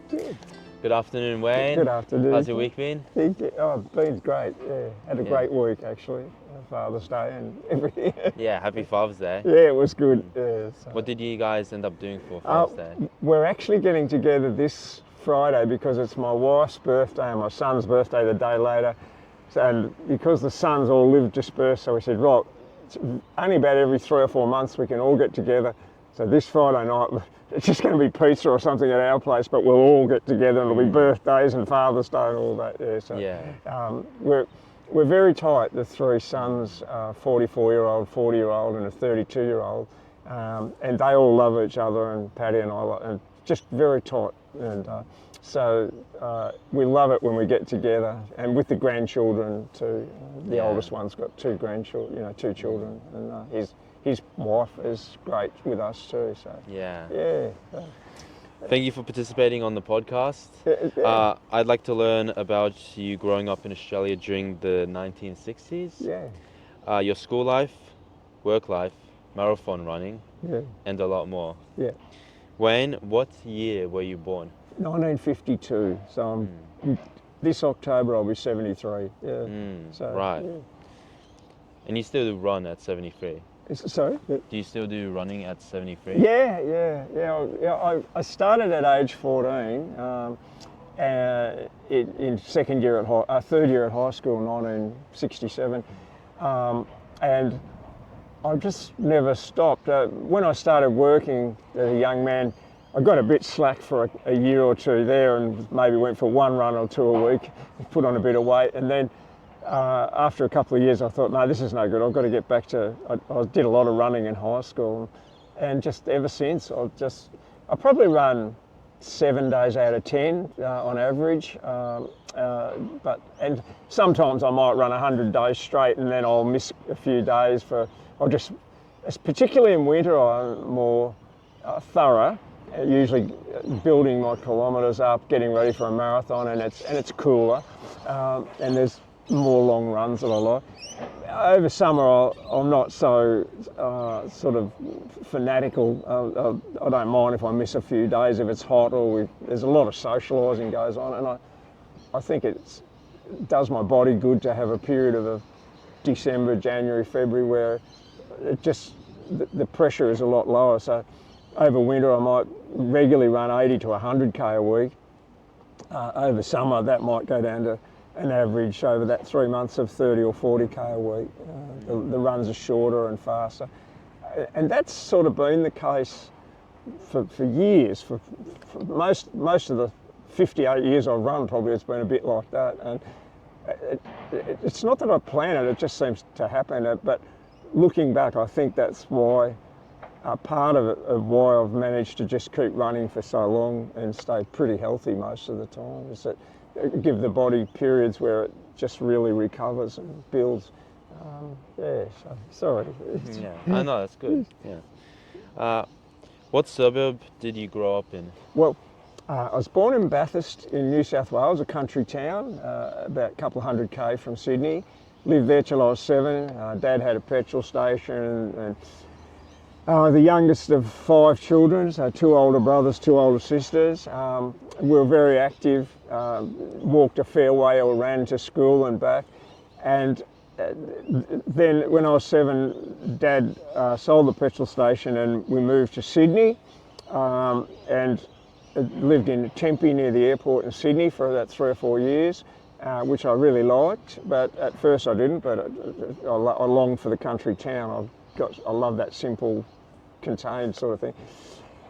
Good afternoon, Wayne. Good afternoon. How's your week been? Oh, it's been great, yeah. Had a great week, actually. Father's Day and everything. Yeah, happy Father's Day. Yeah, it was good. Yeah, so. What did you guys end up doing for Father's Day? We're actually getting together this Friday because it's my wife's birthday and my son's birthday the day later. And because the sons all live dispersed, so we said, right, it's only about every 3 or 4 months we can all get together. So this Friday night, it's just going to be pizza or something at our place, but we'll all get together and it'll be birthdays and Father's Day and all that. Yeah, so we're very tight, the three sons, 44-year-old, 40-year-old and a 32-year-old. And they all love each other, and Patty and I, and just very tight. And so we love it when we get together, and with the grandchildren too. The oldest one's got two grandchildren, two children, and his wife is great with us too. So yeah. Thank you for participating on the podcast. I'd like to learn about you growing up in Australia during the 1960s. Yeah. Your school life, work life, marathon running, and a lot more. Yeah. Wayne, what year were you born? 1952. So this October I'll be 73. Yeah. So, right. Yeah. And you still do run at 73? Sorry? Do you still do running at 73? Yeah. I started at age 14 in third year at high school, 1967, and I just never stopped. When I started working as a young man, I got a bit slack for a year or two there, and maybe went for one run or two a week, put on a bit of weight, and then after a couple of years I thought, no, this is no good, I've got to get back to, I did a lot of running in high school, and just ever since I probably run 7 days out of 10 on average, and sometimes I might run 100 days straight and then I'll miss a few days particularly in winter I'm more thorough, usually building my kilometres up, getting ready for a marathon, and it's cooler, and there's more long runs that I like. Over summer I'm not so sort of fanatical. I don't mind if I miss a few days if it's hot or there's a lot of socialising goes on, and I think it does my body good to have a period of December, January, February where it just the pressure is a lot lower. So over winter I might regularly run 80 to 100k a week. Over summer that might go down to an average over that 3 months of 30 or 40k a week. The runs are shorter and faster, and that's sort of been the case for years. For most of the 58 years I've run, probably it's been a bit like that. And it's not that I plan it; it just seems to happen. But looking back, I think that's why part of why I've managed to just keep running for so long and stay pretty healthy most of the time is that give the body periods where it just really recovers and builds. Sorry. I know, that's good. Yeah. What suburb did you grow up in? Well, I was born in Bathurst in New South Wales, a country town, about a couple of 100k from Sydney. Lived there till I was 7. Dad had a petrol station, and the youngest of 5 children, so 2 older brothers, 2 older sisters. We were very active, walked a fair way or ran to school and back. And then when I was 7, Dad sold the petrol station and we moved to Sydney, and lived in Tempe near the airport in Sydney for about 3 or 4 years, which I really liked, but at first I didn't, but I longed for the country town. I love that simple, contained sort of thing.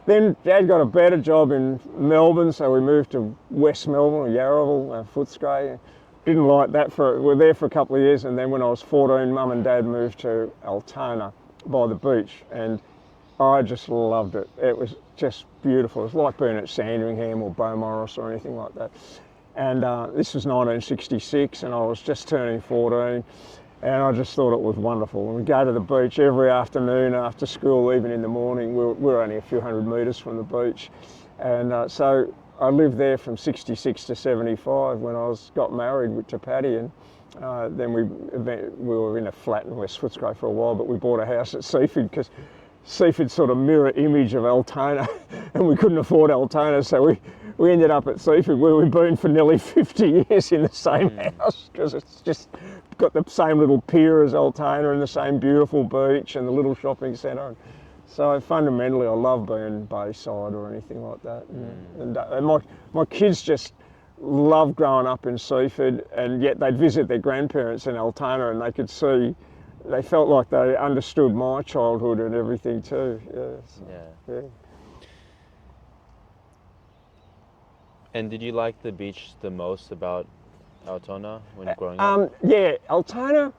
Then Dad got a better job in Melbourne, so we moved to West Melbourne, or Yarraville, Footscray. Didn't like that. We were there for a couple of years, and then when I was 14, Mum and Dad moved to Altona by the beach, and I just loved it. It was just beautiful. It was like being at Sandringham or Beaumaris or anything like that. And this was 1966, and I was just turning 14. And I just thought it was wonderful. And we'd go to the beach every afternoon after school, even in the morning. We're only a few hundred metres from the beach. And so I lived there from 66 to 75 when I got married to Patty. And then we were in a flat in West Footscray for a while, but we bought a house at Seaford because Seaford sort of mirror image of Altona, and we couldn't afford Altona, so we ended up at Seaford, where we've been for nearly 50 years in the same house, because it's just got the same little pier as Altona and the same beautiful beach and the little shopping centre. So fundamentally, I love being bayside or anything like that. And my kids just love growing up in Seaford, and yet they'd visit their grandparents in Altona, and they could see, they felt like they understood my childhood and everything too. Yeah. And did you like the beach the most about Altona when growing up? Yeah, Altona,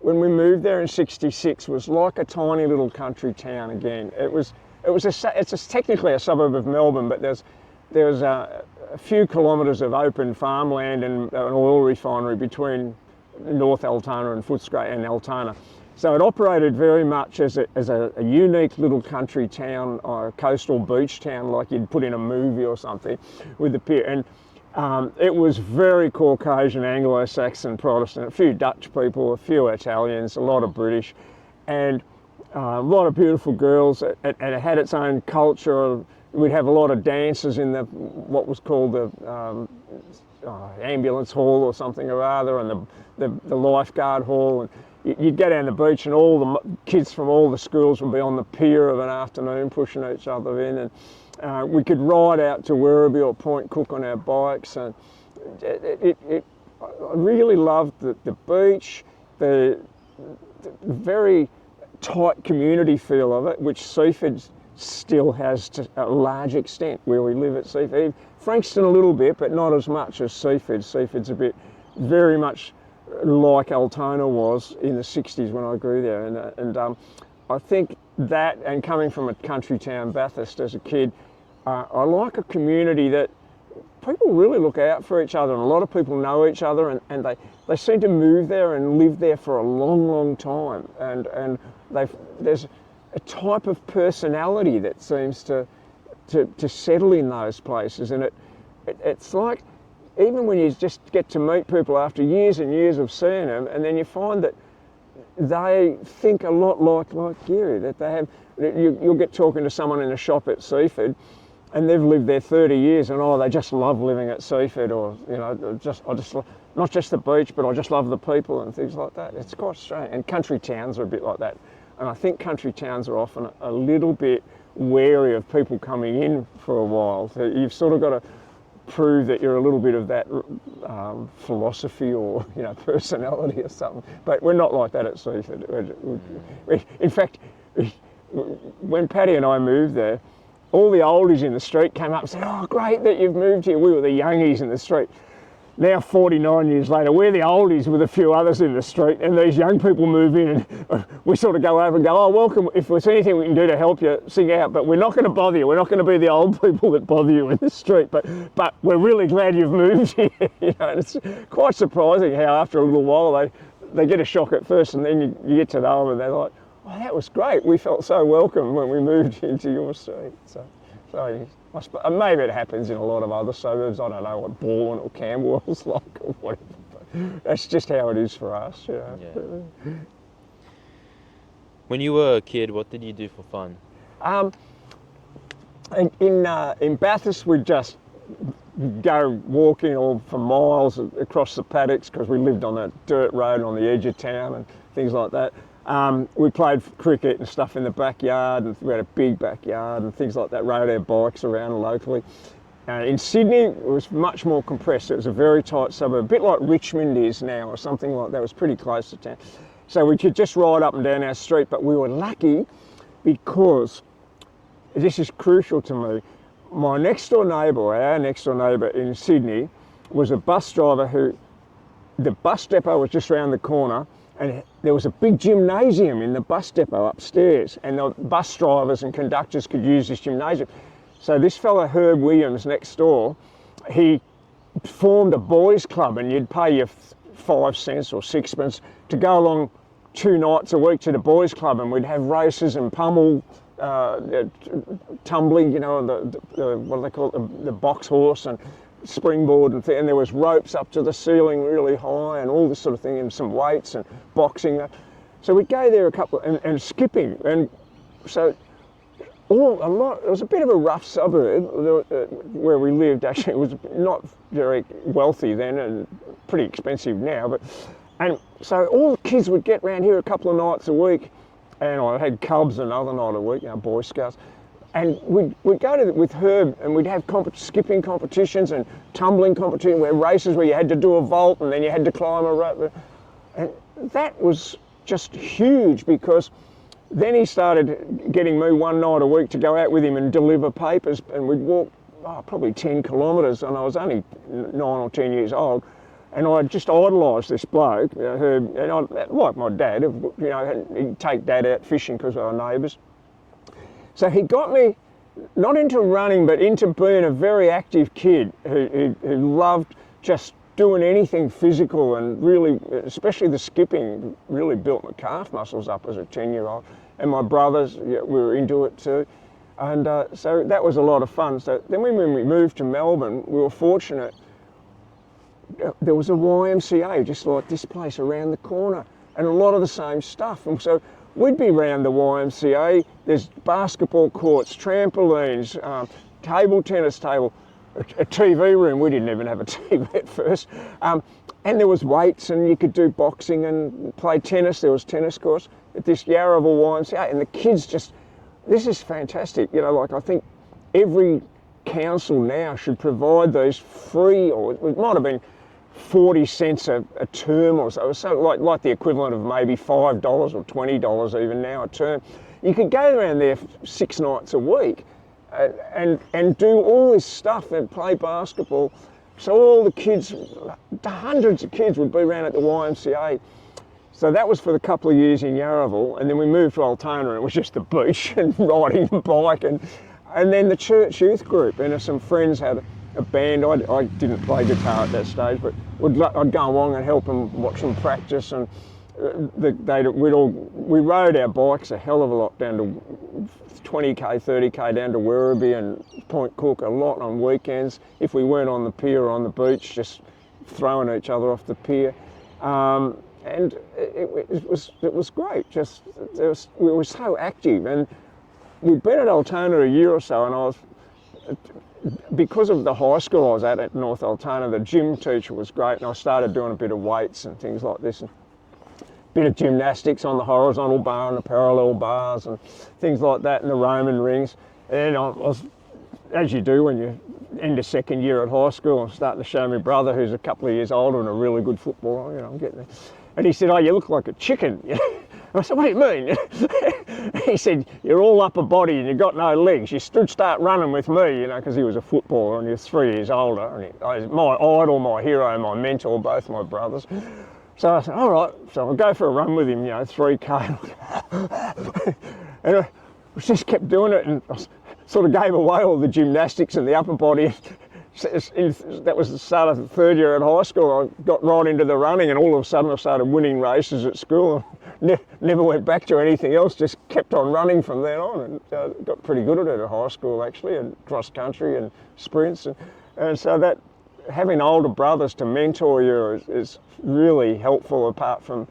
when we moved there in '66, was like a tiny little country town again. It's technically a suburb of Melbourne, but there's a few kilometres of open farmland and an oil refinery between North Altona and Footscray and Altona. So it operated very much as a unique little country town, or a coastal beach town, like you'd put in a movie or something, with the pier. And it was very Caucasian, Anglo-Saxon, Protestant, a few Dutch people, a few Italians, a lot of British, and a lot of beautiful girls. And it had its own culture. We'd have a lot of dances in what was called the ambulance hall or something or other, and the lifeguard hall. And you'd go down the beach, and all the kids from all the schools would be on the pier of an afternoon pushing each other in. And we could ride out to Werribee or Point Cook on our bikes. And I really loved the beach, the very tight community feel of it, which Seaford still has to a large extent where we live at Seaford. Frankston a little bit, but not as much as Seaford. Seaford's a bit, very much like Altona was in the 60s when I grew there. And I think that, and coming from a country town, Bathurst, as a kid, I like a community that people really look out for each other, and a lot of people know each other, and they seem to move there and live there for a long, long time. And there's a type of personality that seems to settle in those places. And it's like, even when you just get to meet people after years and years of seeing them, and then you find that they think a lot like you, that they have, you'll get talking to someone in a shop at Seaford, and they've lived there 30 years, and they just love living at Seaford, or I just not just the beach, but I just love the people and things like that. It's quite strange. And country towns are a bit like that, and I think country towns are often a little bit wary of people coming in for a while. So you've sort of got to prove that you're a little bit of that philosophy or personality or something. But we're not like that at Seaford. In fact, when Patty and I moved there, all the oldies in the street came up and said, "Oh, great that you've moved here." We were the youngies in the street. Now, 49 years later, we're the oldies with a few others in the street, and these young people move in, and we sort of go over and go, "Oh, welcome. If there's anything we can do to help you, sing out. But we're not going to bother you. We're not going to be the old people that bother you in the street. But we're really glad you've moved here." And it's quite surprising how after a little while they get a shock at first, and then you get to know them, and they're like, "Oh, that was great. We felt so welcome when we moved into your street." So maybe it happens in a lot of other suburbs. I don't know what Bourne or Camberwell's like or whatever, but that's just how it is for us. Yeah. When you were a kid, what did you do for fun? In Bathurst, we'd just go walking or for miles across the paddocks, because we lived on a dirt road on the edge of town and things like that. We played cricket and stuff in the backyard, and we had a big backyard and things like that, rode our bikes around locally. In Sydney, it was much more compressed. It was a very tight suburb, a bit like Richmond is now or something like that. It was pretty close to town. So we could just ride up and down our street, but we were lucky because, this is crucial to me, our next door neighbour in Sydney was a bus driver the bus depot was just around the corner, and there was a big gymnasium in the bus depot upstairs, and the bus drivers and conductors could use this gymnasium. So this fella, Herb Williams, next door, he formed a boys club, and you'd pay your 5 cents or 6pence to go along 2 nights a week to the boys club, and we'd have races and pummel, tumbling, the what do they call it, the box horse, and springboard, and there was ropes up to the ceiling really high and all this sort of thing, and some weights and boxing. So we'd go there a couple, and skipping, and so a lot. It was a bit of a rough suburb where we lived. Actually, it was not very wealthy then, and pretty expensive now. And so all the kids would get round here a couple of nights a week, and I had cubs another night a week, Boy Scouts. And we'd go with Herb, and we'd have skipping competitions and tumbling competitions, races where you had to do a vault and then you had to climb a rope. And that was just huge, because then he started getting me one night a week to go out with him and deliver papers, and we'd walk probably 10 kilometres, and I was only 9 or 10 years old. And I just idolised this bloke, Herb, and I, like my dad, he'd take Dad out fishing because we were neighbours. So he got me not into running, but into being a very active kid who loved just doing anything physical, and really, especially the skipping, really built my calf muscles up as a 10-year-old. And my brothers, we were into it too. And so that was a lot of fun. So then when we moved to Melbourne, we were fortunate. There was a YMCA just like this place around the corner, and a lot of the same stuff. And so we'd be around the YMCA. There's basketball courts, trampolines, table tennis table, a TV room. We didn't even have a TV at first. And there was weights, and you could do boxing and play tennis. There was tennis courts at this Yarraville YMCA, and the kids just, this is fantastic. I think every council now should provide these free, or it might have been 40 cents a term or so, like the equivalent of maybe $5 or $20 even now a term. You could go around there 6 nights a week and do all this stuff and play basketball. So all the kids, hundreds of kids would be around at the YMCA. So that was for the couple of years in Yarraville, and then we moved to Altona, and it was just the beach and riding the bike, and then the church youth group, and some friends had a band. I didn't play guitar at that stage, but I'd go along and help them, watch them practice, and we rode our bikes a hell of a lot down to 20k, 30k down to Werribee and Point Cook a lot on weekends. If we weren't on the pier or on the beach, just throwing each other off the pier. And it was great. We were so active, and we'd been at Altona a year or so, and I was, because of the high school I was at North Altona, the gym teacher was great, and I started doing a bit of weights and things like this, and a bit of gymnastics on the horizontal bar and the parallel bars and things like that, and the Roman rings. And I was, as you do when you end a second year at high school, I'm starting to show my brother, who's a couple of years older and a really good footballer, I'm getting there. And he said, "Oh, you look like a chicken." I said, "What do you mean?" He said, "You're all upper body and you've got no legs. You start running with me," because he was a footballer and he was 3 years older. And my idol, my hero, my mentor, both my brothers. So I said, all right. So I'll go for a run with him, 3K. And I just kept doing it, and I sort of gave away all the gymnastics and the upper body. That was the start of the third year at high school. I got right into the running, and all of a sudden I started winning races at school. Never went back to anything else, just kept on running from then on, and got pretty good at it at high school actually, and cross country and sprints. And so that having older brothers to mentor you is really helpful, apart from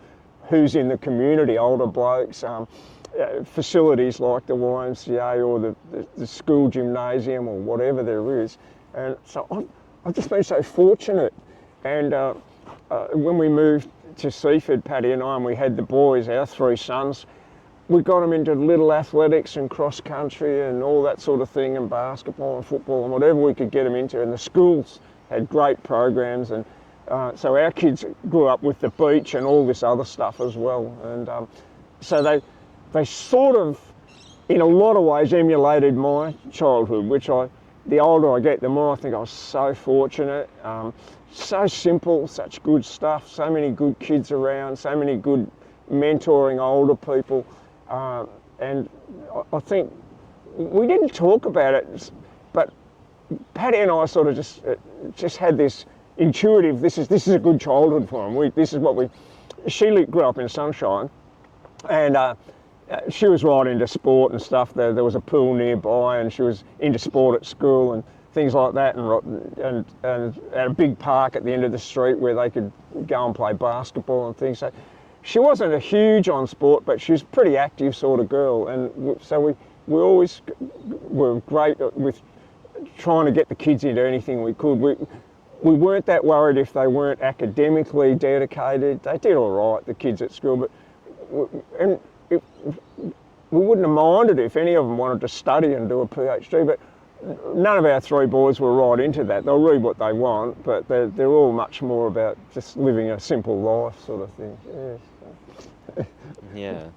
who's in the community, older blokes. Facilities like the YMCA or the school gymnasium or whatever there is. And so I've just been so fortunate. And when we moved to Seaford, Paddy and I, and we had the boys, our 3 sons, we got them into little athletics and cross country and all that sort of thing, and basketball and football and whatever we could get them into. And the schools had great programs, and so our kids grew up with the beach and all this other stuff as well. And so they sort of, in a lot of ways, emulated my childhood, which the older I get, the more I think I was so fortunate. So simple, such good stuff, so many good kids around, so many good mentoring older people. And I think we didn't talk about it, but Paddy and I sort of just had this intuitive, this is a good childhood for them. She grew up in Sunshine, and she was right into sport and stuff. There was a pool nearby, and she was into sport at school and things like that, and at a big park at the end of the street where they could go and play basketball and things. So she wasn't a huge on sport, but she was a pretty active sort of girl, and so we always were great with trying to get the kids into anything we could. We weren't that worried if they weren't academically dedicated. They did all right, the kids at school, but we wouldn't have minded if any of them wanted to study and do a PhD, but none of our three boys were right into that. They'll read what they want, but they're all much more about just living a simple life sort of thing. Yeah. Yeah.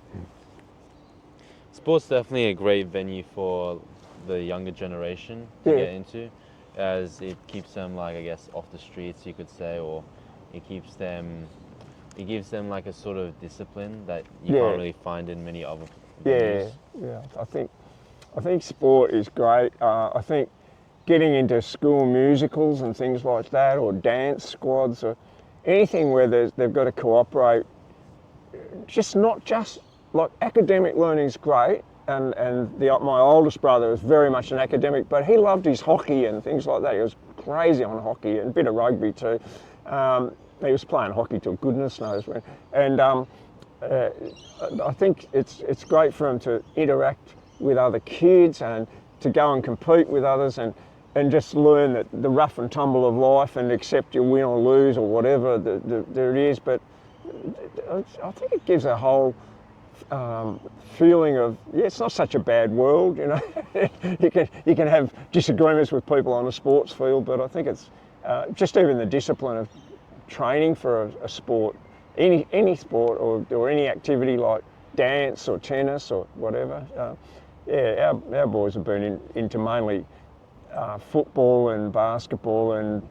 Sport's definitely a great venue for the younger generation to get into, as it keeps them, like, I guess, off the streets, you could say, or it gives them like a sort of discipline that you can't really find in many other venues. Yeah. I think sport is great. I think getting into school musicals and things like that, or dance squads, or anything where they've got to cooperate. Not just like academic learning's great, and my oldest brother was very much an academic, but he loved his hockey and things like that. He was crazy on hockey and a bit of rugby too. He was playing hockey till goodness knows when. And I think it's great for him to interact with other kids and to go and compete with others and just learn that the rough and tumble of life and accept you win or lose or whatever there it is. But I think it gives a whole feeling of, it's not such a bad world, you know. you can have disagreements with people on the sports field, but I think it's just even the discipline of training for a sport, any sport or any activity like dance or tennis or whatever. Our boys have been into mainly football and basketball, and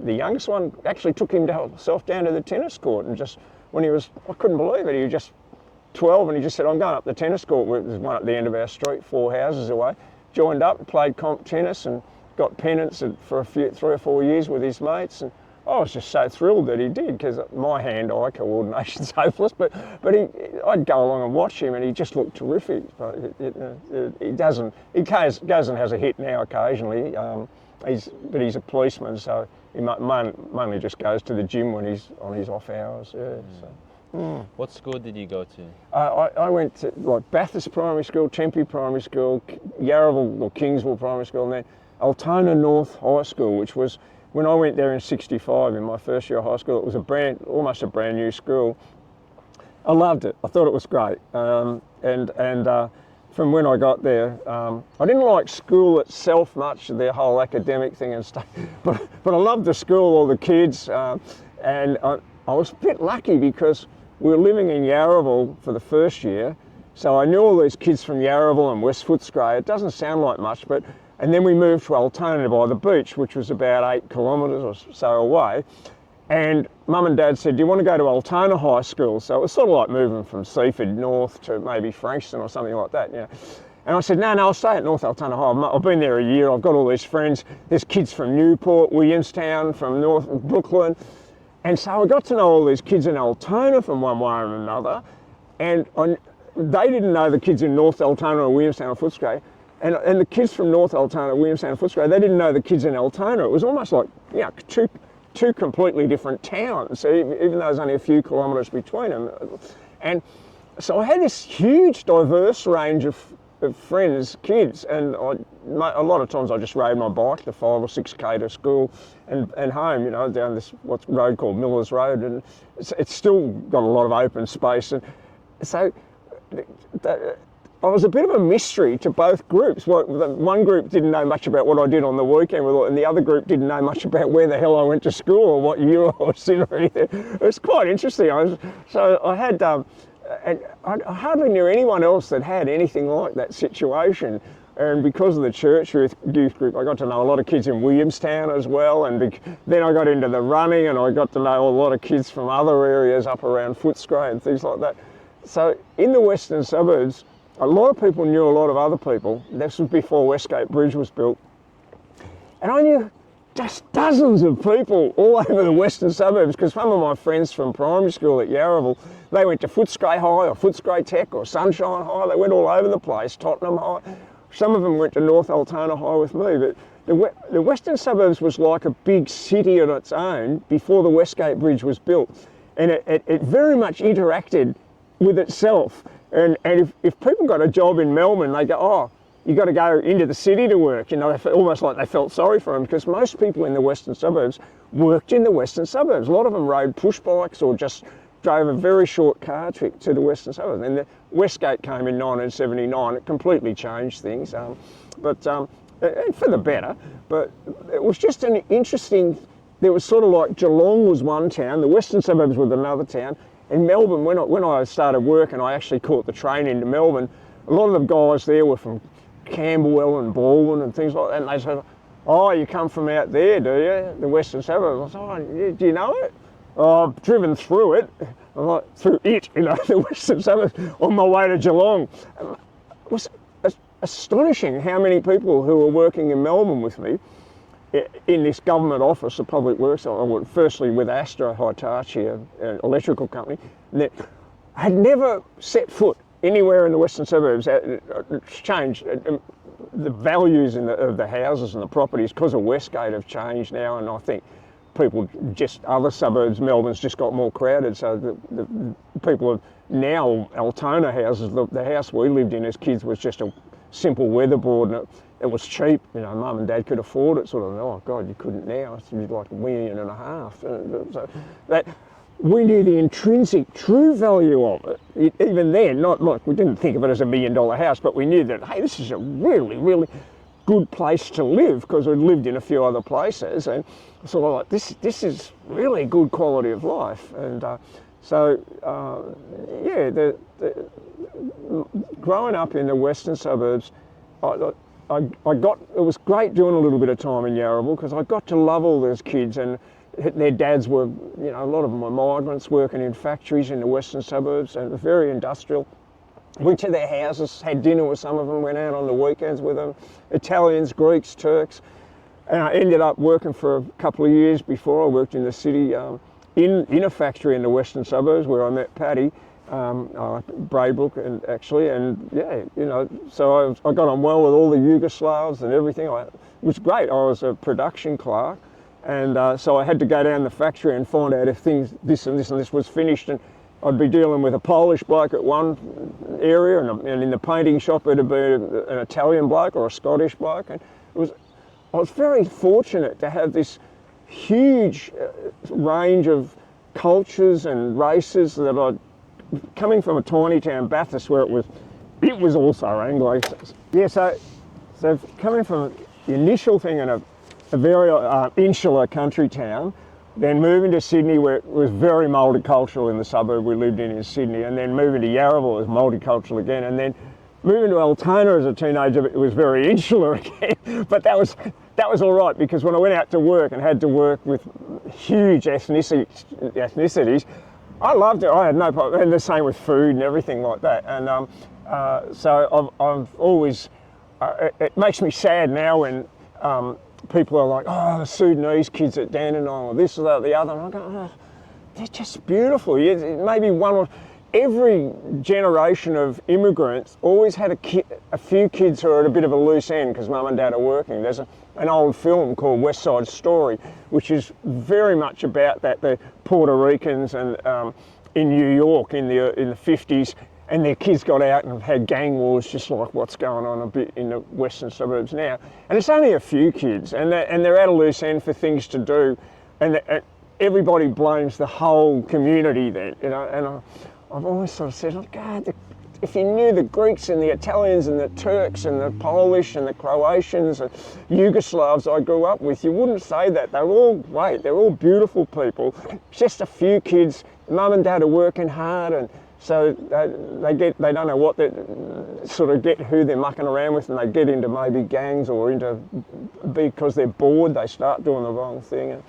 the youngest one actually took himself down to the tennis court, and just when I couldn't believe it, he was just 12 and he just said, I'm going up the tennis court. There's one at the end of our street, 4 houses away. Joined up, played comp tennis and got pennants for 3 or 4 years with his mates, and I was just so thrilled that he did, because my hand-eye coordination's hopeless, but I'd go along and watch him and he just looked terrific. But he goes and has a hit now occasionally, but he's a policeman, so he mainly just goes to the gym when he's on his off hours. What school did you go to? I went to Bathurst Primary School, Tempe Primary School, Yarraville or Kingsville Primary School, and then Altona North High School, which was, when I went there in '65 in my first year of high school, it was almost a brand new school. I loved it. I thought it was great. From when I got there, I didn't like school itself much, the whole academic thing and stuff, but I loved the school, all the kids, and I was a bit lucky because we were living in Yarraville for the first year, so I knew all these kids from Yarraville and West Footscray. It doesn't sound like much, and then we moved to Altona by the beach, which was about 8 kilometres or so away. And Mum and Dad said, do you want to go to Altona High School? So it was sort of like moving from Seaford north to maybe Frankston or something like that. And I said, no, I'll stay at North Altona High. I've been there a year. I've got all these friends. There's kids from Newport, Williamstown, from North Brooklyn. And so I got to know all these kids in Altona from one way or another. And they didn't know the kids in North Altona or Williamstown or Footscray. And the kids from North Altona, Williamstown and Footscray, they didn't know the kids in Altona. It was almost like, two completely different towns, even though there's only a few kilometres between them. And so I had this huge, diverse range of friends, kids, and a lot of times I just rode my bike the 5 or 6k to school and home, down this road called Miller's Road, and it's still got a lot of open space. And so I was a bit of a mystery to both groups. One group didn't know much about what I did on the weekend, and the other group didn't know much about where the hell I went to school or what year I was in or anything. It was quite interesting. I hardly knew anyone else that had anything like that situation. And because of the church youth group, I got to know a lot of kids in Williamstown as well. And then I got into the running, and I got to know a lot of kids from other areas up around Footscray and things like that. So in the western suburbs, a lot of people knew a lot of other people. This was before Westgate Bridge was built. And I knew just dozens of people all over the western suburbs, because some of my friends from primary school at Yarraville, they went to Footscray High or Footscray Tech or Sunshine High. They went all over the place, Tottenham High. Some of them went to North Altona High with me. But the western suburbs was like a big city on its own before the Westgate Bridge was built. And it very much interacted with itself. And if people got a job in Melbourne, they go, you got to go into the city to work. You know, almost like they felt sorry for them, because most people in the western suburbs worked in the western suburbs. A lot of them rode push bikes or just drove a very short car trip to the western suburbs. And the Westgate came in 1979. It completely changed things, and for the better. But it was just an interesting. There was sort of like Geelong was one town, the western suburbs were another town. In Melbourne, when I started working, I actually caught the train into Melbourne. A lot of the guys there were from Camberwell and Baldwin and things like that, and they said, "Oh, you come from out there, do you? The western suburbs?" I said, "Oh, yeah, do you know it?" "Oh, I've driven through it." I'm like, "Through it, you know, the western suburbs," on my way to Geelong. It was astonishing how many people who were working in Melbourne with me in this government office, the public works, firstly with Astra Hitachi, an electrical company, that had never set foot anywhere in the western suburbs. It's changed. The values of the houses and the properties because of Westgate have changed now, and I think people just, other suburbs, Melbourne's just got more crowded, so the people have now Altona houses. The house we lived in as kids was just a simple weatherboard, and it was cheap. You know, Mum and Dad could afford it. Sort of, oh God, you couldn't now. It's like $1.5 million. So that we knew the intrinsic, true value of it. Even then, not like we didn't think of it as $1 million house, but we knew that, hey, this is a really, really good place to live, because we'd lived in a few other places, and sort of like this is really good quality of life. And growing up in the western suburbs, it was great doing a little bit of time in Yarraville, because I got to love all those kids, and their dads were, you know, a lot of them were migrants working in factories in the western suburbs, and very industrial. Went to their houses, had dinner with some of them, went out on the weekends with them, Italians, Greeks, Turks. And I ended up working for a couple of years before I worked in the city, in a factory in the western suburbs where I met Paddy, Braybrook, and yeah, you know, so I got on well with all the Yugoslavs and everything. It was great. I was a production clerk, and so I had to go down the factory and find out if this and this was finished, and I'd be dealing with a Polish bloke at one area, and in the painting shop it'd be an Italian bloke or a Scottish bloke, and I was very fortunate to have this huge range of cultures and races that coming from a tiny town, Bathurst, where it was also Anglo. Yeah, so coming from the initial thing in a very insular country town, then moving to Sydney, where it was very multicultural in the suburb we lived in Sydney, and then moving to Yarraville, it was multicultural again, and then moving to Altona as a teenager, it was very insular again. But that was all right, because when I went out to work and had to work with huge ethnicities, I loved it. I had no problem, and the same with food and everything like that. And so I've always, it makes me sad now when people are like, "Oh, the Sudanese kids at Dandenong," or this or that or the other. And I go, "Oh, they're just beautiful." Maybe every generation of immigrants always had a few kids who are at a bit of a loose end because Mum and Dad are working. There's an old film called West Side Story, which is very much about that. The Puerto Ricans and in New York in the 50s, and their kids got out and had gang wars, just like what's going on a bit in the western suburbs now. And it's only a few kids, and they're at a loose end for things to do, and everybody blames the whole community then, you know. And I've always sort of said, "Oh God, if you knew the Greeks and the Italians and the Turks and the Polish and the Croatians and Yugoslavs I grew up with, you wouldn't say that. They're all great. They're all beautiful people. Just a few kids. Mum and Dad are working hard, and so they don't know what they sort of get who they're mucking around with, and they get into maybe gangs or because they're bored, they start doing the wrong thing." And,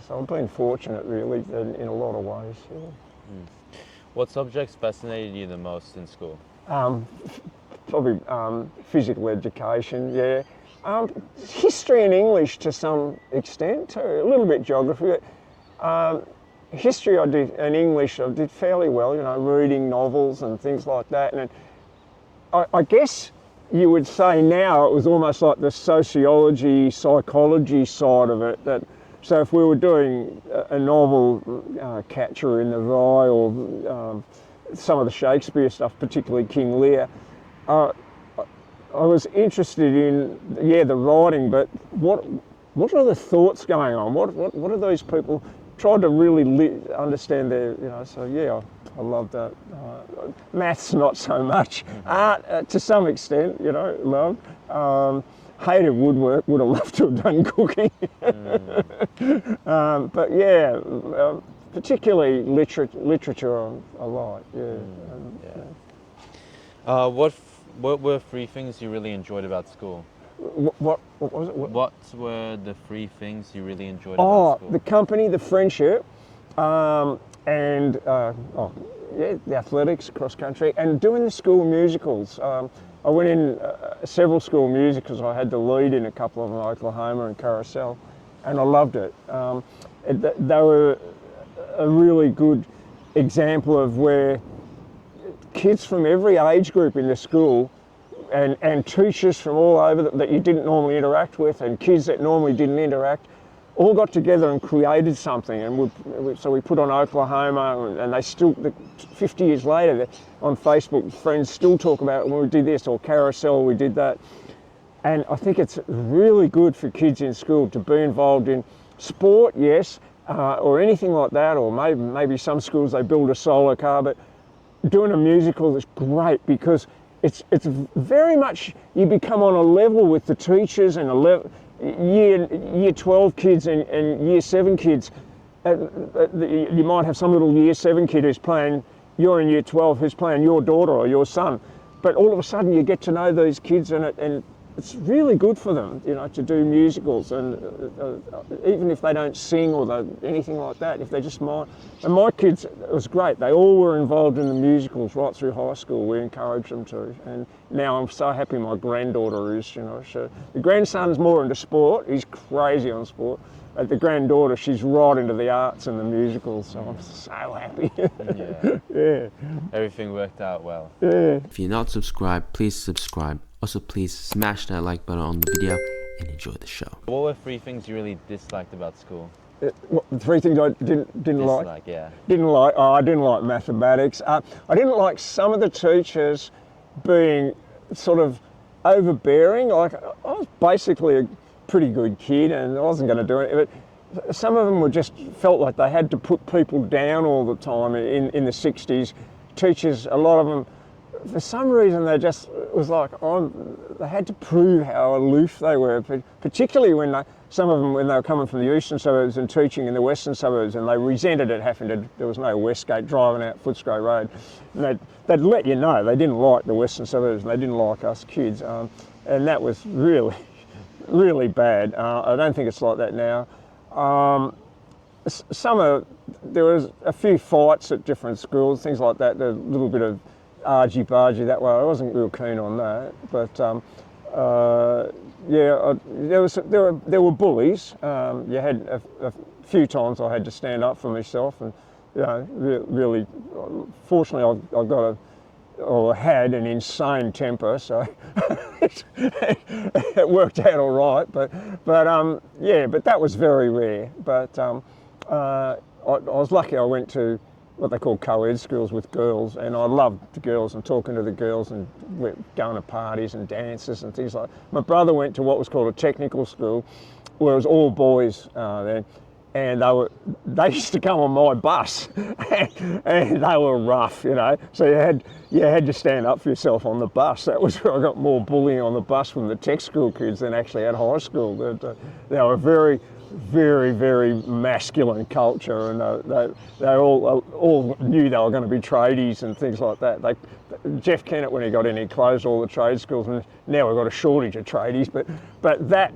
so I've been fortunate really in a lot of ways. Yeah. What subjects fascinated you the most in school? Probably physical education, yeah. History and English to some extent too, a little bit geography. History I did, and English I did fairly well, you know, reading novels and things like that. And I guess you would say now it was almost like the sociology, psychology side of it. So if we were doing a novel, Catcher in the Rye, or some of the Shakespeare stuff, particularly King Lear, was interested in, the writing, but what are the thoughts going on? What are these people trying to really understand their, so I love that. Maths not so much. Art to some extent, loved. Hated woodwork, would have loved to have done cooking. But particularly literature I like, What were three things you really enjoyed about school? What was it? What were the three things you really enjoyed about school? The company, the friendship, and the athletics, cross country, and doing the school musicals. I went in several school musicals. I had the lead in a couple of them, Oklahoma and Carousel, and I loved it. They were a really good example of where kids from every age group in the school and teachers from all over that you didn't normally interact with, and kids that normally didn't interact, all got together and created something. And so we put on Oklahoma, and they still, 50 years later, on Facebook, friends still talk about when we did this, or Carousel, we did that. And I think it's really good for kids in school to be involved in sport, yes, or anything like that, or maybe some schools they build a solo car, but doing a musical is great because it's very much, you become on a level with the teachers and year 12 kids and year 7 kids. You might have some little year 7 kid who's playing, you're in year 12, who's playing your daughter or your son. But all of a sudden you get to know these kids, and it's really good for them, to do musicals, and even if they don't sing or anything like that, if they just mind. And my kids, it was great. They all were involved in the musicals right through high school. We encouraged them to, and now I'm so happy my granddaughter is. The grandson's more into sport. He's crazy on sport. But the granddaughter, she's right into the arts and the musicals. So I'm so happy. Yeah. Everything worked out well. Yeah. If you're not subscribed, please subscribe. Also, please smash that like button on the video and enjoy the show. What were three things you really disliked about school? The 3 things I didn't like? Yeah. I didn't like mathematics. I didn't like some of the teachers being sort of overbearing. Like, I was basically a pretty good kid and I wasn't going to do it. But some of them felt like they had to put people down all the time in the 60s. Teachers, a lot of them, for some reason they just was like, they had to prove how aloof they were, particularly when some of them, when they were coming from the eastern suburbs and teaching in the western suburbs, and they resented it there was no Westgate driving out Footscray Road. And they'd let you know they didn't like the western suburbs and they didn't like us kids. And that was really, really bad. I don't think it's like that now. There was a few fights at different schools, things like that, a little bit of argy-bargy that way. I wasn't real keen on that, but there were bullies. You had a few times I had to stand up for myself, and really, fortunately, I had an insane temper, so it worked out all right. But that was very rare. But I was lucky. I went to what they call co-ed schools with girls, and I loved the girls and talking to the girls and going to parties and dances and things like that. My brother went to what was called a technical school, where it was all boys then, and they used to come on my bus, and they were rough, So you had to stand up for yourself on the bus. That was where I got more bullying on the bus from the tech school kids than actually at high school. They were very, very, very masculine culture, and they all knew they were going to be tradies and things like that. Jeff Kennett, when he got in, he closed all the trade schools, and now we've got a shortage of tradies. But that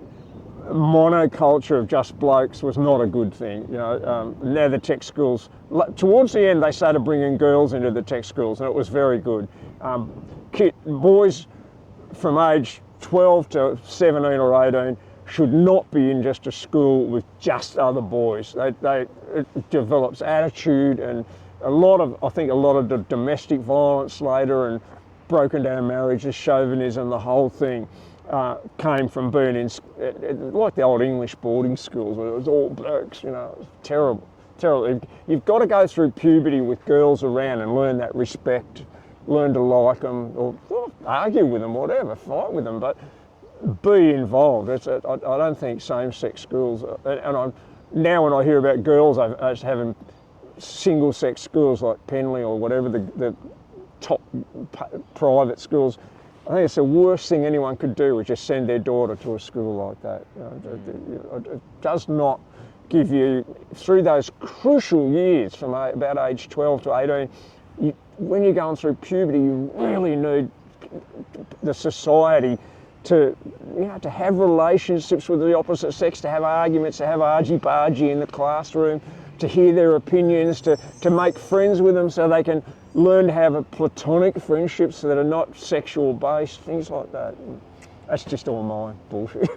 monoculture of just blokes was not a good thing. Now the tech schools, towards the end, they started bringing girls into the tech schools, and it was very good. Boys from age 12 to 17 or 18 should not be in just a school with just other boys. It develops attitude, and I think a lot of the domestic violence later and broken down marriages, chauvinism, the whole thing came from being in, like the old English boarding schools where it was all blokes, it was terrible. You've got to go through puberty with girls around and learn that respect learn to like them, or argue with them, whatever, fight with them, but be involved. I don't think same-sex schools, and now when I hear about girls having single-sex schools like Penley or whatever, the top private schools, I think it's the worst thing anyone could do, is just send their daughter to a school like that. It does not give you, through those crucial years from about age 12 to 18, when you're going through puberty, you really need the society to have relationships with the opposite sex, to have arguments, to have argy-bargy in the classroom, to hear their opinions, to make friends with them so they can learn to have a platonic friendships that are not sexual based, things like that. That's just all my bullshit.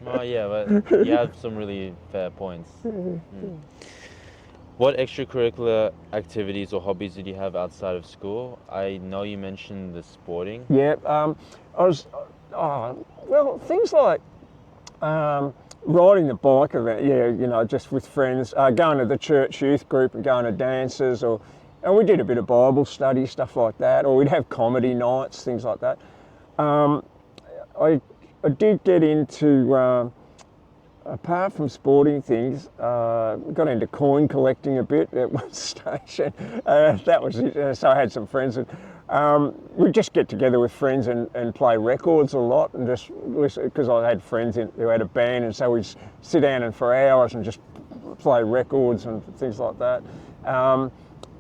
Oh yeah, but you have some really fair points. What extracurricular activities or hobbies did you have outside of school? I know you mentioned the sporting. Yeah, well, things like riding the bike, just with friends, going to the church youth group and going to dances, and we did a bit of Bible study, stuff like that, or we'd have comedy nights, things like that. I did get into, apart from sporting things, got into coin collecting a bit at one stage. That was it. So I had some friends, and we'd just get together with friends and play records a lot, and just listen, because I had friends who had a band, and so we'd sit down and for hours and just play records and things like that.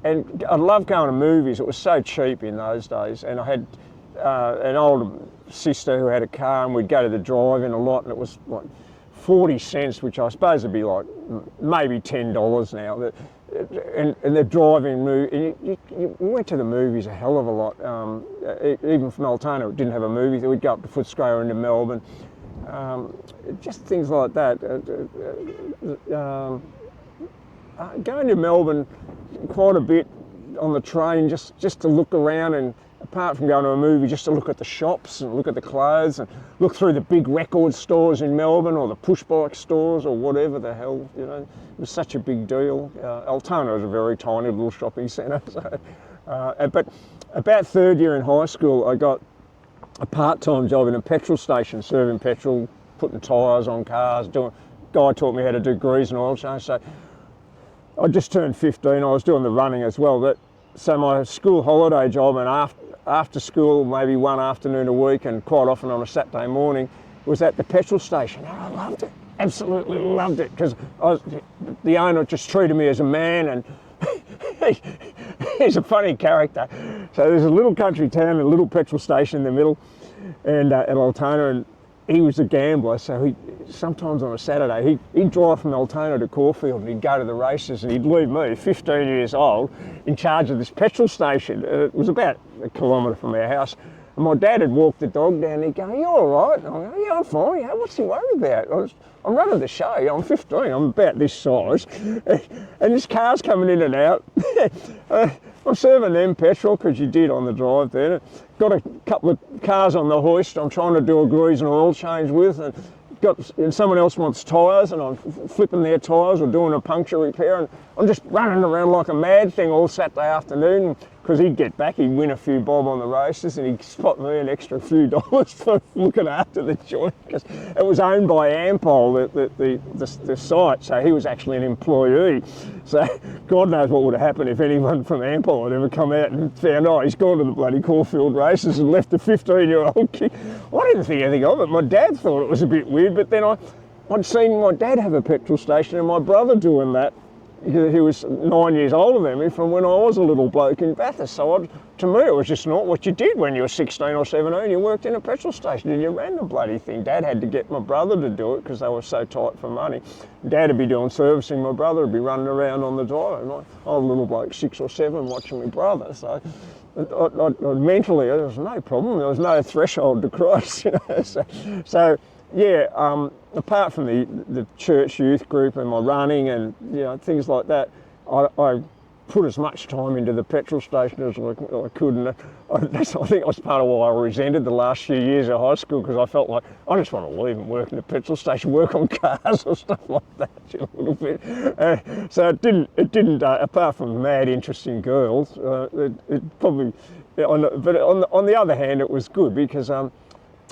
And I loved going to movies. It was so cheap in those days, and I had an older sister who had a car, and we'd go to the drive-in a lot, and it was like 40 cents, which I suppose would be like maybe $10 now. And the driving movie, you went to the movies a hell of a lot. Even from Altona, it didn't have a movie. We'd go up to Footscray into Melbourne. Just things like that. Going to Melbourne quite a bit on the train, just to look around, and apart from going to a movie, just to look at the shops and look at the clothes and look through the big record stores in Melbourne, or the push bike stores, or whatever the hell, it was such a big deal. Altona was a very tiny little shopping centre. So, but about third year in high school, I got a part-time job in a petrol station, serving petrol, putting tyres on cars. Guy taught me how to do grease and oil change. So I just turned 15. I was doing the running as well. So my school holiday job, and after school, maybe one afternoon a week, and quite often on a Saturday morning, was at the petrol station. And I loved it, absolutely loved it, because the owner just treated me as a man, and he's a funny character. So there's a little country town, a little petrol station in the middle, and at Altona, and he was a gambler, so sometimes on a Saturday, he'd drive from Altona to Caulfield, and he'd go to the races, and he'd leave me, 15 years old, in charge of this petrol station. It was about a kilometre from our house. And my dad had walked the dog down, and he'd go, "You all right?" And I go, "Yeah, I'm fine. Yeah, what's he worried about? I'm running the show. I'm 15. I'm about this size." And this car's coming in and out. I'm serving them petrol, because you did on the drive there. Got a couple of cars on the hoist I'm trying to do a grease and oil change with, and someone else wants tyres, and I'm flipping their tyres or doing a puncture repair, and I'm just running around like a mad thing all Saturday afternoon, because he'd get back, he'd win a few bob on the races, and he'd spot me an extra few dollars for looking after the joint, because it was owned by Ampol, the site, so he was actually an employee. So God knows what would have happened if anyone from Ampol had ever come out and found, he's gone to the bloody Caulfield races and left a 15-year-old kid. I didn't think anything of it. My dad thought it was a bit weird, but then I'd seen my dad have a petrol station and my brother doing that. He was 9 years older than me from when I was a little bloke in Bathurst. So to me, it was just not what you did when you were 16 or 17. You worked in a petrol station and you ran the bloody thing. Dad had to get my brother to do it because they were so tight for money. Dad would be doing servicing, my brother would be running around on the drive. And I was a little bloke, 6 or 7, watching my brother. So mentally, there was no problem. There was no threshold to cross. So yeah, apart from the church youth group and my running and things like that, I put as much time into the petrol station as I could, and I think that's part of why I resented the last few years of high school, because I felt like I just want to leave and work in the petrol station, work on cars or stuff like that a little bit. So it didn't. Apart from mad interest in girls, it probably Yeah, but on the other hand, it was good because I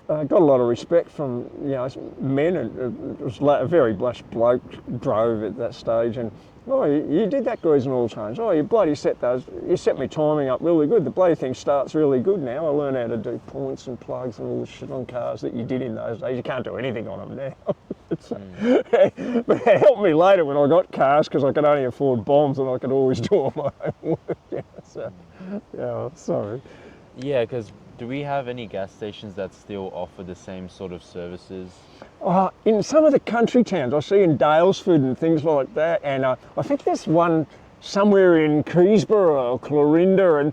got a lot of respect from men, and it was a very lush bloke drove at that stage, and oh, you did that grease and oil change. Oh, you bloody set me timing up really good. The bloody thing starts really good now. I learned how to do points and plugs and all the shit on cars that you did in those days. You can't do anything on them now. But it helped me later when I got cars because I could only afford bombs and I could always do all my own work. Sorry. Yeah, because do we have any gas stations that still offer the same sort of services? In some of the country towns, I see in Dalesford and things like that, and I think there's one somewhere in Keysborough or Clorinda, and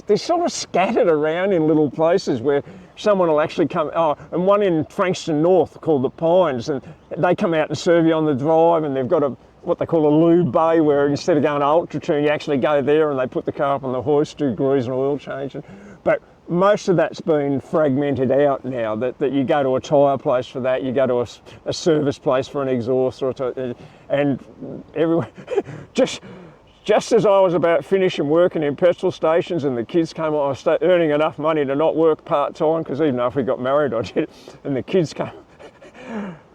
they're sort of scattered around in little places where someone will actually come, and one in Frankston North called the Pines, and they come out and serve you on the drive, and they've got what they call a lube bay, where instead of going to Ultratune, you actually go there and they put the car up on the hoist, do grease and oil change. But most of that's been fragmented out now, that you go to a tyre place for that, you go to a service place for an exhaust, and everywhere. Just as I was about finishing working in petrol stations and the kids came on, I was earning enough money to not work part-time, because even after we got married I did it, and the kids came.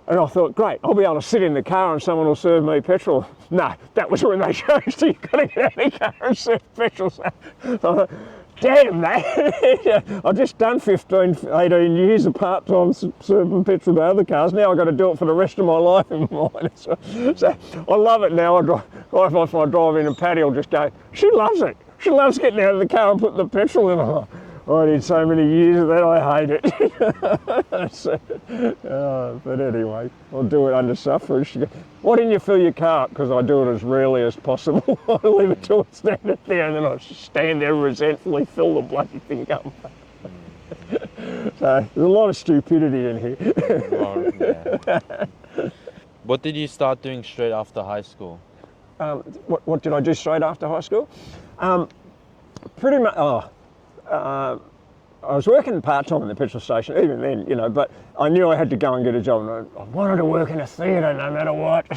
And I thought, great, I'll be able to sit in the car and someone will serve me petrol. No, that was when they changed it. You've got to get out of the car and serve petrol. So I thought, damn that. I've just done 15, 18 years of part-time serving petrol to other cars. Now I've got to do it for the rest of my life in mine. So I love it now. If I drive in and Patty will just go, she loves it. She loves getting out of the car and putting the petrol in. I did so many years of that, I hate it. But anyway, I'll do it under suffrage. Why didn't you fill your car up? Because I do it as rarely as possible. I leave it till it's standing there, and then I stand there resentfully, fill the bloody thing up. So there's a lot of stupidity in here. Yeah. What did you start doing straight after high school? What did I do straight after high school? Pretty much. I was working part-time in the petrol station, even then, but I knew I had to go and get a job, and I wanted to work in a theatre no matter what.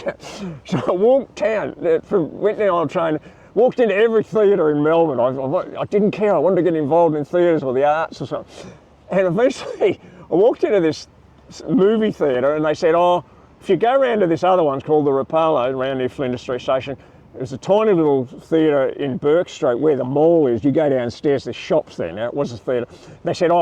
So I walked down, went down on a train, walked into every theatre in Melbourne. I didn't care, I wanted to get involved in theatres or the arts or something. And eventually I walked into this movie theatre and they said, if you go around to this other one, it's called the Rapallo, around near Flinders Street Station. There's a tiny little theatre in Burke Street where the mall is. You go downstairs, there's shops there now. It was a theatre. They said,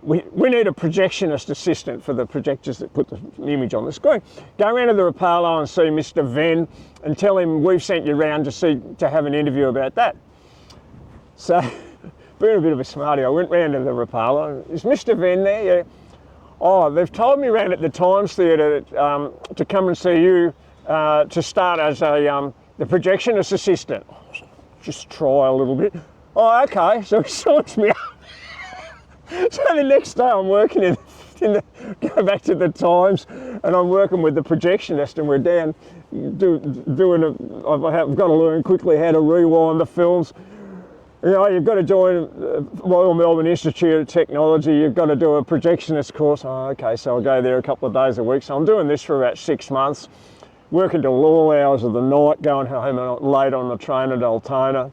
we need a projectionist assistant for the projectors that put the image on the screen. Go around to the Rapallo and see Mr. Venn and tell him we've sent you round to have an interview about that. So, being a bit of a smarty, I went round to the Rapallo. Is Mr. Venn there? Yeah. They've told me round at the Times Theatre to come and see you to start as the projectionist assistant. Just try a little bit. Okay, so he signs me up. So the next day I'm working go back to the Times, and I'm working with the projectionist, and we're down I've got to learn quickly how to rewind the films. You've got to join Royal Melbourne Institute of Technology, you've got to do a projectionist course. Okay, so I'll go there a couple of days a week. So I'm doing this for about 6 months. Working till all hours of the night, going home late on the train at Altona.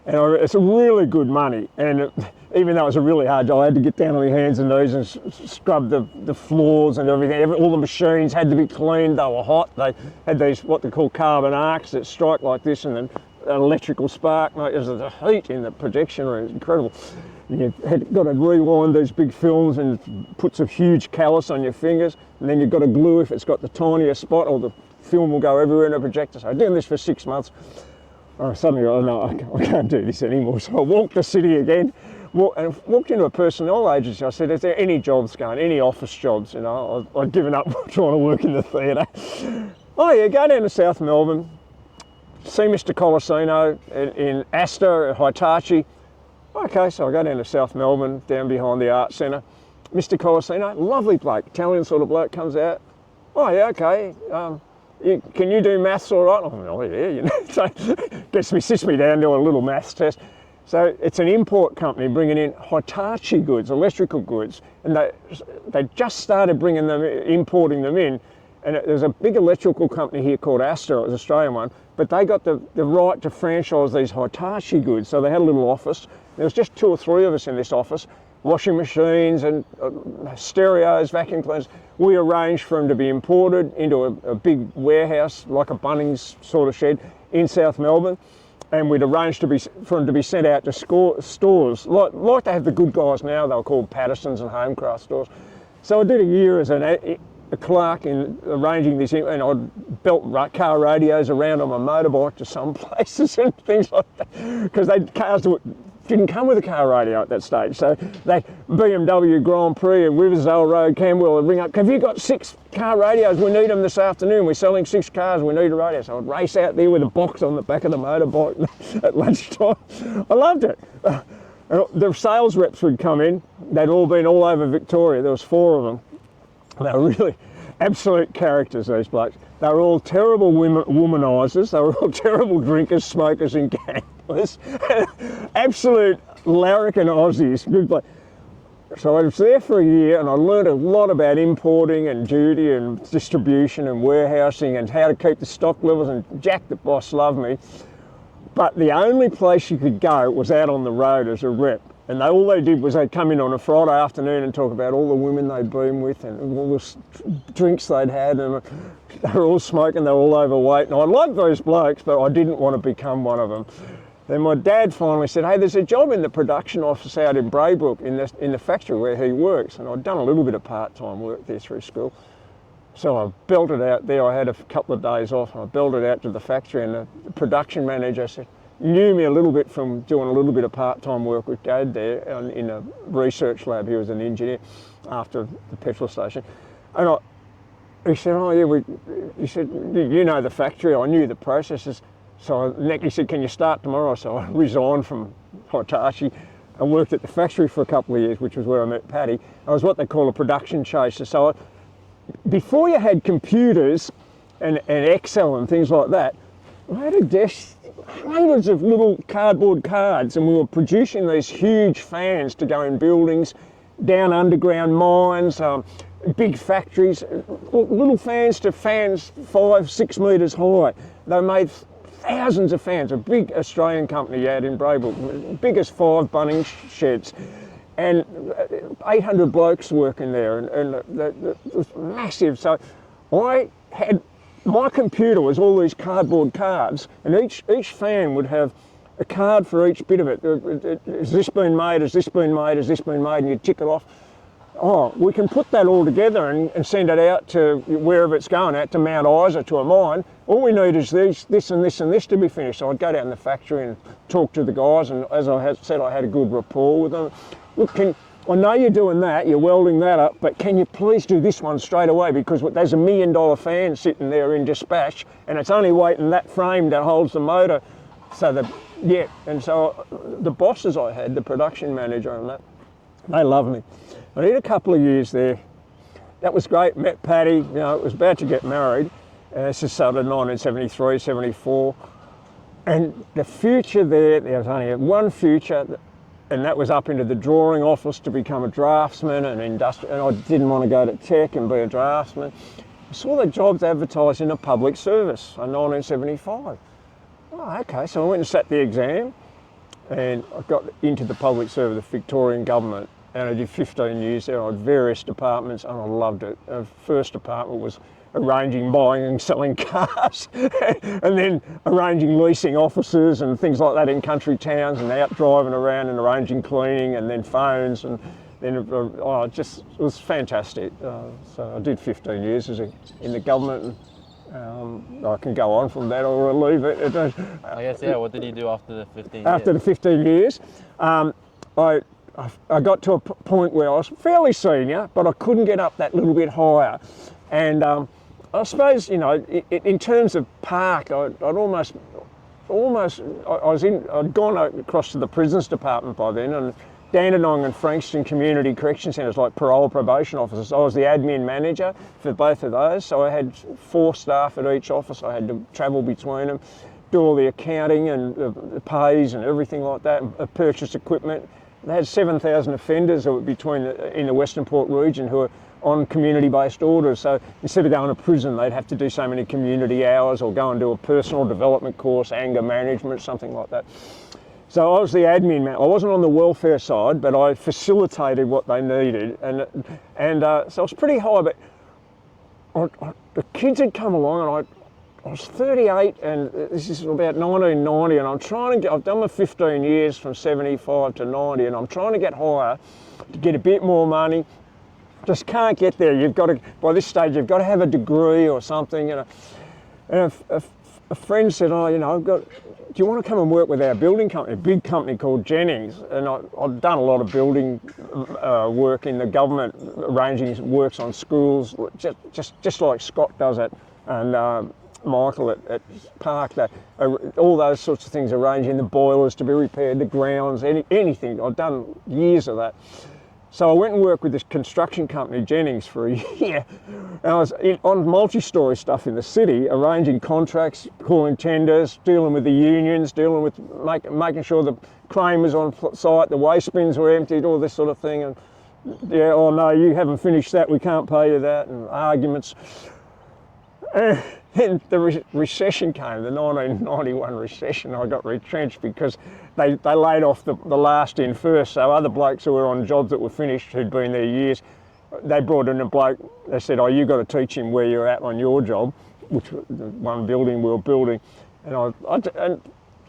And it's really good money. And even though it was a really hard job, I had to get down on my hands and knees and scrub the floors and everything. All the machines had to be cleaned, they were hot. They had these, what they call carbon arcs that strike like this, and then an electrical spark. There's the heat in the projection room, it's incredible. You've got to rewind these big films and put some huge callus on your fingers, and then you've got to glue if it's got the tiniest spot, or the film will go everywhere in a projector. So I'm doing this for 6 months. Suddenly, no, I can't do this anymore. So I walked the city again, and walked into a personnel agency. I said, is there any jobs going, any office jobs? I'd given up trying to work in the theatre. Go down to South Melbourne, see Mr. Colosino in Astor at Hitachi. Okay, so I go down to South Melbourne, down behind the Arts Centre. Mr. Colosino, lovely bloke, Italian sort of bloke, comes out. Okay, can you do maths all right? Yeah, So sits me down, do a little maths test. So it's an import company bringing in Hitachi goods, electrical goods, and they just started importing them in And there's a big electrical company here called Astor, it was an Australian one, but they got the right to franchise these Hitachi goods. So they had a little office. There was just 2 or 3 of us in this office, washing machines and stereos, vacuum cleaners. We arranged for them to be imported into a big warehouse, like a Bunnings sort of shed in South Melbourne. And we'd arranged for them to be sent out to stores, like they have the Good Guys now. They were called Patterson's and Homecraft stores. So I did a year as a clerk in arranging this, and I'd belt car radios around on my motorbike to some places and things like that, because cars didn't come with a car radio at that stage. So they BMW Grand Prix and Riversdale Road, Camberwell would ring up, have you got 6 car radios? We need them this afternoon. We're selling 6 cars, we need a radio. So I'd race out there with a box on the back of the motorbike at lunchtime. I loved it. The sales reps would come in. They'd all been all over Victoria. There was 4 of them. They were really absolute characters, these blokes. They were all terrible womanisers. They were all terrible drinkers, smokers and gamblers. Absolute larrikin Aussies. Good bloke. So I was there for a year and I learned a lot about importing and duty and distribution and warehousing and how to keep the stock levels, and Jack the boss loved me. But the only place you could go was out on the road as a rep. And all they did was they'd come in on a Friday afternoon and talk about all the women they'd been with and all the drinks they'd had, and they were all smoking, they were all overweight. And I loved those blokes, but I didn't want to become one of them. Then my dad finally said, hey, there's a job in the production office out in Braybrook in the factory where he works. And I'd done a little bit of part-time work there through school. So I belted out there. I had a couple of days off and I belted out to the factory, and the production manager said, knew me a little bit from doing a little bit of part-time work with Dad there in a research lab. He was an engineer after the petrol station. And he said, oh yeah, he said, you know the factory. I knew the processes. So he said, can you start tomorrow? So I resigned from Hitachi and worked at the factory for a couple of years, which was where I met Paddy. I was what they call a production chaser. So before you had computers and Excel and things like that, I had a desk, hundreds of little cardboard cards, and we were producing these huge fans to go in buildings, down underground mines, big factories, little fans to fans 5-6 metres high. They made thousands of fans. A big Australian company out in Braybrook, biggest 5 Bunnings sheds, and 800 blokes working there, and it was massive. So my computer was all these cardboard cards, and each fan would have a card for each bit of it. Has this been made? Has this been made? Has this been made? And you tick it off. Oh, we can put that all together and send it out to wherever it's going, out to Mount Isa, to a mine. All we need is this and this and this to be finished. So I'd go down to the factory and talk to the guys, and as I said, I had a good rapport with them. Look, I know you're doing that, you're welding that up, but can you please do this one straight away, because there's $1 million fan sitting there in dispatch, and it's only waiting that frame that holds the motor. So and so the bosses I had, the production manager and that, they loved me. I did a couple of years there. That was great. Met Paddy, it was about to get married. This is sort of 1973, 74. And the future there was only one future, and that was up into the drawing office to become a draftsman and industrial. And I didn't want to go to tech and be a draftsman. I saw the jobs advertised in a public service in 1975. Oh, okay, so I went and sat the exam, and I got into the public service, the Victorian government. And I did 15 years there. I had various departments, and I loved it. The first department was arranging, buying and selling cars, and then arranging leasing offices and things like that in country towns, and out driving around and arranging cleaning, and then phones, and then it was fantastic. So I did 15 years in the government. I can go on from that, or I'll leave it. I guess, yeah, what did you do after the 15 years? After the 15 years, I got to a point where I was fairly senior, but I couldn't get up that little bit higher. And I suppose, in terms of park, I'd gone across to the prisons department by then, and Dandenong and Frankston community correction centres, like parole probation officers. I was the admin manager for both of those, so I had 4 staff at each office. I had to travel between them, do all the accounting and the pays and everything like that, and purchase equipment. They had 7,000 offenders in the Western Port region who were on community-based orders. So instead of going to prison, they'd have to do so many community hours or go and do a personal development course, anger management, something like that. So I was the admin man. I wasn't on the welfare side, but I facilitated what they needed. And so I was pretty high, but the kids had come along, and I was 38, and this is about 1990, and I'm trying to get, I've done my 15 years from 75 to 90, and I'm trying to get higher to get a bit more money. Just can't get there. You've got to, by this stage, you've got to have a degree or something. And a friend said, oh, you know, do you want to come and work with our building company, a big company called Jennings? And I've done a lot of building work in the government, arranging works on schools, just like Scott does it, and Michael at Park, all those sorts of things, arranging the boilers to be repaired, the grounds, anything. I've done years of that. So I went and worked with this construction company, Jennings, for a year. And I was on multi-story stuff in the city, arranging contracts, calling tenders, dealing with the unions, dealing with making sure the crane was on site, the waste bins were emptied, all this sort of thing. And yeah, oh no, you haven't finished that, we can't pay you that, and arguments. Then the recession came, the 1991 recession. I got retrenched because they laid off the last in first, so other blokes who were on jobs that were finished, who'd been there years, they brought in a bloke, they said, oh, you've got to teach him where you're at on your job, which was the one building we were building. And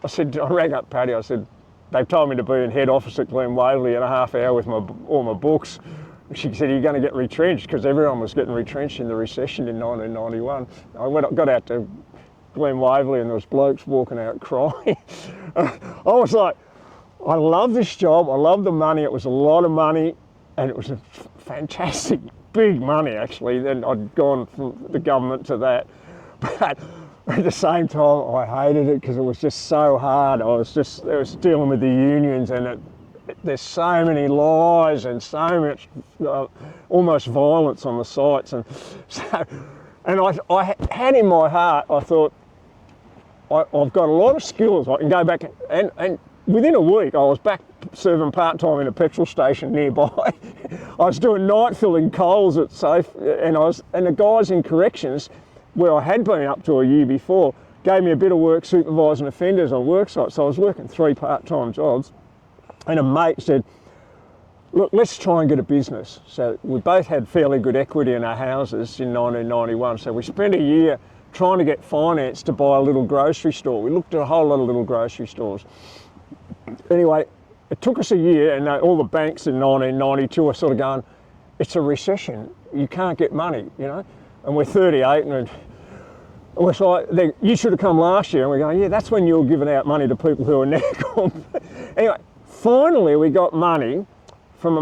I said, I rang up Paddy, I said, they've told me to be in head office at Glen Waverley in a half hour with all my books. She said, you're going to get retrenched, because everyone was getting retrenched in the recession in 1991. I got out to Glen Waverley and there was blokes walking out crying. I was like, I love this job, I love the money, it was a lot of money, and it was a fantastic, big money actually. Then I'd gone from the government to that. But at the same time, I hated it because it was just so hard. I was dealing with the unions, and there's so many lies and so much almost violence on the sites, and I had in my heart, I thought, I've got a lot of skills. I can go back, and within a week I was back serving part-time in a petrol station nearby. I was doing night filling coals at Safe, and the guys in corrections, where I had been up to a year before, gave me a bit of work supervising offenders on work sites. So I was working 3 part-time jobs. And a mate said, look, let's try and get a business. So we both had fairly good equity in our houses in 1991. So we spent a year trying to get finance to buy a little grocery store. We looked at a whole lot of little grocery stores. Anyway, it took us a year, and all the banks in 1992 are sort of going, it's a recession, you can't get money, you know? And we're 38, and we're like, you should have come last year. And we're going, yeah, that's when you were giving out money to people who are now gone. Anyway, finally, we got money from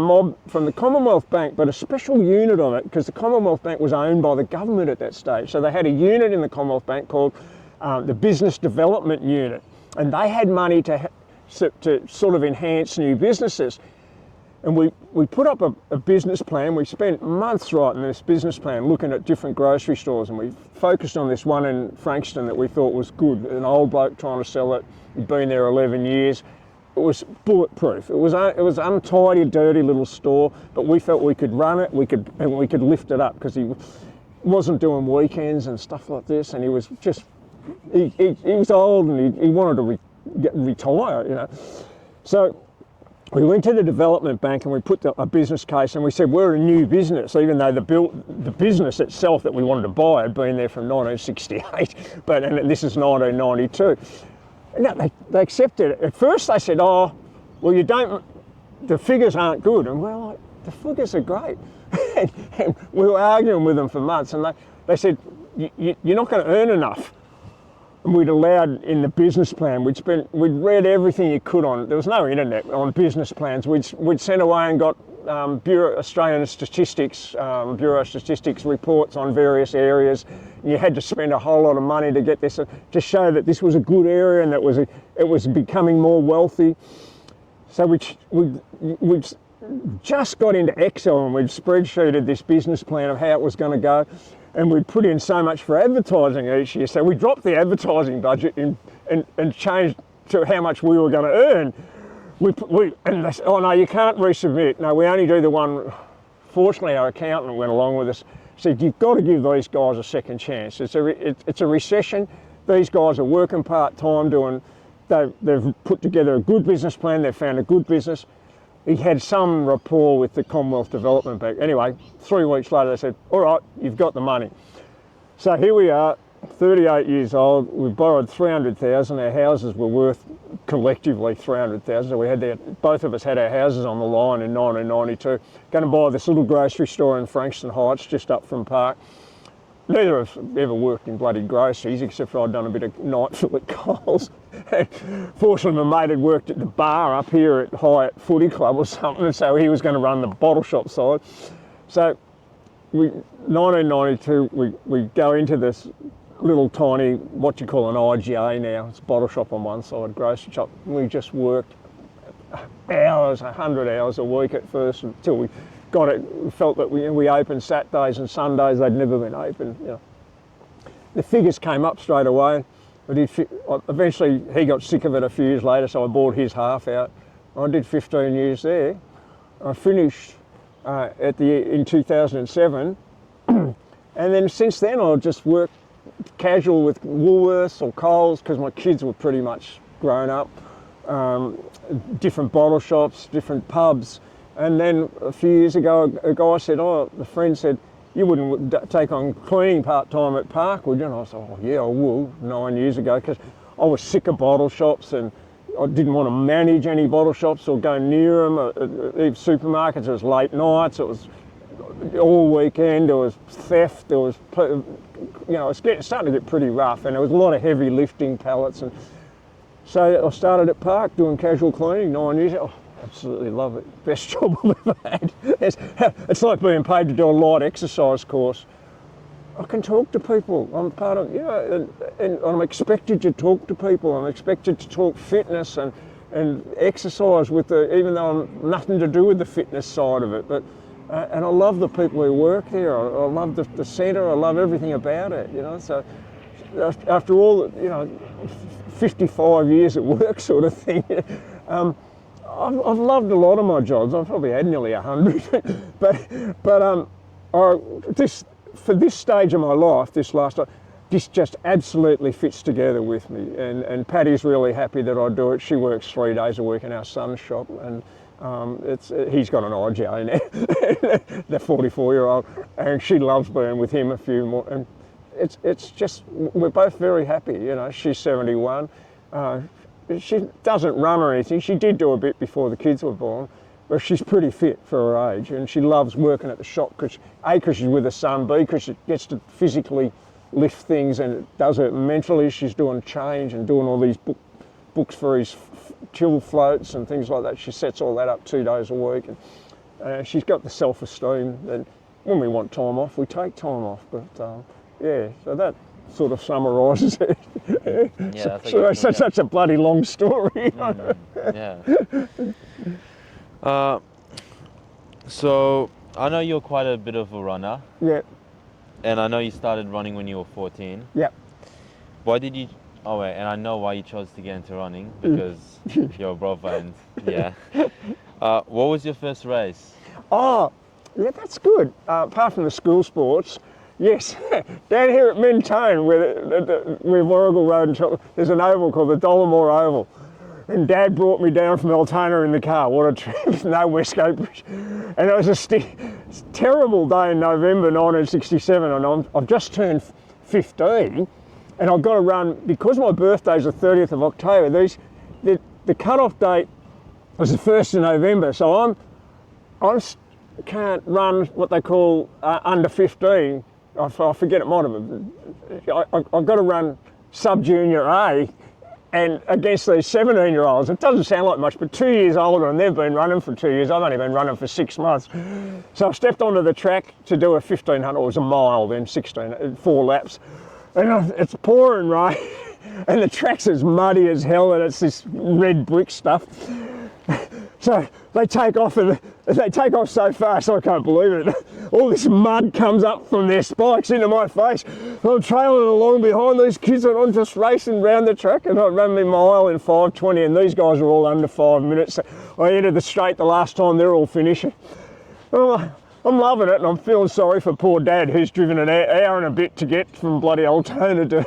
the Commonwealth Bank, but a special unit on it, because the Commonwealth Bank was owned by the government at that stage. So they had a unit in the Commonwealth Bank called the Business Development Unit, and they had money to sort of enhance new businesses. And we put up a business plan. We spent months writing this business plan, looking at different grocery stores, and we focused on this one in Frankston that we thought was good. An old bloke trying to sell it. He'd been there 11 years. It was bulletproof. It was untidy, dirty little store, but we felt we could run it, we could lift it up, because he wasn't doing weekends and stuff like this, and he was just, he was old, and he wanted to retire, you know. So we went to the development bank and we put a business case, and we said we're a new business, even though the business itself that we wanted to buy had been there from 1968, and this is 1992. No, they accepted it. At first they said, oh, well, the figures aren't good. And we're like, the figures are great. and we were arguing with them for months, and they said, you're not going to earn enough. And we'd allowed in the business plan, we'd read everything you could on, there was no internet on business plans. We'd sent away and got Australian Statistics, Bureau of Statistics reports on various areas. And you had to spend a whole lot of money to get this, to show that this was a good area and that it was becoming more wealthy. So we just got into Excel, and we'd spreadsheeted this business plan of how it was going to go, and we'd put in so much for advertising each year. So we dropped the advertising budget and changed to how much we were going to earn. And they said, oh no, you can't resubmit. No, we only do the one fortunately our accountant went along with us, said you've got to give these guys a second chance. It's a recession. These guys are working part-time they've put together a good business plan, they've found a good business. He had some rapport with the Commonwealth Development Bank. Anyway, 3 weeks later they said, all right, you've got the money. So here we are, 38 years old, we borrowed 300,000, our houses were worth collectively 300,000, so we had both of us had our houses on the line in 1992, going to buy this little grocery store in Frankston Heights, just up from Park. Neither of us ever worked in bloody groceries, except for I'd done a bit of nightfall at Coles. Fortunately, my mate had worked at the bar up here at Hyatt Footy Club or something, so he was going to run the bottle shop side. So, 1992, we go into this little tiny, what you call an IGA now, it's a bottle shop on one side, grocery shop. We just worked hours, 100 hours a week at first until we got it. We felt that we opened Saturdays and Sundays, they'd never been open. You know. The figures came up straight away. Eventually he got sick of it a few years later, so I bought his half out. I did 15 years there. I finished in 2007, and then since then I've just worked casual with Woolworths or Coles because my kids were pretty much grown up. Different bottle shops, different pubs. And then a few years ago, a guy said, the friend said, you wouldn't take on cleaning part-time at Park, would you? And I said, oh yeah, I will, 9 years ago, because I was sick of bottle shops and I didn't want to manage any bottle shops or go near them. Even supermarkets, it was late nights, it was all weekend, there was theft, there was, it's starting to get pretty rough, and there was a lot of heavy lifting pallets. And so I started at Park doing casual cleaning 9 years ago. Absolutely love it. Best job I've ever had. It's like being paid to do a light exercise course. I can talk to people. I'm part of, and I'm expected to talk to people. I'm expected to talk fitness and exercise even though I'm nothing to do with the fitness side of it. But and I love the people who work there. I love the centre. I love everything about it. So after all, 55 years at work sort of thing. I've loved a lot of my jobs. I've probably had nearly 100, but for this stage of my life, this just absolutely fits together with me. And Patty's really happy that I do it. She works 3 days a week in our son's shop, and he's got an IGA now, the 44-year-old, and she loves being with him a few more. And it's just we're both very happy. She's 71. She doesn't run or anything. She did do a bit before the kids were born, but she's pretty fit for her age, and she loves working at the shop because she's with her son, B, because she gets to physically lift things, and it does it mentally. She's doing change and doing all these books for his chill floats and things like that. She sets all that up 2 days a week, and she's got the self-esteem that when we want time off, we take time off. But so that sort of summarises it. Such a bloody long story. So I know you're quite a bit of a runner. Yeah. And I know you started running when you were 14. Yeah. Why did you? Oh wait, and I know why you chose to get into running, because you're a brother, and what was your first race? Oh, yeah, that's good. Apart from the school sports. Yes, down here at Mentone, where Warrigal Road, there's an oval called the Dollamore Oval. And Dad brought me down from Altona in the car. What a trip, no Westgate Bridge. And it was a terrible day in November 1967, and I've just turned 15, and I've got to run, because my birthday's the 30th of October, the cut-off date was the 1st of November, so I can't run what they call under 15. I forget, it might have been. I've got to run sub-junior A, and against these 17-year-olds. It doesn't sound like much, but 2 years older, and they've been running for 2 years. I've only been running for 6 months. So I stepped onto the track to do a 1500, it was a mile then, 4 laps. And it's pouring rain, and the track's as muddy as hell, and it's this red brick stuff. So they take off, and they take off so fast, I can't believe it. All this mud comes up from their spikes into my face. I'm trailing along behind these kids, and I'm just racing around the track, and I ran my mile in 5:20, and these guys are all under 5 minutes. So I entered the straight the last time, they're all finishing. I'm loving it, and I'm feeling sorry for poor Dad, who's driven an hour and a bit to get from bloody Altona to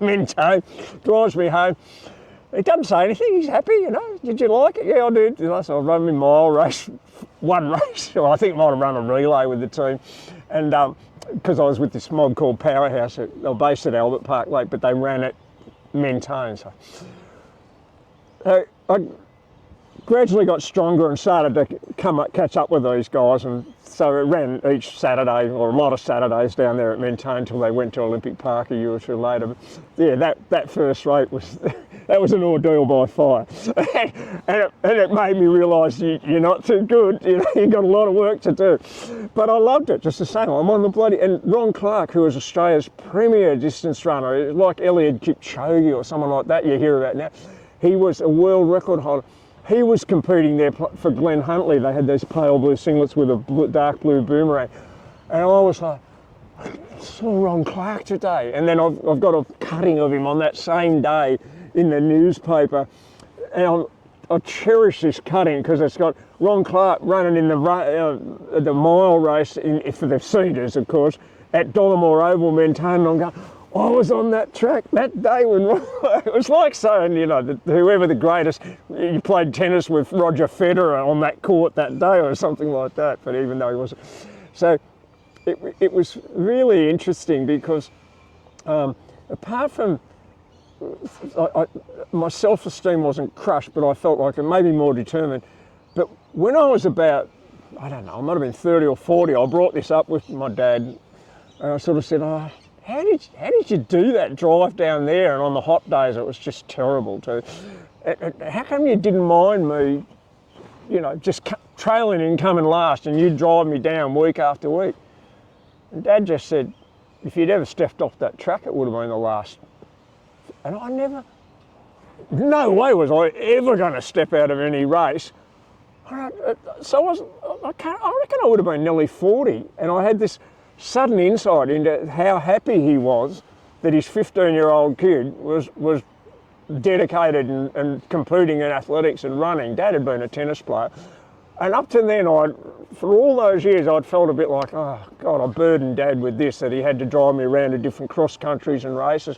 Mentone. Drives me home. He doesn't say anything. He's happy, you know. Did you like it? Yeah, I did. You know, so I run my mile race, one race. Or I think I might have run a relay with the team, and because I was with this mob called Powerhouse. They were based at Albert Park Lake, but they ran at Mentone. So I gradually got stronger and started to catch up with these guys, and so it ran each Saturday, or a lot of Saturdays down there at Mentone until they went to Olympic Park a year or two later. But yeah, that first race was that was an ordeal by fire, and it made me realise you're not too good. You know, you've got a lot of work to do. But I loved it just the same. I'm on the bloody, and Ron Clark, who was Australia's premier distance runner, like Eliud Kipchoge or someone like that you hear about now, he was a world record holder. He was competing there for Glenn Huntley. They had those pale blue singlets with a dark blue boomerang. And I was like, I saw Ron Clark today. And then I've got a cutting of him on that same day in the newspaper. And I cherish this cutting because it's got Ron Clark running in the mile race for the Cedars, of course, at Dollamore Oval, Mentone. And I'm going, I was on that track that day when it was like saying, you know, whoever the greatest, you played tennis with Roger Federer on that court that day or something like that, but even though he wasn't. So it was really interesting because apart from, my self-esteem wasn't crushed, but I felt like it made me more determined. But when I was about, I don't know, I might have been 30 or 40, I brought this up with my dad, and I sort of said, how did you do that drive down there? And on the hot days, it was just terrible too. How come you didn't mind me, you know, just trailing and coming last, and you'd drive me down week after week? And Dad just said, if you'd ever stepped off that track, it would have been the last. And I never, no way was I ever going to step out of any race. So I reckon I would have been nearly 40, and I had this sudden insight into how happy he was that his 15-year-old kid was dedicated and competing in athletics and running. Dad had been a tennis player. And up to then, for all those years, I'd felt a bit like, oh, God, I burdened Dad with this, that he had to drive me around to different cross countries and races.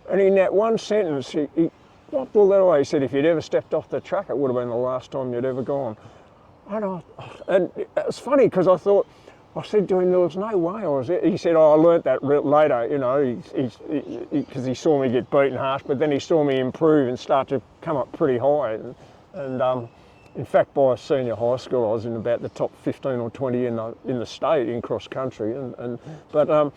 And in that one sentence, he knocked all that away. He said, if you'd ever stepped off the track, it would have been the last time you'd ever gone. And it was funny because I said to him, there was no way he said, I learnt that later, you know, because he saw me get beaten harsh, but then he saw me improve and start to come up pretty high. And in fact, by senior high school, I was in about the top 15 or 20 in the state in cross country. But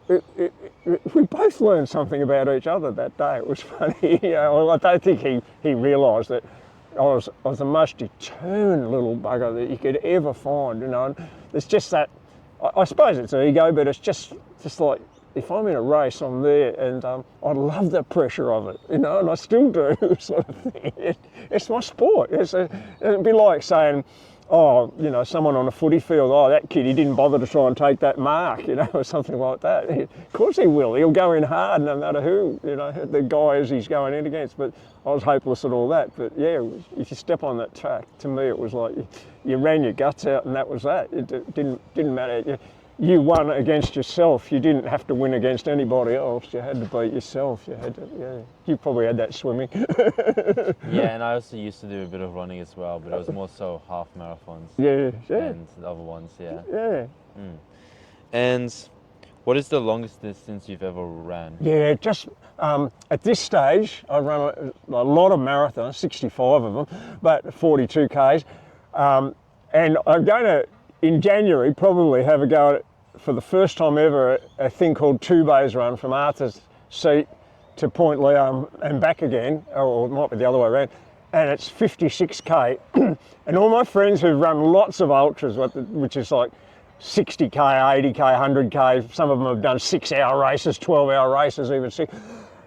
we both learned something about each other that day. It was funny. You know, I don't think he realised that I was the most determined little bugger that you could ever find, you know. And it's just that, I suppose it's ego, but it's just like, if I'm in a race, I'm there, and I love the pressure of it, you know, and I still do, sort of thing. It's my sport. It'd be like saying, oh, you know, someone on a footy field, oh, that kid, he didn't bother to try and take that mark, you know, or something like that. Of course he will. He'll go in hard no matter who, you know, the guy is he's going in against. But I was hopeless at all that. But yeah, if you step on that track, to me it was like you ran your guts out and that was that. It didn't matter. You won against yourself. You didn't have to win against anybody else. You had to beat yourself. You had to, yeah. You probably had that swimming. Yeah, and I also used to do a bit of running as well, but it was more so half marathons. Yeah. And the other ones, yeah. Yeah. And what is the longest distance you've ever ran? Yeah, just at this stage, I run a lot of marathons, 65 of them, but 42 Ks. And I'm going to, in January, probably have a go at, for the first time ever, a thing called 2 Bays Run from Arthur's Seat to Point Leo and back again, or it might be the other way around, and it's 56K. And all my friends who've run lots of ultras, which is like 60K, 80K, 100K, some of them have done 6-hour races, 12-hour races, even 6.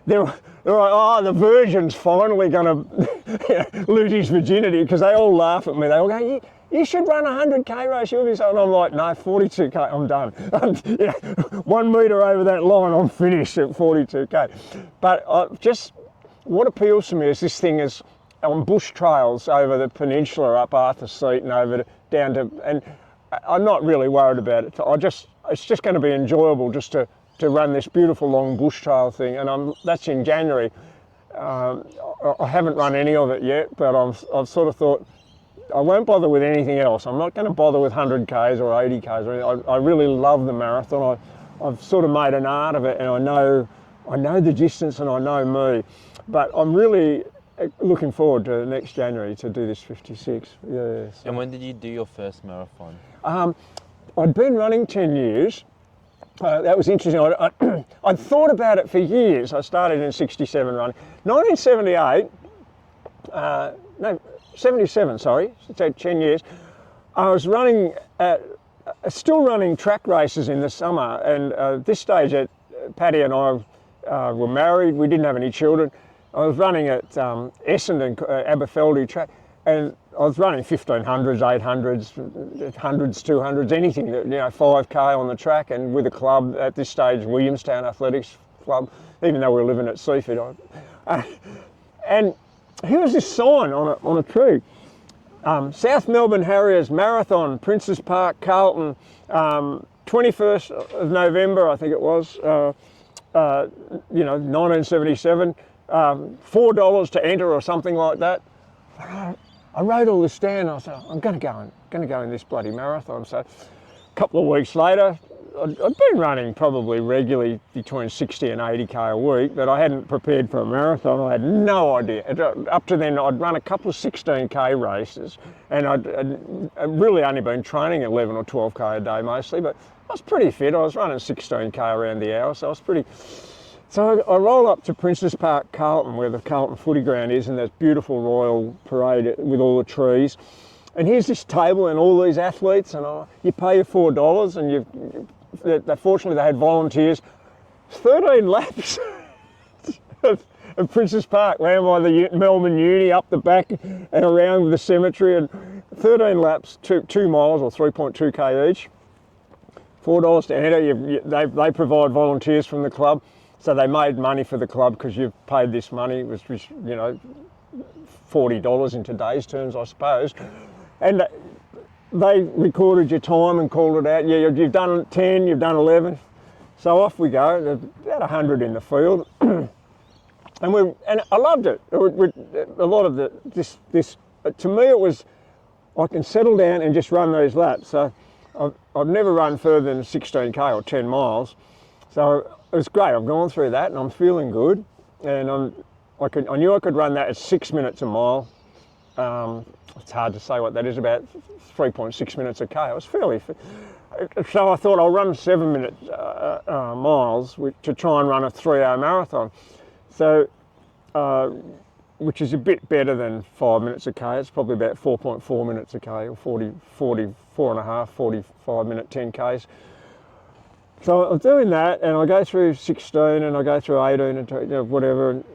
They're like, oh, the virgin's finally going to lose his virginity, because they all laugh at me. They all go, you should run a 100K race, you'll be so. And I'm like, no, 42K, I'm done. 1 metre over that line, I'm finished at 42K. But what appeals to me is this thing is on bush trails over the peninsula, up Arthur's Seat and over down to, and I'm not really worried about it. It's just going to be enjoyable just to run this beautiful long bush trail thing, and that's in January. I haven't run any of it yet, but I've sort of thought I won't bother with anything else. I'm not going to bother with 100Ks or 80Ks. Or anything. I really love the marathon. I've sort of made an art of it, and I know the distance and I know me, but I'm really looking forward to next January to do this 56. Yeah. So. And when did you do your first marathon? I'd been running 10 years. That was interesting. I'd thought about it for years. I started in 67 running. 1978, 77, sorry, so 10 years. I was running, still running track races in the summer, and at this stage, Paddy and I were married. We didn't have any children. I was running at Essendon, Aberfeldy track, and I was running 1500s, 800s, 100s, 200s, anything that, 5K on the track, and with a club at this stage, Williamstown Athletics Club, even though we were living at Seaford. And here was this sign on a tree. South Melbourne Harriers Marathon, Princess Park Carlton, 21st of November, I think it was, 1977, $4 to enter or something like that. I wrote all this down. I said, I'm going to go in this bloody marathon. So a couple of weeks later, I'd been running probably regularly between 60 and 80K a week, but I hadn't prepared for a marathon. I had no idea. Up to then, I'd run a couple of 16K races, and I'd really only been training 11 or 12K a day mostly, but I was pretty fit. I was running 16K around the hour, so I was pretty... So I roll up to Princess Park Carlton, where the Carlton footy ground is, and there's beautiful Royal Parade with all the trees. And here's this table and all these athletes, and you pay your $4, and fortunately they had volunteers. 13 laps of Princess Park, round by the Melbourne Uni, up the back and around the cemetery, and 13 laps, 2 miles or 3.2K each. $4 to enter. They provide volunteers from the club. So they made money for the club because you've paid this money, which was, $40 in today's terms, I suppose. And they recorded your time and called it out. Yeah, you've done 10, you've done 11. So off we go. There's about 100 in the field. and I loved it. A lot of this, to me it was, I can settle down and just run these laps. So I've never run further than 16K or 10 miles. So it was great. I've gone through that and I'm feeling good. And I knew I could run that at 6 minutes a mile. It's hard to say what that is, about 3.6 minutes a K. I was fairly fit. So I thought I'll run 7 minute miles to try and run a 3-hour marathon. So, which is a bit better than 5 minutes a K. It's probably about 4.4 minutes a K, or 45 minute 10Ks. So I'm doing that, and I go through 16, and I go through 18, and whatever, and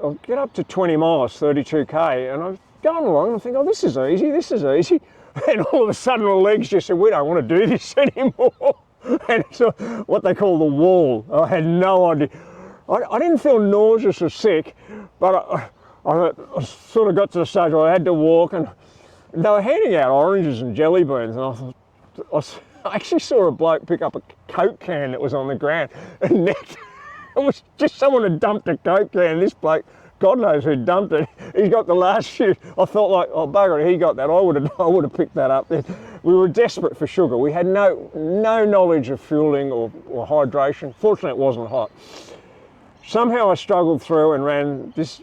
I'll get up to 20 miles, 32K, and I'm going along, and I think, oh, this is easy. And all of a sudden, my legs just said, we don't want to do this anymore. And so what they call the wall. I had no idea. I didn't feel nauseous or sick, but I sort of got to the stage where I had to walk, and they were handing out oranges and jelly beans, and I thought, I actually saw a bloke pick up a Coke can that was on the ground, and it was just someone had dumped a Coke can. This bloke, God knows who dumped it. He's got the last few. I felt like, oh bugger it, he got that. I would have picked that up. We were desperate for sugar. We had no knowledge of fueling or hydration. Fortunately, it wasn't hot. Somehow I struggled through and ran this.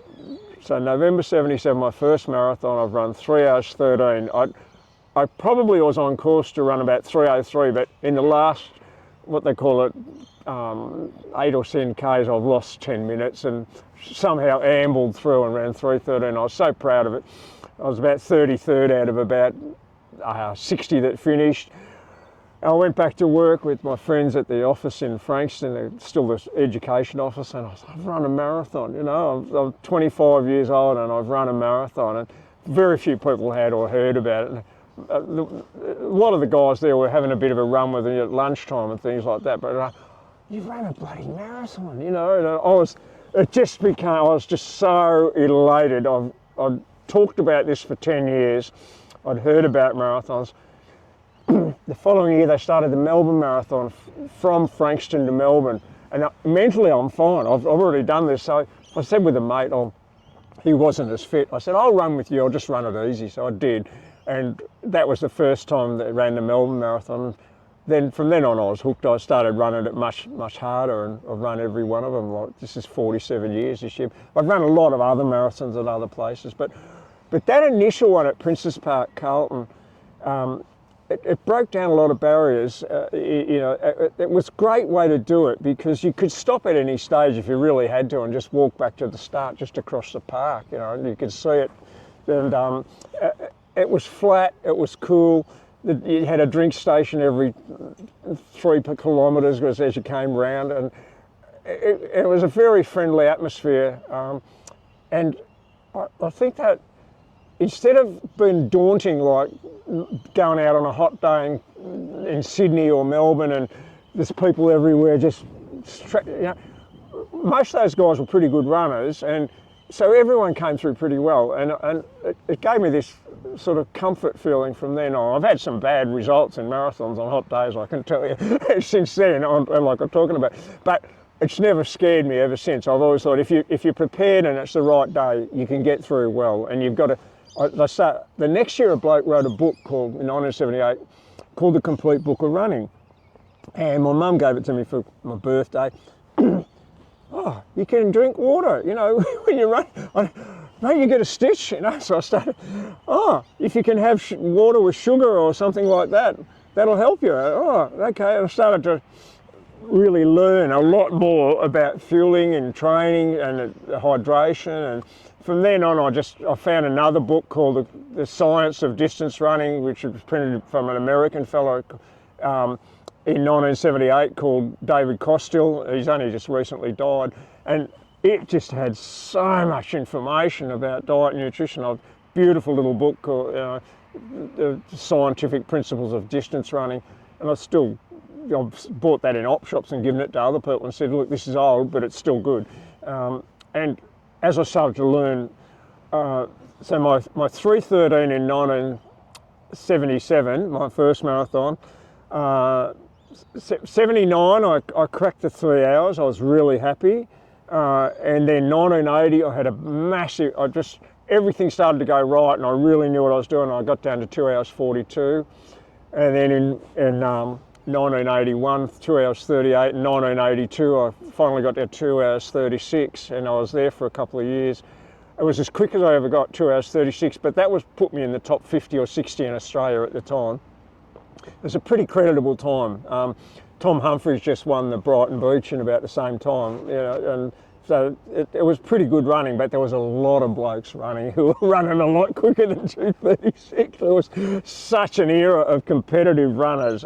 So November 77, my first marathon. I've run 3 hours 13. I probably was on course to run about 3:03, but in the last, what they call it, 8 or 10 Ks, I've lost 10 minutes and somehow ambled through and ran 3:13. I was so proud of it. I was about 33rd out of about 60 that finished. I went back to work with my friends at the office in Frankston, still the education office, and I was like, I've run a marathon, I'm 25 years old and I've run a marathon, and very few people had or heard about it. A lot of the guys there were having a bit of a run with it at lunchtime and things like that, but you've run a bloody marathon, and I was just so elated. I'd talked about this for 10 years. I'd heard about marathons. the following year they started the Melbourne Marathon from Frankston to Melbourne. And mentally I'm fine, I've already done this. So I said with a mate, he wasn't as fit, I said, I'll run with you, I'll just run it easy. So I did. And that was the first time that I ran the Melbourne Marathon. Then from then on I was hooked. I started running it much harder, and I've run every one of them. Like, this is 47 years this year. I've run a lot of other marathons at other places, but that initial one at Princess Park Carlton, it broke down a lot of barriers. It was a great way to do it because you could stop at any stage if you really had to and just walk back to the start just across the park, and you could see it. And it was flat, it was cool. You had a drink station every 3 kilometres as you came round, and it was a very friendly atmosphere. And I think that instead of being daunting, like going out on a hot day in Sydney or Melbourne and there's people everywhere, most of those guys were pretty good runners, and so everyone came through pretty well, and it gave me this sort of comfort feeling from then on. I've had some bad results in marathons on hot days, I can tell you, since then, like I'm talking about, but it's never scared me ever since. I've always thought if you're prepared and it's the right day, you can get through well, and you've got to. The next year a bloke wrote a book called, in 1978, called The Complete Book of Running, and my mum gave it to me for my birthday. Oh, you can drink water, when you run. Mate, you get a stitch, So I started, if you can have water with sugar or something like that, that'll help you. Oh, okay. I started to really learn a lot more about fueling and training and hydration. And from then on, I found another book called The Science of Distance Running, which was printed from an American fellow in 1978 called David Costill. He's only just recently died, and it just had so much information about diet and nutrition. A beautiful little book called The Scientific Principles of Distance Running, and I've bought that in op shops and given it to other people and said, look, this is old, but it's still good. And as I started to learn, so my 3:13 in 1977, my first marathon, 79, I cracked the 3 hours. I was really happy. And then 1980, I had a massive, everything started to go right and I really knew what I was doing. I got down to 2 hours 42. And then in 1981, 2 hours 38. In 1982, I finally got to 2 hours 36, and I was there for a couple of years. It was as quick as I ever got, 2 hours 36, but that put me in the top 50 or 60 in Australia at the time. It was a pretty creditable time. Tom Humphries just won the Brighton Beach in about the same time, and so it was pretty good running, but there was a lot of blokes running who were running a lot quicker than 2:36. There was such an era of competitive runners.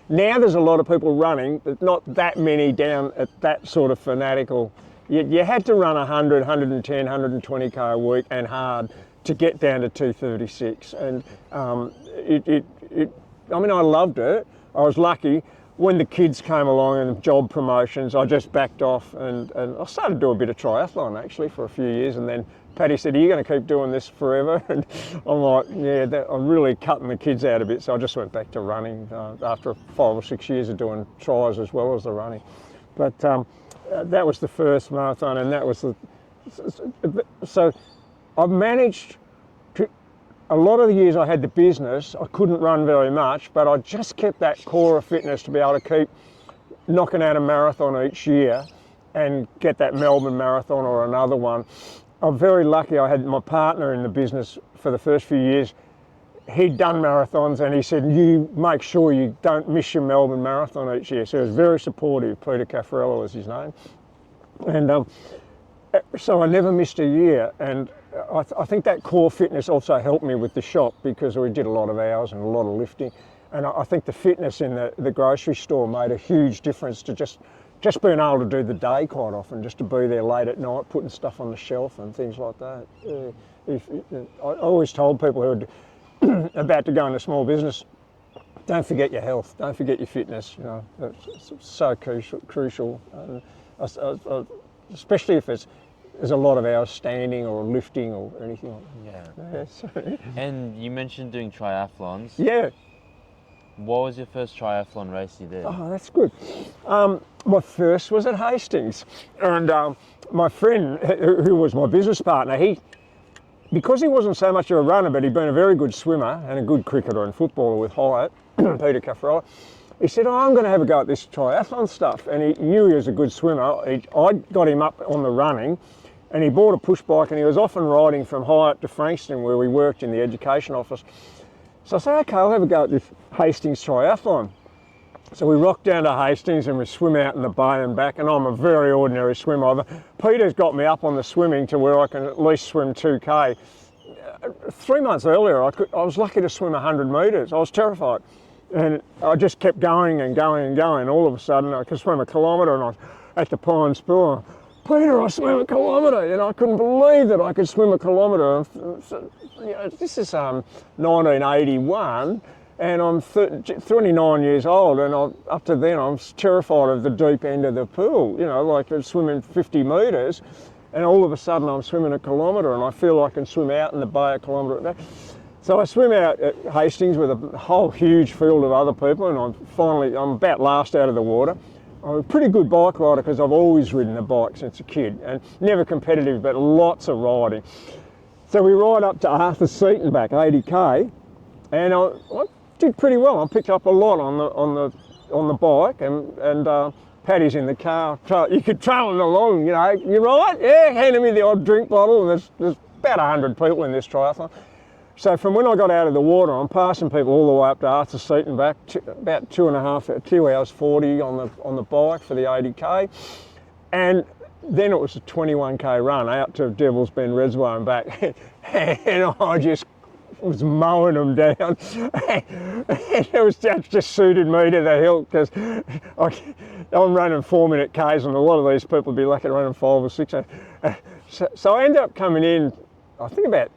Now there's a lot of people running, but not that many down at that sort of fanatical. You had to run 100, 110, 120k a week and hard to get down to 2:36, and I loved it. I was lucky. When the kids came along and job promotions, I just backed off and I started to do a bit of triathlon actually for a few years, and then Paddy said, are you going to keep doing this forever? And I'm like, yeah, I'm really cutting the kids out a bit, so I just went back to running after 5 or 6 years of doing tries as well as the running. But that was the first marathon, and that was so I've managed to, a lot of the years I had the business, I couldn't run very much, but I just kept that core of fitness to be able to keep knocking out a marathon each year and get that Melbourne Marathon or another one. I'm very lucky I had my partner in the business for the first few years. He'd done marathons and he said, you make sure you don't miss your Melbourne Marathon each year. So he was very supportive. Peter Caffarella was his name. And so I never missed a year. And I think that core fitness also helped me with the shop because we did a lot of hours and a lot of lifting. And I think the fitness in the grocery store made a huge difference to just being able to do the day quite often, just to be there late at night, putting stuff on the shelf and things like that. I always told people who are about to go into small business, don't forget your health, don't forget your fitness. It's so crucial. Especially if there's a lot of hours standing or lifting or anything like that. Yeah. And you mentioned doing triathlons. Yeah. What was your first triathlon race you did? Oh, that's good. My first was at Hastings, and my friend, who was my business partner, because he wasn't so much of a runner, but he'd been a very good swimmer and a good cricketer and footballer with Hyatt, Peter Caffarella, he said, oh, I'm going to have a go at this triathlon stuff. And he knew he was a good swimmer. I got him up on the running, and he bought a push bike, and he was often riding from Hyatt to Frankston, where we worked in the education office. So I said, okay, I'll have a go at this Hastings triathlon. So we rocked down to Hastings and we swim out in the bay and back, and I'm a very ordinary swimmer. Peter's got me up on the swimming to where I can at least swim 2K. 3 months earlier, I was lucky to swim 100 metres. I was terrified. And I just kept going and going and going. All of a sudden, I could swim a kilometre, and I was at the Pine Spool. Peter, I swam a kilometre. You know, I couldn't believe that I could swim a kilometre. So, you know, this is 1981, and I'm 29 years old, and up to then I was terrified of the deep end of the pool. You know, like swimming 50 metres, and all of a sudden I'm swimming a kilometre, and I feel I can swim out in the bay a kilometre. So I swim out at Hastings with a whole huge field of other people, and I'm about last out of the water. I'm a pretty good bike rider because I've always ridden a bike since a kid, and never competitive, but lots of riding. So we ride up to Arthur Seaton back, 80k, and I did pretty well. I picked up a lot on the bike, and Paddy's in the car. You could trail it along, you know. You right? Yeah, handing me the odd drink bottle, and there's about 100 people in this triathlon. So from when I got out of the water, I'm passing people all the way up to Arthur Seaton back, about 2 hours 40 on the bike for the 80k, and then it was a 21k run out to Devil's Bend Reservoir and back, and I just was mowing them down. And that just suited me to the hilt, because I'm running 4-minute Ks, and a lot of these people would be lucky to run 5 or 6. So I ended up coming in, I think about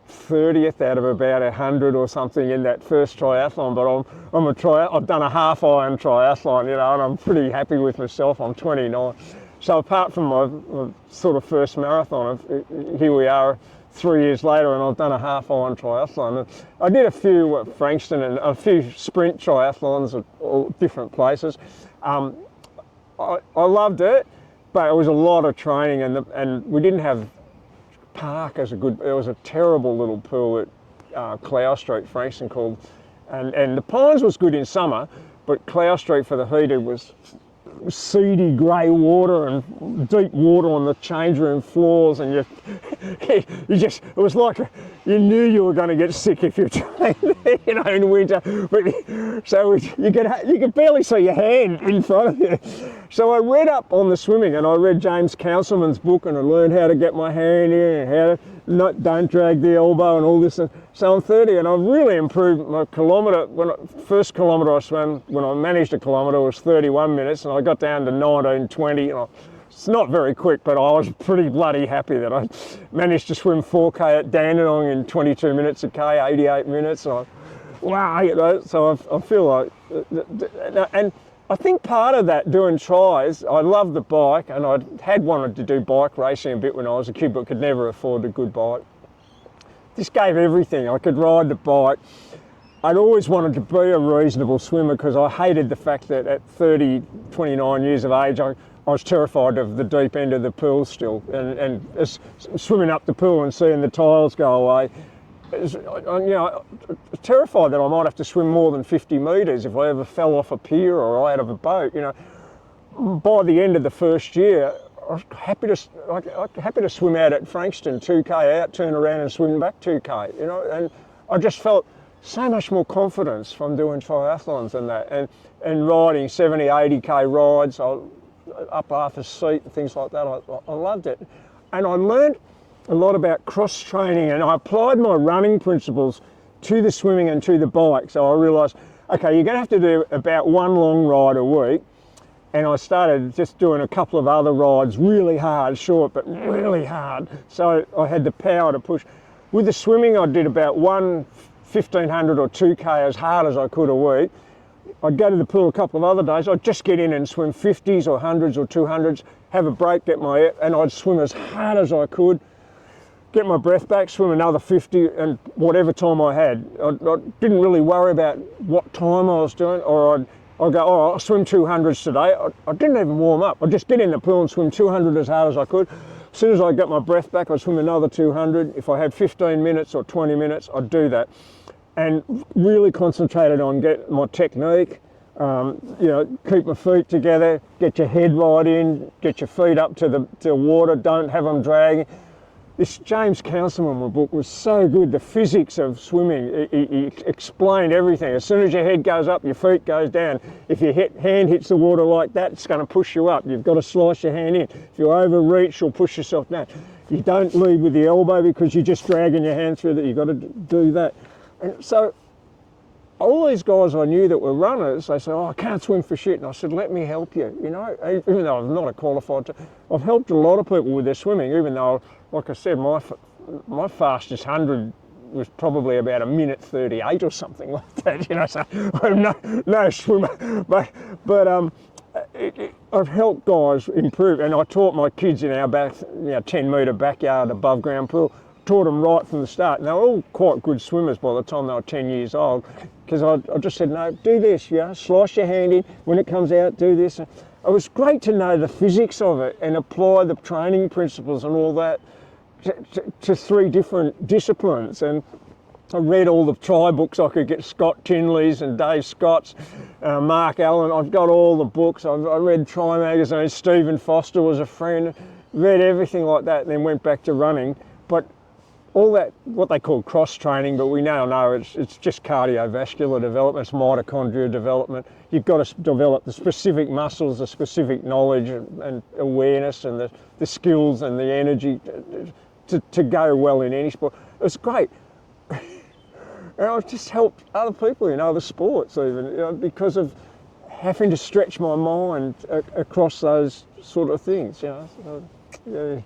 30th out of about 100 or something in that first triathlon, but I've done a half iron triathlon, you know, and I'm pretty happy with myself. I'm 29. So apart from my sort of first marathon, here we are 3 years later, and I've done a half iron triathlon. I did a few at Frankston and a few sprint triathlons at all different places. I loved it, but it was a lot of training, and we didn't have park as a good. There was a terrible little pool at Clough Street, Frankston, called, and the Pines was good in summer, but Clough Street for the heated was seedy grey water and deep water on the change room floors, and it was like you knew you were going to get sick if you trained there, you know, in winter. But so you could barely see your hand in front of you. So I read up on the swimming, and I read James Councilman's book, and I learned how to get my hand in and how to don't drag the elbow and all this. And so I'm 30, and I've really improved my kilometre. First kilometre I swam, when I managed a kilometre, was 31 minutes, and I got down to 19:20. It's not very quick, but I was pretty bloody happy that I managed to swim 4k at Dandenong in 22 minutes a k, 88 minutes. And wow, you know, so I feel like, and I think part of that doing tries, I love the bike, and I had wanted to do bike racing a bit when I was a kid, but could never afford a good bike. This gave everything. I could ride the bike. I'd always wanted to be a reasonable swimmer, because I hated the fact that at 29 years of age, I was terrified of the deep end of the pool still, and swimming up the pool and seeing the tiles go away. Terrified that I might have to swim more than 50 metres if I ever fell off a pier or out of a boat. You know, by the end of the first year, I was happy to swim out at Frankston 2k out, turn around and swim back 2k. You know, and I just felt so much more confidence from doing triathlons and that, and riding 70, 80k rides up Arthur's Seat and things like that. I loved it, and I learned a lot about cross training, and I applied my running principles to the swimming and to the bike. So I realised, okay, you're going to have to do about one long ride a week, and I started just doing a couple of other rides really hard, short but really hard, so I had the power to push. With the swimming, I did about 1,500 or 2k as hard as I could a week. I'd go to the pool a couple of other days, I'd just get in and swim 50s or 100s or 200s, have a break, and I'd swim as hard as I could. get my breath back, swim another 50, and whatever time I had. I didn't really worry about what time I was doing, or I'd go, oh, I'll swim 200s today. I didn't even warm up. I'd just get in the pool and swim 200 as hard as I could. As soon as I got my breath back, I'd swim another 200. If I had 15 minutes or 20 minutes, I'd do that. And really concentrated on get my technique, keep my feet together, get your head right in, get your feet up to the water, don't have them dragging. This James Councilman book was so good, the physics of swimming. He explained everything. As soon as your head goes up, your feet goes down. If your hand hits the water like that, it's going to push you up. You've got to slice your hand in. If you overreach, you'll push yourself down. You don't lead with the elbow because you're just dragging your hand through that. You've got to do that. And so all these guys I knew that were runners, they said, oh, I can't swim for shit. And I said, let me help you. Even though I'm not a qualified, I've helped a lot of people with their swimming, even though, like I said, my fastest 100 was probably about 1:38 or something like that, so I'm no swimmer. But I've helped guys improve, and I taught my kids in our 10-metre backyard above ground pool, taught them right from the start. And they were all quite good swimmers by the time they were 10 years old, because I just said, no, do this, slice your hand in, when it comes out, do this. And it was great to know the physics of it and apply the training principles and all that to 3 different disciplines. And I read all the tri books I could get, Scott Tinley's and Dave Scott's, Mark Allen. I've got all the books. I read Tri magazine. Stephen Foster was a friend. Read everything like that, and then went back to running. But all that, what they call cross training, but we now know it's just cardiovascular development, it's mitochondria development. You've got to develop the specific muscles, the specific knowledge and awareness, and the skills and the energy to go well in any sport. It was great. And I've just helped other people in other sports even, because of having to stretch my mind across those sort of things, So, yeah.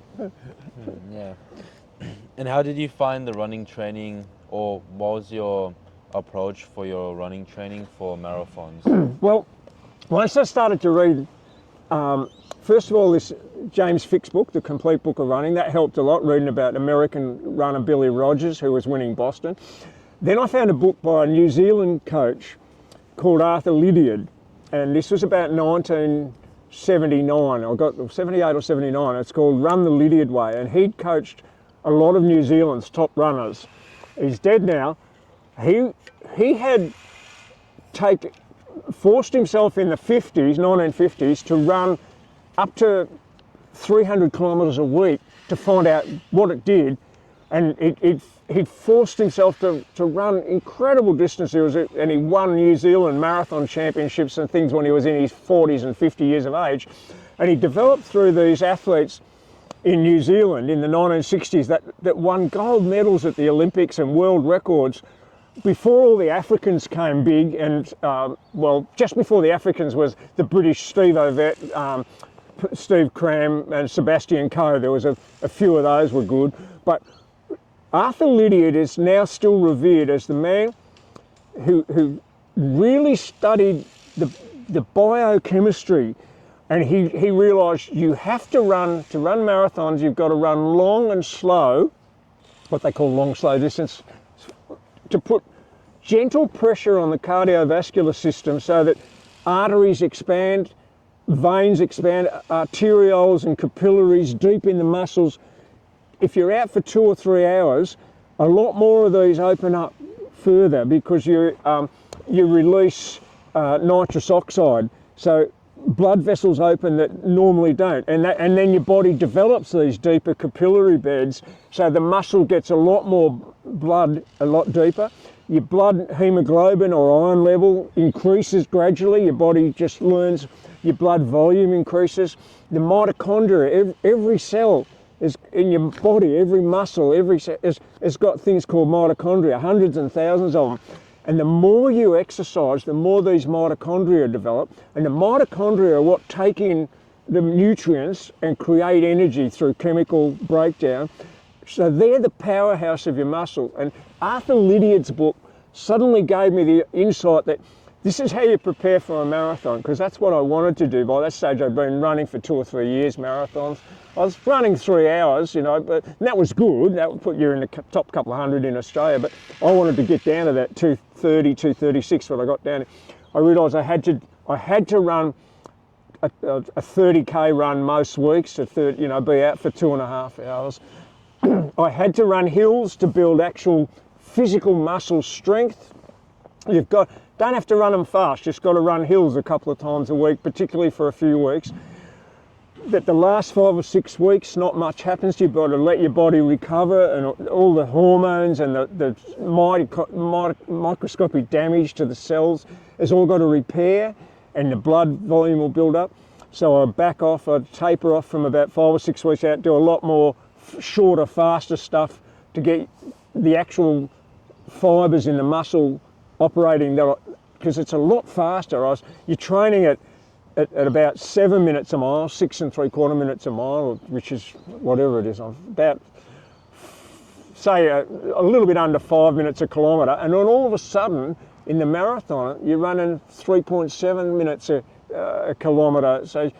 And how did you find the running training, or what was your approach for your running training for marathons? Well, once I started to read, first of all, this James Fick's book, The Complete Book of Running, that helped a lot, reading about American runner Billy Rogers, who was winning Boston. Then I found a book by a New Zealand coach called Arthur Lydiard, and this was about 1979. I got 78 or 79. It's called Run the Lydiard Way, and he'd coached a lot of New Zealand's top runners. He's dead now. He had forced himself in the 1950s, to run up to 300 kilometres a week to find out what it did, and he'd forced himself to run incredible distances, and he won New Zealand marathon championships and things when he was in his 40s and 50 years of age, and he developed through these athletes in New Zealand in the 1960s that won gold medals at the Olympics and world records before all the Africans came big. And just before the Africans was the British Steve Ovett, Steve Cram and Sebastian Coe. There was a few of those were good, but Arthur Lydiard is now still revered as the man who really studied the biochemistry. And he realised you have to run marathons, you've got to run long and slow, what they call long, slow distance, to put gentle pressure on the cardiovascular system so that arteries expand, veins expand, arterioles and capillaries deep in the muscles. If you're out for 2 or 3 hours, a lot more of these open up further because you release nitrous oxide. So blood vessels open that normally don't, and then your body develops these deeper capillary beds, so the muscle gets a lot more blood a lot deeper. Your blood hemoglobin or iron level increases gradually. Your body just learns, your blood volume increases. The mitochondria, every cell is in your body, every muscle, every cell has got things called mitochondria, hundreds and thousands of them. And the more you exercise, the more these mitochondria develop. And the mitochondria are what take in the nutrients and create energy through chemical breakdown. So they're the powerhouse of your muscle. And Arthur Lydiard's book suddenly gave me the insight that this is how you prepare for a marathon, because that's what I wanted to do. By that stage, I'd been running for 2 or 3 years, marathons. I was running 3 hours, you know, but that was good. That would put you in the top couple of hundred in Australia, but I wanted to get down to that 2:30, 2:36 when I got down. I realised I had to run a 30k run most weeks, be out for 2.5 hours. I had to run hills to build actual physical muscle strength. Don't have to run them fast, just got to run hills a couple of times a week, particularly for a few weeks. But the last 5 or 6 weeks, not much happens. You've got to let your body recover, and all the hormones and the microscopic damage to the cells has all got to repair, and the blood volume will build up. So I back off, I taper off from about 5 or 6 weeks out, do a lot more shorter, faster stuff to get the actual fibres in the muscle operating, because it's a lot faster. You're training at about 7 minutes a mile, 6 3/4 minutes a mile, which is whatever it is, about, say, a little bit under 5 minutes a kilometre, and then all of a sudden, in the marathon, you're running 3.7 minutes a kilometre. So,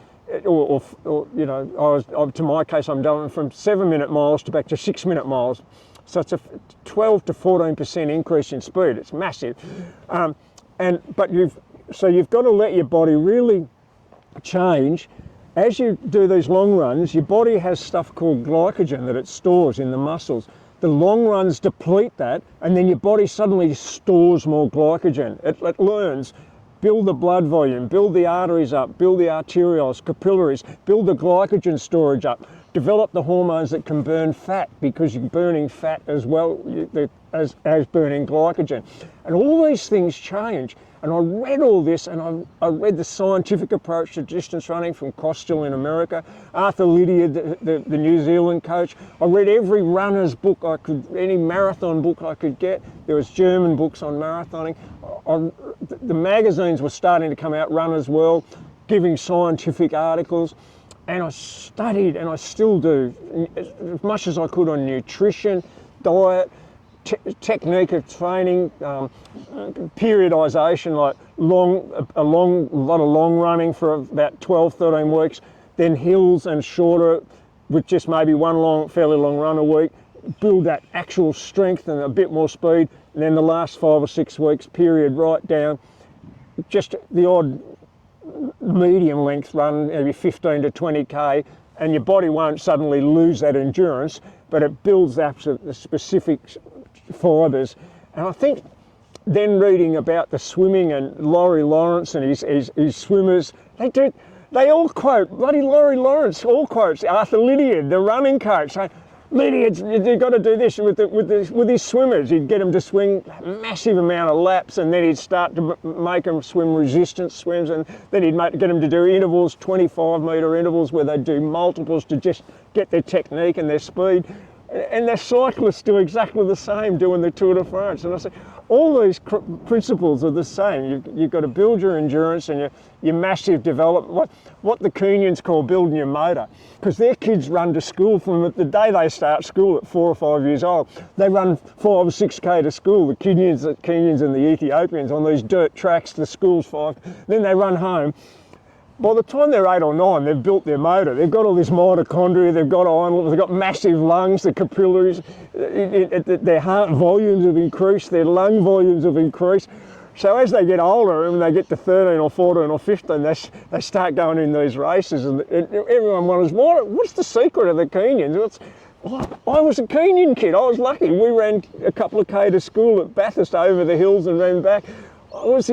to my case, I'm going from 7-minute miles to back to 6-minute miles. So it's a 12 to 14% increase in speed. It's massive. But you've got to let your body really change. As you do these long runs, your body has stuff called glycogen that it stores in the muscles. The long runs deplete that, and then your body suddenly stores more glycogen. It learns, build the blood volume, build the arteries up, build the arterioles, capillaries, build the glycogen storage up, develop the hormones that can burn fat, because you're burning fat as well as burning glycogen. And all these things change. And I read all this, and I read the scientific approach to distance running from Costill in America, Arthur Lydiard, the New Zealand coach. I read every runner's book any marathon book I could get. There was German books on marathoning. The magazines were starting to come out, Runner's World, giving scientific articles. And I studied, and I still do, as much as I could on nutrition, diet, technique of training, periodisation, like a lot of long running for about 12, 13 weeks, then hills and shorter with just maybe one fairly long run a week, build that actual strength and a bit more speed, and then the last 5 or 6 weeks period right down, just the odd medium length run, maybe 15 to 20k, and your body won't suddenly lose that endurance, but it builds the specific fibres. And I think then reading about the swimming and Laurie Lawrence and his swimmers, they all quote, bloody Laurie Lawrence all quotes Arthur Lydiard, the running coach. Lydiard, you've got to do this with his swimmers. He'd get them to swing a massive amount of laps, and then he'd start to make them swim resistance swims, and then he'd get them to do intervals, 25-metre intervals, where they'd do multiples to just get their technique and their speed. And the cyclists do exactly the same doing the Tour de France. And I say, all these principles are the same. You've got to build your endurance and your massive development, what the Kenyans call building your motor, because their kids run to school from the day they start school at 4 or 5 years old. They run 5 or 6k to school, the Kenyans and the Ethiopians, on these dirt tracks. The school's 5. Then they run home. By the time they're 8 or 9, they've built their motor. They've got all this mitochondria, they've got iron, they've got massive lungs, the capillaries, their heart volumes have increased, their lung volumes have increased. So as they get older, and they get to 13 or 14 or 15, they start going in these races, and everyone wonders, what's the secret of the Kenyans? I was a Kenyan kid, I was lucky. We ran a couple of K to school at Bathurst over the hills and ran back. I was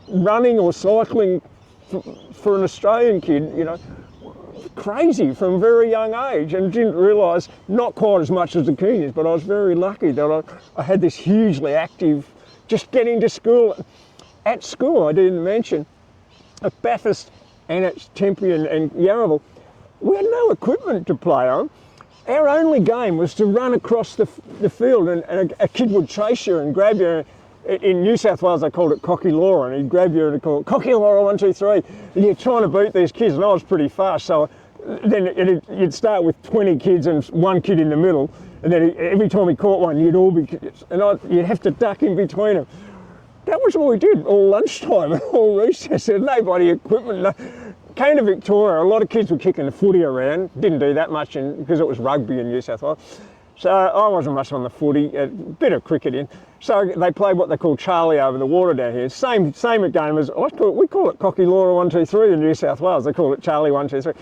running or cycling for an Australian kid, crazy from a very young age, and didn't realise, not quite as much as the Kenyans, but I was very lucky that I had this hugely active, just getting to school. At school, I didn't mention, at Bathurst and at Tempe and Yarraville, we had no equipment to play on. Our only game was to run across the field, and a kid would chase you and grab you. In New South Wales, they called it cocky law, and he'd grab you and call it cocky law 1, 2, 3. And you're trying to beat these kids, and I was pretty fast, so then you'd start with 20 kids and one kid in the middle, and then every time he caught one, you'd have to duck in between them. that was all we did, all lunchtime and all recess. There was nobody equipment. Came to Victoria, a lot of kids were kicking the footy around. Didn't do that much because it was rugby in New South Wales. So I wasn't much on the footy, a bit of cricket in. So they played what they call Charlie over the water down here. Same game as, we call it Cocky Laura 1, 2, 3 in New South Wales. They call it Charlie 1, 2, 3.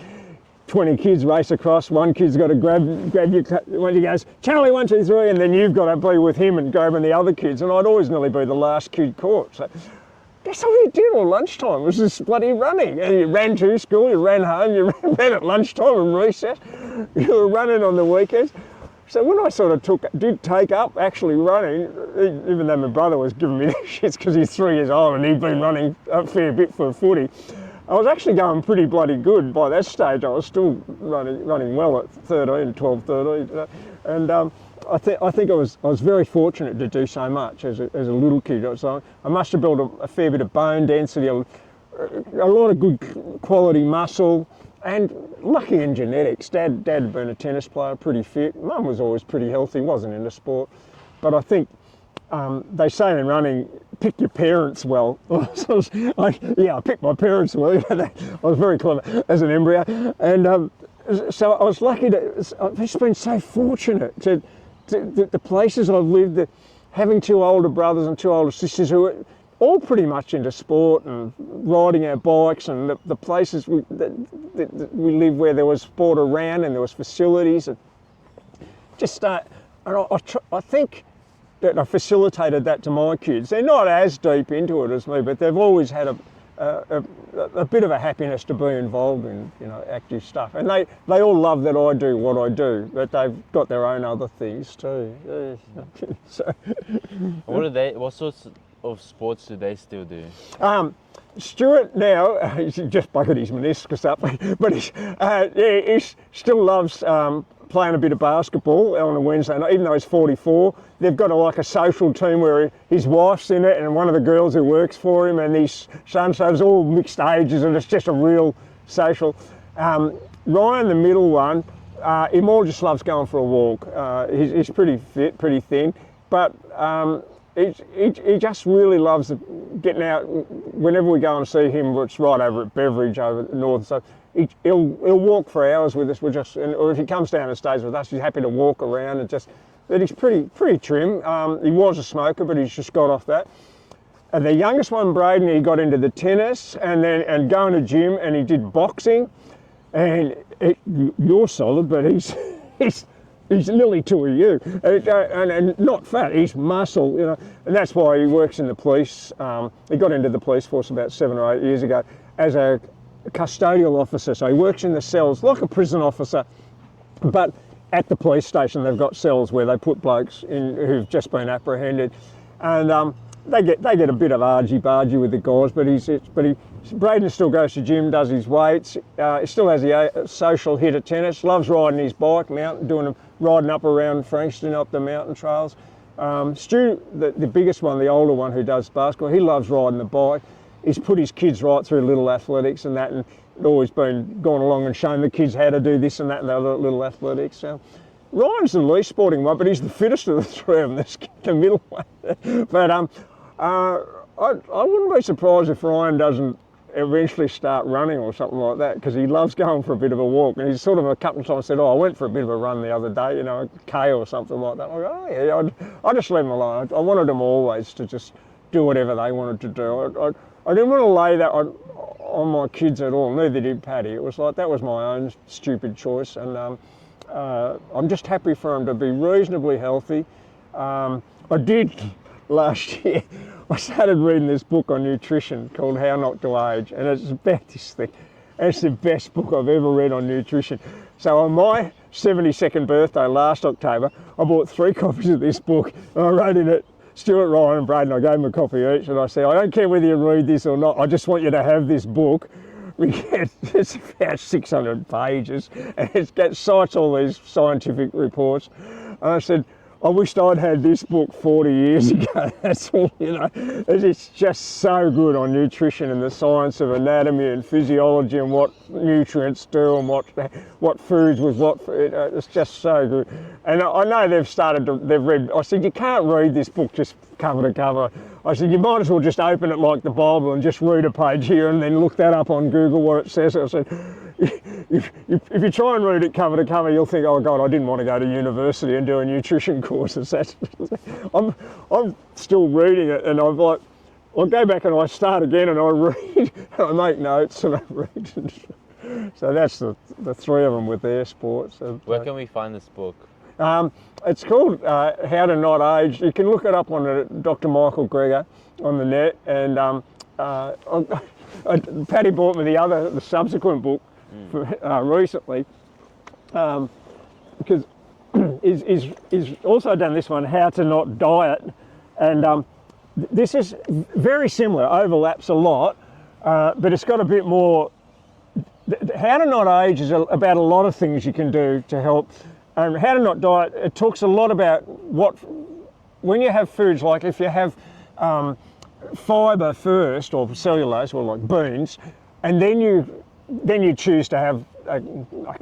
20 kids race across, one kid's got to grab you when he goes, Charlie 1, 2, 3, and then you've got to be with him and grabbing the other kids. And I'd always nearly be the last kid caught. So that's all you did all lunchtime, was this bloody running. And you ran to school, you ran home, you ran at lunchtime and recess, you were running on the weekends. So when I sort of did take up actually running, even though my brother was giving me the shits because he's 3 years old and he'd been running a fair bit for footy, I was actually going pretty bloody good by that stage. I was still running well at 12, 13. And I think I was very fortunate to do so much as a little kid. I must have built a fair bit of bone density, a lot of good quality muscle, and lucky in genetics. Dad had been a tennis player, pretty fit. Mum was always pretty healthy, wasn't into sport. But I think they say in running, pick your parents well. I picked my parents well. I was very clever as an embryo. And so I was lucky I've just been so fortunate to the places I've lived, having 2 older brothers and 2 older sisters who were all pretty much into sport and riding our bikes, and the places we lived where there was sport around and there was facilities. And just and I think that I facilitated that to my kids. They're not as deep into it as me, but they've always had a bit of a happiness to be involved in, active stuff. And they all love that I do what I do, but they've got their own other things too. So, what sorts of sports do they still do? Stuart now, he's just bucketed his meniscus up, but he still loves playing a bit of basketball on a Wednesday night, even though he's 44. They've got a social team where his wife's in it and one of the girls who works for him and his son, so it's all mixed ages and it's just a real social. Ryan, the middle one, he more just loves going for a walk. He's pretty fit, pretty thin, but he just really loves getting out. Whenever we go and see him, it's right over at Beveridge over north, so he'll walk for hours with us. Or if he comes down and stays with us, he's happy to walk around and but he's pretty trim. He was a smoker, but he's just got off that. And the youngest one, Braden, he got into the tennis and going to gym, and he did boxing. And you're solid, but he's nearly 2 of you, and not fat. He's muscle, and that's why he works in the police. He got into the police force about 7 or 8 years ago as a custodial officer. So he works in the cells like a prison officer, but at the police station they've got cells where they put blokes in who've just been apprehended, and they get a bit of argy-bargy with the guys. But Braden still goes to gym, does his weights. He still has a social hit of tennis. Loves riding his bike, riding up around Frankston, up the mountain trails. Stu, the biggest one, the older one who does basketball, he loves riding the bike. He's put his kids right through little athletics and that, and always been gone along and shown the kids how to do this and that and the other little athletics. So Ryan's the least sporting one, but he's the fittest of the three of them, the middle one. But I wouldn't be surprised if Ryan doesn't eventually start running or something like that, because he loves going for a bit of a walk. And he's sort of a couple of times said, I went for a bit of a run the other day, a K or something like that. I go, I just leave them alone. I wanted them always to just do whatever they wanted to do. I didn't want to lay that on my kids at all, neither did Paddy. It was like, that was my own stupid choice, and I'm just happy for him to be reasonably healthy. I did last year, I started reading this book on nutrition called How Not to Age, and it's about this thing. It's the best book I've ever read on nutrition. So on my 72nd birthday last October, I bought 3 copies of this book, and I wrote in it, Stuart, Ryan and Braden, I gave them a copy each, and I said, I don't care whether you read this or not, I just want you to have this book. It's about 600 pages, and it cites all these scientific reports. And I said, I wished I'd had this book 40 years ago. That's all, It's just so good on nutrition and the science of anatomy and physiology and what nutrients do and what foods with what. It's just so good. And I know they've read. I said, you can't read this book just cover to cover. I said, you might as well just open it like the Bible and just read a page here and then look that up on Google where it says it. I said, if you try and read it cover to cover, you'll think, oh God, I didn't want to go to university and do a nutrition course. I'm still reading it, and I'm like, I go back and I start again and I read, and I make notes and I read. So that's the three of them with their sports. Where can we find this book? It's called How to Not Age. You can look it up on Dr. Michael Gregor on the net, and Paddy bought me the subsequent book recently, because he's also done this one, How to Not Diet, and this is very similar, overlaps a lot, but it's got a bit more. How to Not Age is about a lot of things you can do to help. How to Not Diet, it talks a lot about when you have foods, like if you have fibre first, or cellulose, or like beans, and then you choose to have like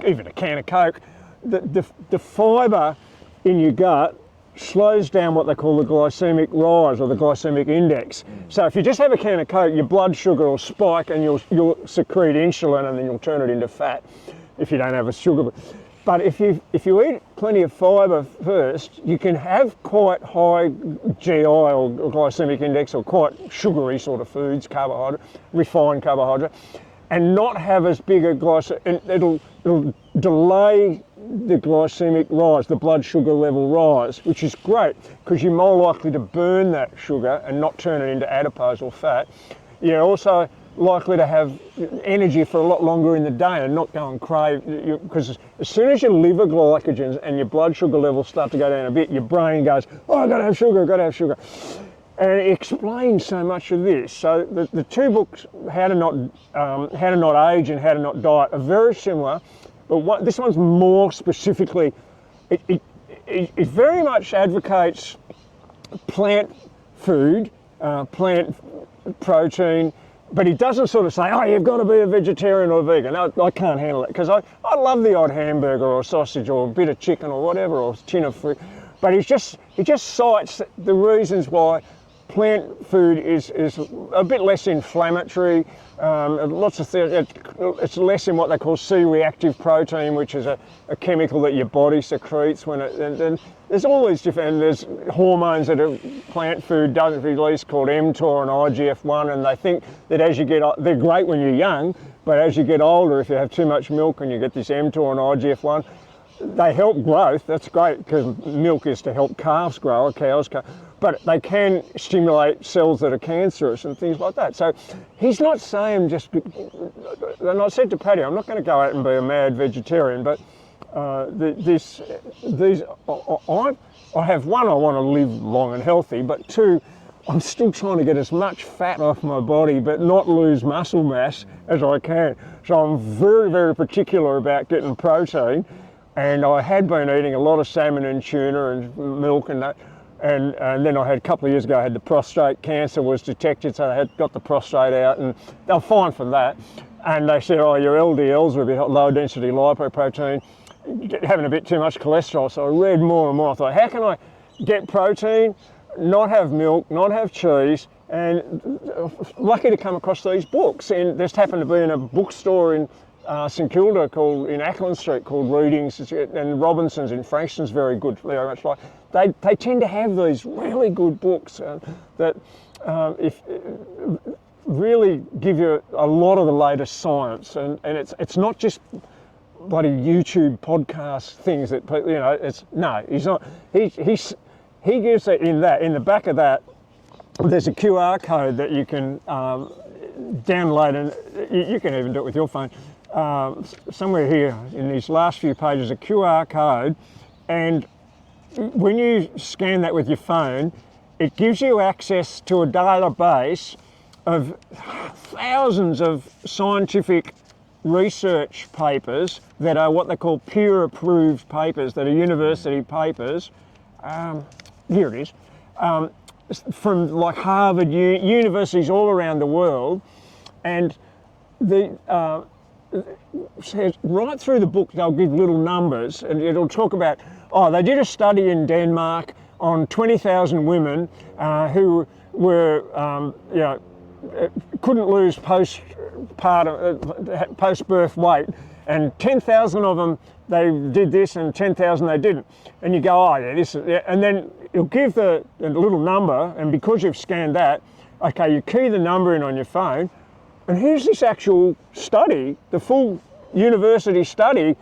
even a can of Coke, the fibre in your gut slows down what they call the glycemic rise, or the glycemic index. So if you just have a can of Coke, your blood sugar will spike and you'll secrete insulin, and then you'll turn it into fat if you don't have a sugar. But if you eat plenty of fibre first, you can have quite high GI or glycemic index, or quite sugary sort of foods, carbohydrate, refined carbohydrate, and not have as big a glycemic. It'll delay the glycemic rise, the blood sugar level rise, which is great because you're more likely to burn that sugar and not turn it into adipose or fat. You're also likely to have energy for a lot longer in the day and not go and crave, because as soon as your liver glycogens and your blood sugar levels start to go down a bit, your brain goes, oh, I've got to have sugar, I've got to have sugar. And it explains so much of this. So the two books, How to Not Age and How to Not Diet, are very similar, but this one's more specifically, it very much advocates plant food, plant protein, but he doesn't sort of say, oh, you've got to be a vegetarian or a vegan. No, I can't handle it, because I love the odd hamburger or sausage or a bit of chicken or whatever, or a tin of fruit. But he just cites the reasons why plant food is a bit less inflammatory. Lots of things. It's less in what they call C-reactive protein, which is a chemical that your body secretes when it. And there's all these different. And there's hormones that a plant food doesn't release called mTOR and IGF-1, and they think that as you get, they're great when you're young, but as you get older, if you have too much milk and you get this mTOR and IGF-1, they help growth. That's great, because milk is to help calves grow, cows. But they can stimulate cells that are cancerous and things like that. So he's not saying just, and I said to Paddy, I'm not going to go out and be a mad vegetarian, but I have one, I want to live long and healthy, but two, I'm still trying to get as much fat off my body but not lose muscle mass as I can. So I'm very, very particular about getting protein, and I had been eating a lot of salmon and tuna and milk and that. And then I had a couple of years ago, I had the prostate cancer was detected, so they got the prostate out, and they were fine from that. And they said, oh, your LDLs were a bit low density lipoprotein, having a bit too much cholesterol. So I read more and more. I thought, how can I get protein, not have milk, not have cheese? And lucky to come across these books. And just happened to be in a bookstore in St Kilda in Ackland Street called Readings, and Robinson's in Frankston's very good, very much like. They tend to have these really good books that really give you a lot of the latest science, and it's not just bloody YouTube podcast things that, you know, it's, no, he's not, he gives it in the back of that, there's a QR code that you can download, and you can even do it with your phone. Somewhere here in these last few pages, a QR code, and when you scan that with your phone, it gives you access to a database of thousands of scientific research papers that are what they call peer-approved papers, that are university papers. Here it is. From like Harvard, universities all around the world, and right through the book they'll give little numbers, and it'll talk about, oh, they did a study in Denmark on 20,000 women who were, you know, couldn't lose post-birth weight, and 10,000 of them, they did this, and 10,000 they didn't. And you go, oh yeah, this is, yeah. And then you'll give the little number, and because you've scanned that, okay, you key the number in on your phone, and here's this actual study, the full university study,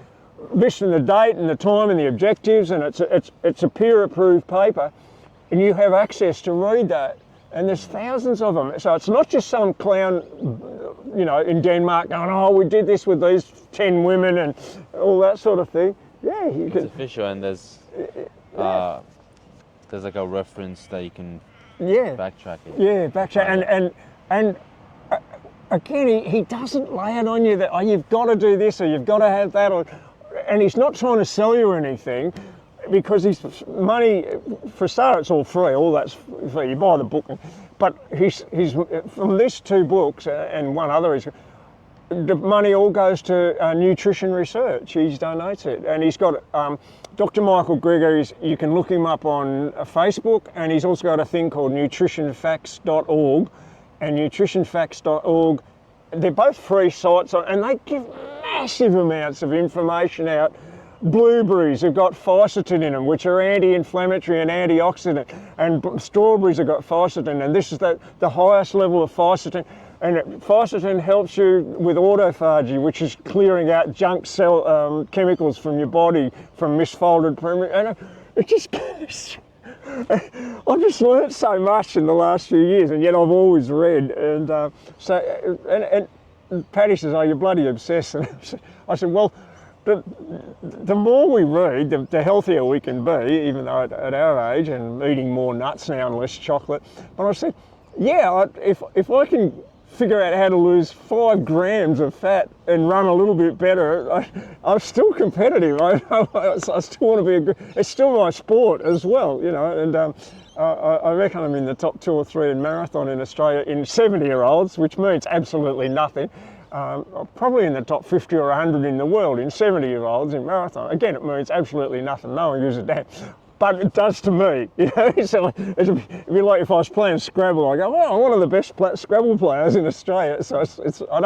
listing the date and the time and the objectives, and it's a peer-approved paper, and you have access to read that. And there's thousands of them. So it's not just some clown, you know, in Denmark going, oh, we did this with these 10 women and all that sort of thing. Yeah, you can. It's official, and there's like a reference that you can backtrack it. Yeah, backtrack. And again, he doesn't lay it on you that, oh, you've got to do this or you've got to have that, and he's not trying to sell you anything. Because his money, for start, it's all free. All that's free. You buy the book, but he's from these 2 books and one other, the money all goes to nutrition research. He donates it, and he's got Dr. Michael Gregor. You can look him up on Facebook, and he's also got a thing called nutritionfacts.org, and nutritionfacts.org. They're both free sites, and they give massive amounts of information out. Blueberries have got fisetin in them, which are anti-inflammatory and antioxidant, and strawberries have got fisetin, and this is the highest level of fisetin. And fisetin helps you with autophagy, which is clearing out junk cell chemicals from your body from misfolded and it just I've just learnt so much in the last few years, and yet I've always read. And and Paddy says, "Oh, you're bloody obsessed." And I said, "Well, the more we read, the healthier we can be, even though at our age, and eating more nuts now and less chocolate." But I said, yeah, if I can figure out how to lose 5 grams of fat and run a little bit better, I'm still competitive. I still want to be it's still my sport as well, you know. And I reckon I'm in the top 2 or 3 in marathon in Australia in 70-year-olds, which means absolutely nothing. Probably in the top 50 or 100 in the world in 70-year-olds in marathon. Again, it means absolutely nothing. No one gives a damn. But it does to me, you know. So it'd be like if I was playing Scrabble. I go, well, I'm one of the best Scrabble players in Australia. So I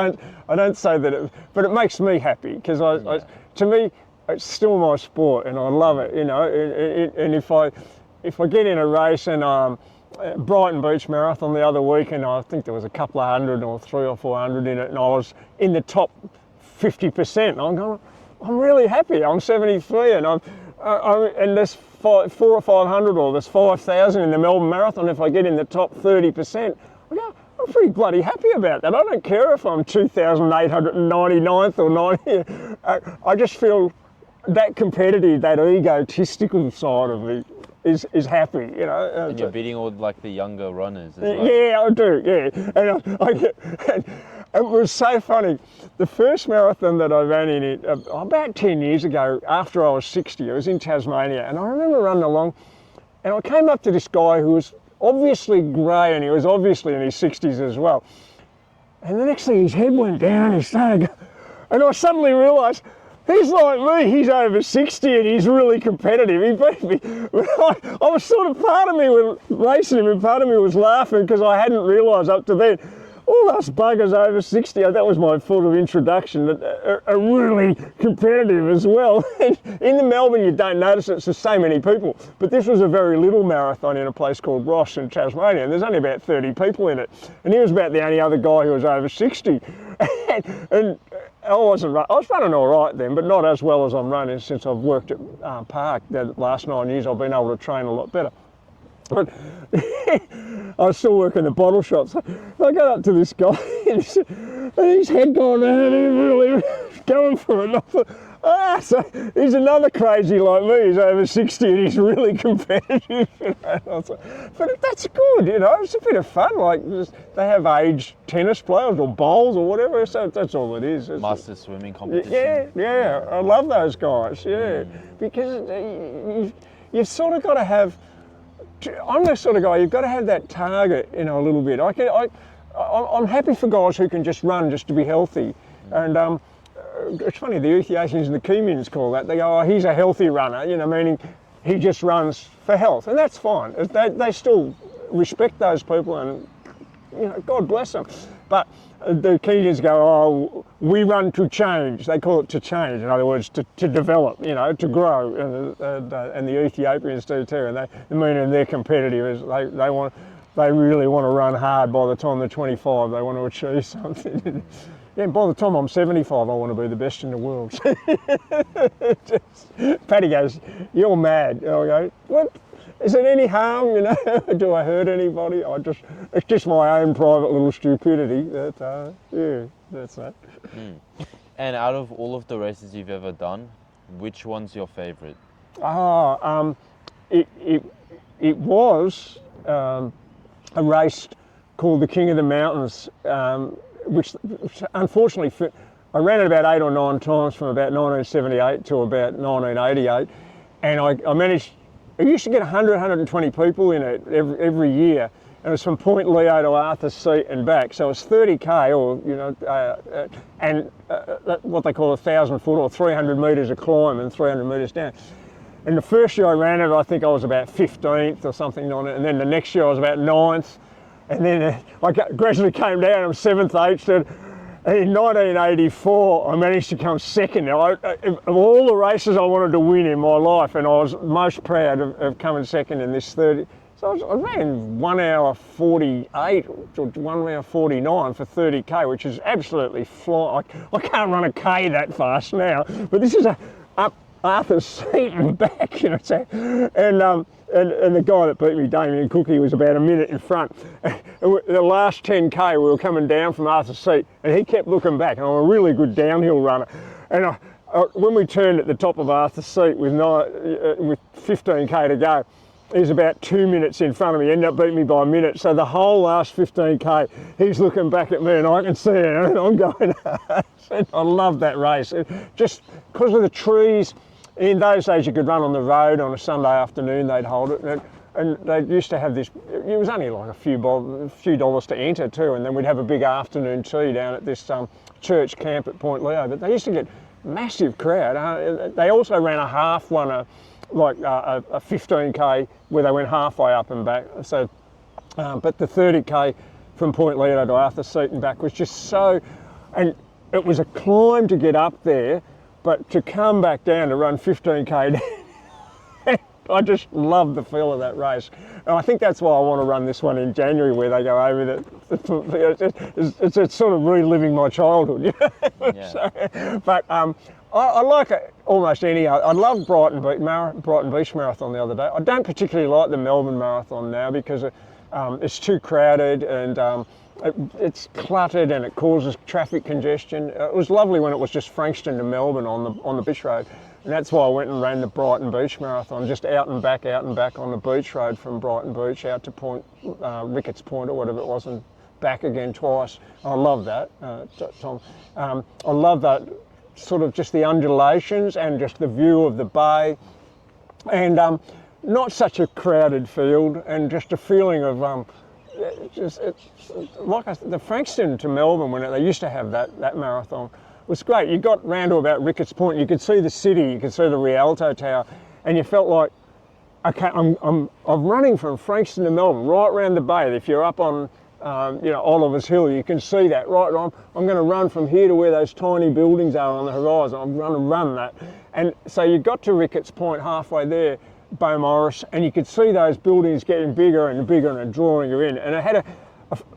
don't say that, but it makes me happy because to me, it's still my sport and I love it, you know. And if I get in a race and Brighton Beach Marathon the other week, and I think there was a couple of 100 or 300 or 400 in it, and I was in the top 50%. I'm going, I'm really happy. I'm 73, and and there's 400 or 500, or there's 5,000 in the Melbourne Marathon. If I get in the top 30%, I go, I'm pretty bloody happy about that. I don't care if I'm 2,899th or 90th. I just feel that competitive, that egotistical side of me is happy, you know. And you're beating all like the younger runners as well. Yeah, I do, yeah. And it was so funny. The first marathon that I ran in it about 10 years ago, after I was 60, it was in Tasmania, and I remember running along, and I came up to this guy who was obviously grey, and he was obviously in his 60s as well. And the next thing, his head went down, and he started, and I suddenly realised, he's like me, he's over 60 and he's really competitive. He beat me. I was sort of, part of me was racing him and part of me was laughing because I hadn't realised up to then, all us buggers over 60, that was my sort of introduction, are really competitive as well. In the Melbourne, you don't notice it's the so many people, but this was a very little marathon in a place called Ross in Tasmania, and there's only about 30 people in it. And he was about the only other guy who was over 60. And I was running all right then, but not as well as I'm running since I've worked at Park. The last 9 years I've been able to train a lot better. But I was still working the bottle shops. I got up to this guy and his head going around and he's really going for it. So he's another crazy like me. He's over 60 and he's really competitive. You know? But that's good, you know. It's a bit of fun. Like they have age tennis players or bowls or whatever. So that's all it is. Master swimming competition. Yeah. I love those guys. Yeah, because you've sort of got to have. I'm the sort of guy, you've got to have that target, you know, a little bit. I'm happy for guys who can just run just to be healthy. And it's funny, the Ethiopians and the Kenyans call that. They go, oh, he's a healthy runner, you know, meaning he just runs for health. And that's fine. They still respect those people, and God bless them. But the Kenyans go, oh, we run to change. They call it to change. In other words, to develop, to grow. And the Ethiopians do too. And they're competitive. They really want to run hard. By the time they're 25, they want to achieve something. Yeah, by the time I'm 75, I want to be the best in the world. Paddy goes, you're mad. I go, what? Is it any harm, Do I hurt anybody? It's just my own private little stupidity. That's that. And out of all of the races you've ever done, which one's your favourite? It was a race called the King of the Mountains, which unfortunately I ran it about 8 or 9 times from about 1978 to about 1988, and I managed. I used to get 100, 120 people in it every year, and it was from Point Leo to Arthur's Seat and back. So it's 30k, or what they call 1,000 foot or 300 metres of climb and 300 metres down. And the first year I ran it, I think I was about 15th or something on it, and then the next year I was about 9th, and then I gradually came down. I'm 7th, 8th. In 1984, I managed to come 2nd. Now, of all the races I wanted to win in my life, and I was most proud of coming 2nd in this 30. So I ran 1 hour 48 or 1 hour 49 for 30k, which is absolutely flying. I can't run a k that fast now, but this is up Arthur's Seat and back, So, and the guy that beat me, Damien Cookie, was about a minute in front. The last 10k, we were coming down from Arthur's Seat, and he kept looking back, and I'm a really good downhill runner. And when we turned at the top of Arthur's Seat with 15k to go, he was about 2 minutes in front of me, ended up beating me by a minute. So the whole last 15k, he's looking back at me, and I can see it, and I'm going, I love that race. Just because of the trees. In those days, you could run on the road on a Sunday afternoon. They'd hold it, and they used to have this. It was only like a few dollars to enter too, and then we'd have a big afternoon tea down at this church camp at Point Leo. But they used to get massive crowd. They also ran a half one, like a 15k where they went halfway up and back. So, but the 30k from Point Leo to Arthur's Seat and back was just so, and it was a climb to get up there. But to come back down to run 15k, I just love the feel of that race. And I think that's why I want to run this one in January, where they go over it's sort of reliving my childhood. Yeah. So, but I like it almost any. I love Brighton Beach Marathon the other day. I don't particularly like the Melbourne Marathon now because it's too crowded and it's cluttered and it causes traffic congestion. It was lovely when it was just Frankston to Melbourne on the beach road, and that's why I went and ran the Brighton Beach Marathon, just out and back on the beach road from Brighton Beach out to Ricketts Point or whatever it was, and back again twice. I love that, Tom. I love that sort of just the undulations and just the view of the bay, and not such a crowded field, and just a feeling of it's like the Frankston to Melbourne, when they used to have that marathon, was great. You got round to about Ricketts Point, you could see the city, you could see the Rialto Tower, and you felt like, okay, I'm running from Frankston to Melbourne, right round the bay. If you're up on Oliver's Hill, you can see that. Right, I'm going to run from here to where those tiny buildings are on the horizon. I'm going to run that, and so you got to Ricketts Point halfway there, Beaumaris, and you could see those buildings getting bigger and bigger and drawing you in, and it had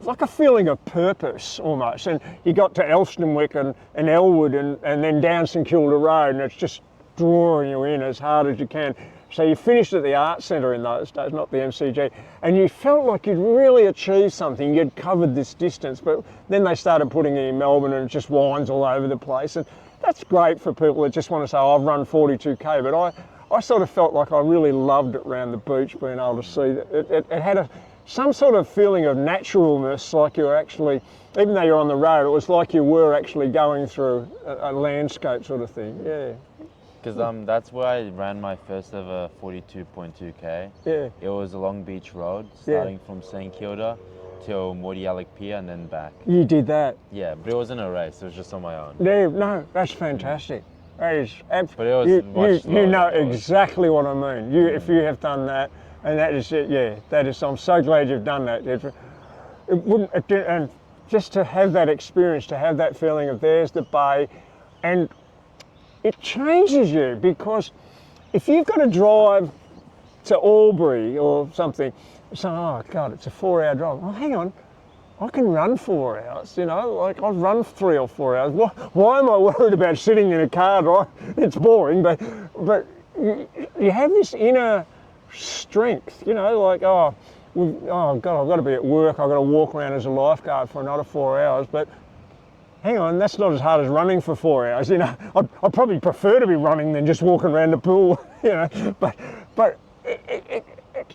like a feeling of purpose almost. And you got to Elstonwick and Elwood and then down St Kilda Road, and it's just drawing you in as hard as you can. So you finished at the Art Centre in those days, not the MCG, and you felt like you'd really achieved something. You'd covered this distance, but then they started putting it in Melbourne and it just winds all over the place, and that's great for people that just want to say, oh, I've run 42k, but I sort of felt like I really loved it around the beach, being able to see that it had some sort of feeling of naturalness, like you were actually, even though you're on the road, it was like you were actually going through a landscape sort of thing. Yeah. Because that's where I ran my first ever 42.2k. Yeah. It was along Beach Road, starting from St Kilda till Mordialloc Pier and then back. You did that? Yeah, but it wasn't a race, it was just on my own. Yeah, no, that's fantastic. That is but it was you know exactly what I mean. If you have done that, And that is it, yeah, that is, I'm so glad you've done that. And just to have that experience, to have that feeling of there's the bay, and it changes you, because if you've got to drive to Albury or something, so, oh God, it's a 4-hour drive. Well, hang on, I can run 4 hours, you know, like I've run 3 or 4 hours. Why am I worried about sitting in a car drive? It's boring, but you have this inner strength, you know, like, oh God, I've got to be at work, I've got to walk around as a lifeguard for another 4 hours, but hang on, that's not as hard as running for 4 hours, you know. I'd probably prefer to be running than just walking around the pool, you know, but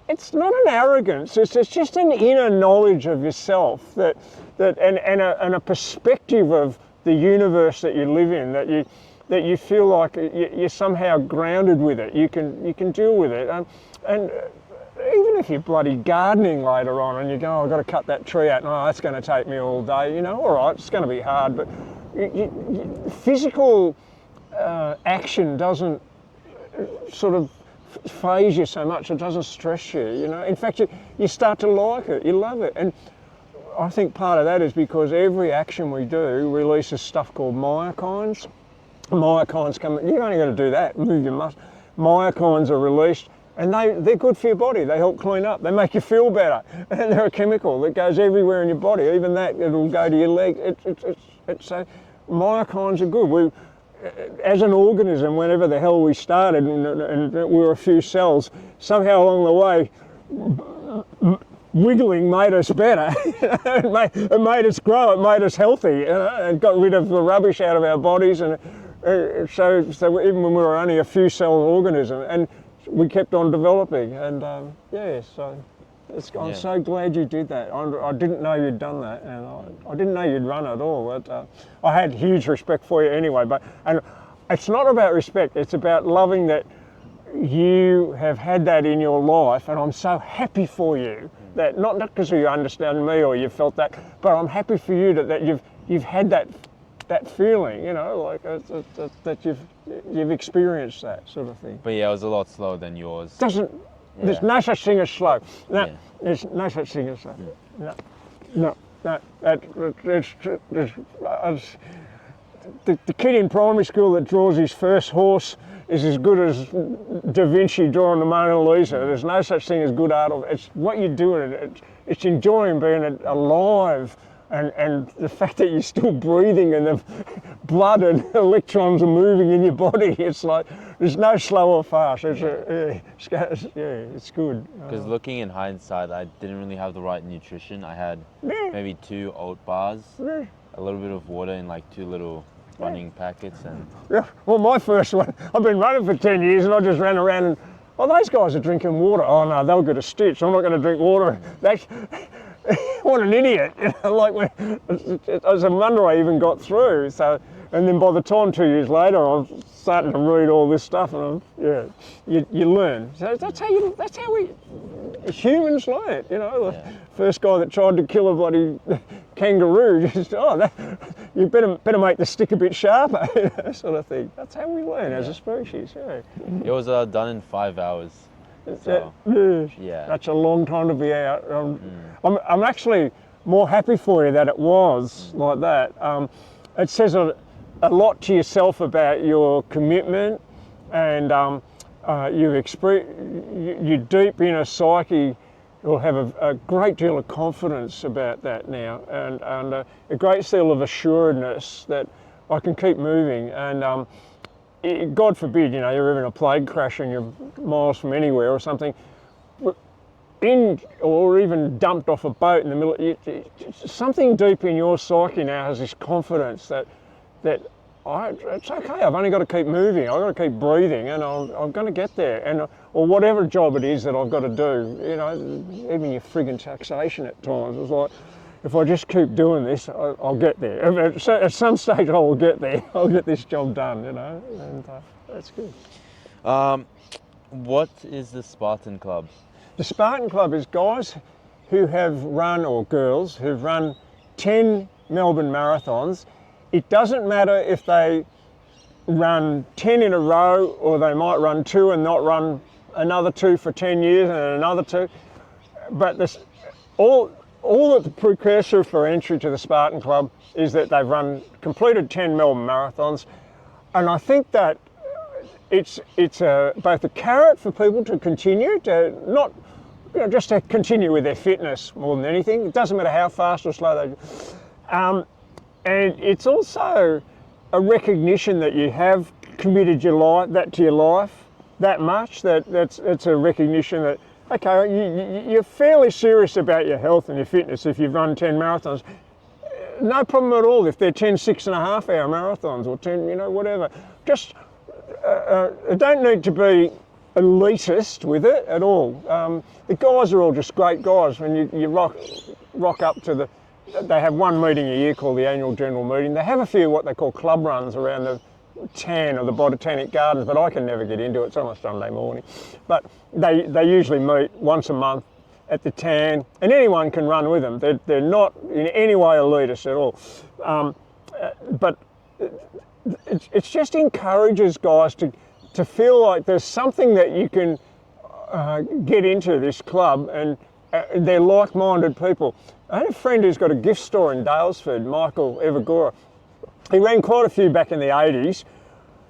it's not an arrogance, it's just an inner knowledge of yourself and a perspective of the universe that you live in, that you feel like you're somehow grounded with it, you can deal with it. And even if you're bloody gardening later on and you go, oh, I've got to cut that tree out, no, that's going to take me all day, you know, all right, it's going to be hard, but physical action doesn't sort of phase you so much, it doesn't stress you, you know. In fact, you start to like it, you love it. And I think part of that is because every action we do releases stuff called myokines. Myokines come, you've only got to do that, move your muscle. Myokines are released, and they're good for your body. They help clean up, they make you feel better. And they're a chemical that goes everywhere in your body, even that, it'll go to your leg. So myokines are good. As an organism, whenever the hell we started, and we were a few cells, somehow along the way, wiggling made us better. It made us grow, it made us healthy, and got rid of the rubbish out of our bodies. And so even when we were only a few cell organism, and we kept on developing. And yeah, so I'm so glad you did that. I didn't know you'd done that, and I didn't know you'd run at all. But I had huge respect for you anyway. And it's not about respect, it's about loving that you have had that in your life, and I'm so happy for you. That not because you understand me or you felt that, but I'm happy for you that you've had that feeling, you know, like that you've experienced that sort of thing. But yeah, it was a lot slower than yours. There's no such thing as slow. No, there's no such thing as slow. No. The kid in primary school that draws his first horse is as good as Da Vinci drawing the Mona Lisa. There's no such thing as good art. It's what you do in it. It's enjoying being alive, and the fact that you're still breathing and the blood and electrons are moving in your body. It's like there's no slow or fast. It's good. Because looking in hindsight, I didn't really have the right nutrition. I had maybe 2 oat bars, a little bit of water in like 2 little running packets, and well, my first one, I've been running for 10 years and I just ran around and, oh, those guys are drinking water. Oh no, they'll get a stitch. I'm not going to drink water. What an idiot. You know, like it was a wonder I even got through. So, and then by the time 2 years later, I'm starting to read all this stuff, and you learn. So that's how we humans learn. You know, the first guy that tried to kill a bloody kangaroo, just you better make the stick a bit sharper, you know, sort of thing. That's how we learn as a species. Yeah. It was done in 5 hours. So, that's a long time to be out. I'm actually more happy for you that it was like that. It says a lot to yourself about your commitment, and your deep inner psyche will have a great deal of confidence about that now, and a great deal of assuredness that I can keep moving. And God forbid, you know, you're having a plane crash and you're miles from anywhere or something, or even dumped off a boat in the middle. Something deep in your psyche now has this confidence that it's okay. I've only got to keep moving. I've got to keep breathing, and I'm going to get there. And or whatever job it is that I've got to do, you know, even your friggin' taxation at times. It's like, if I just keep doing this, I'll get there. At some stage, I will get there. I'll get this job done, you know, and that's good. What is the Spartan Club? The Spartan Club is guys who have run, or girls, who've run 10 Melbourne Marathons. It doesn't matter if they run 10 in a row, or they might run 2 and not run another 2 for 10 years and another 2. But this, all that the precursor for entry to the Spartan Club is that they've completed 10 Melbourne Marathons. And I think that it's both a carrot for people to continue, to not, just to continue with their fitness more than anything. It doesn't matter how fast or slow they go. And it's also a recognition that you have committed to your life that much, that's a recognition that, okay, you're fairly serious about your health and your fitness if you've run 10 marathons. No problem at all if they're 10 6.5 hour marathons or 10, whatever. Just don't need to be elitist with it at all. The guys are all just great guys. When you rock up to they have one meeting a year called the annual general meeting. They have a few what they call club runs around the Tan or the Botanic Gardens, but I can never get into it. It's on a Sunday morning. But they usually meet once a month at the Tan, and anyone can run with them. They're not in any way elitist at all. But it just encourages guys to feel like there's something that you can get into this club, and they're like-minded people. I had a friend who's got a gift store in Dalesford, Michael Gregor. He ran quite a few back in the 80s.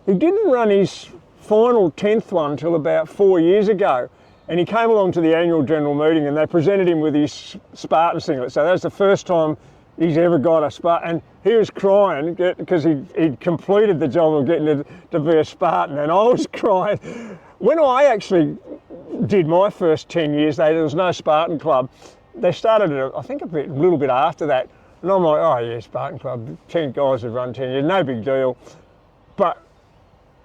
He didn't run his final 10th one till about 4 years ago. And he came along to the annual general meeting and they presented him with his Spartan singlet. So that's the first time he's ever got a Spartan. And he was crying because he'd completed the job of getting to be a Spartan. And I was crying. When I actually did my first 10 years, there was no Spartan club. They started, I think, a little bit after that. And I'm like, oh yeah, Spartan Club, 10 guys have run 10 years, no big deal. But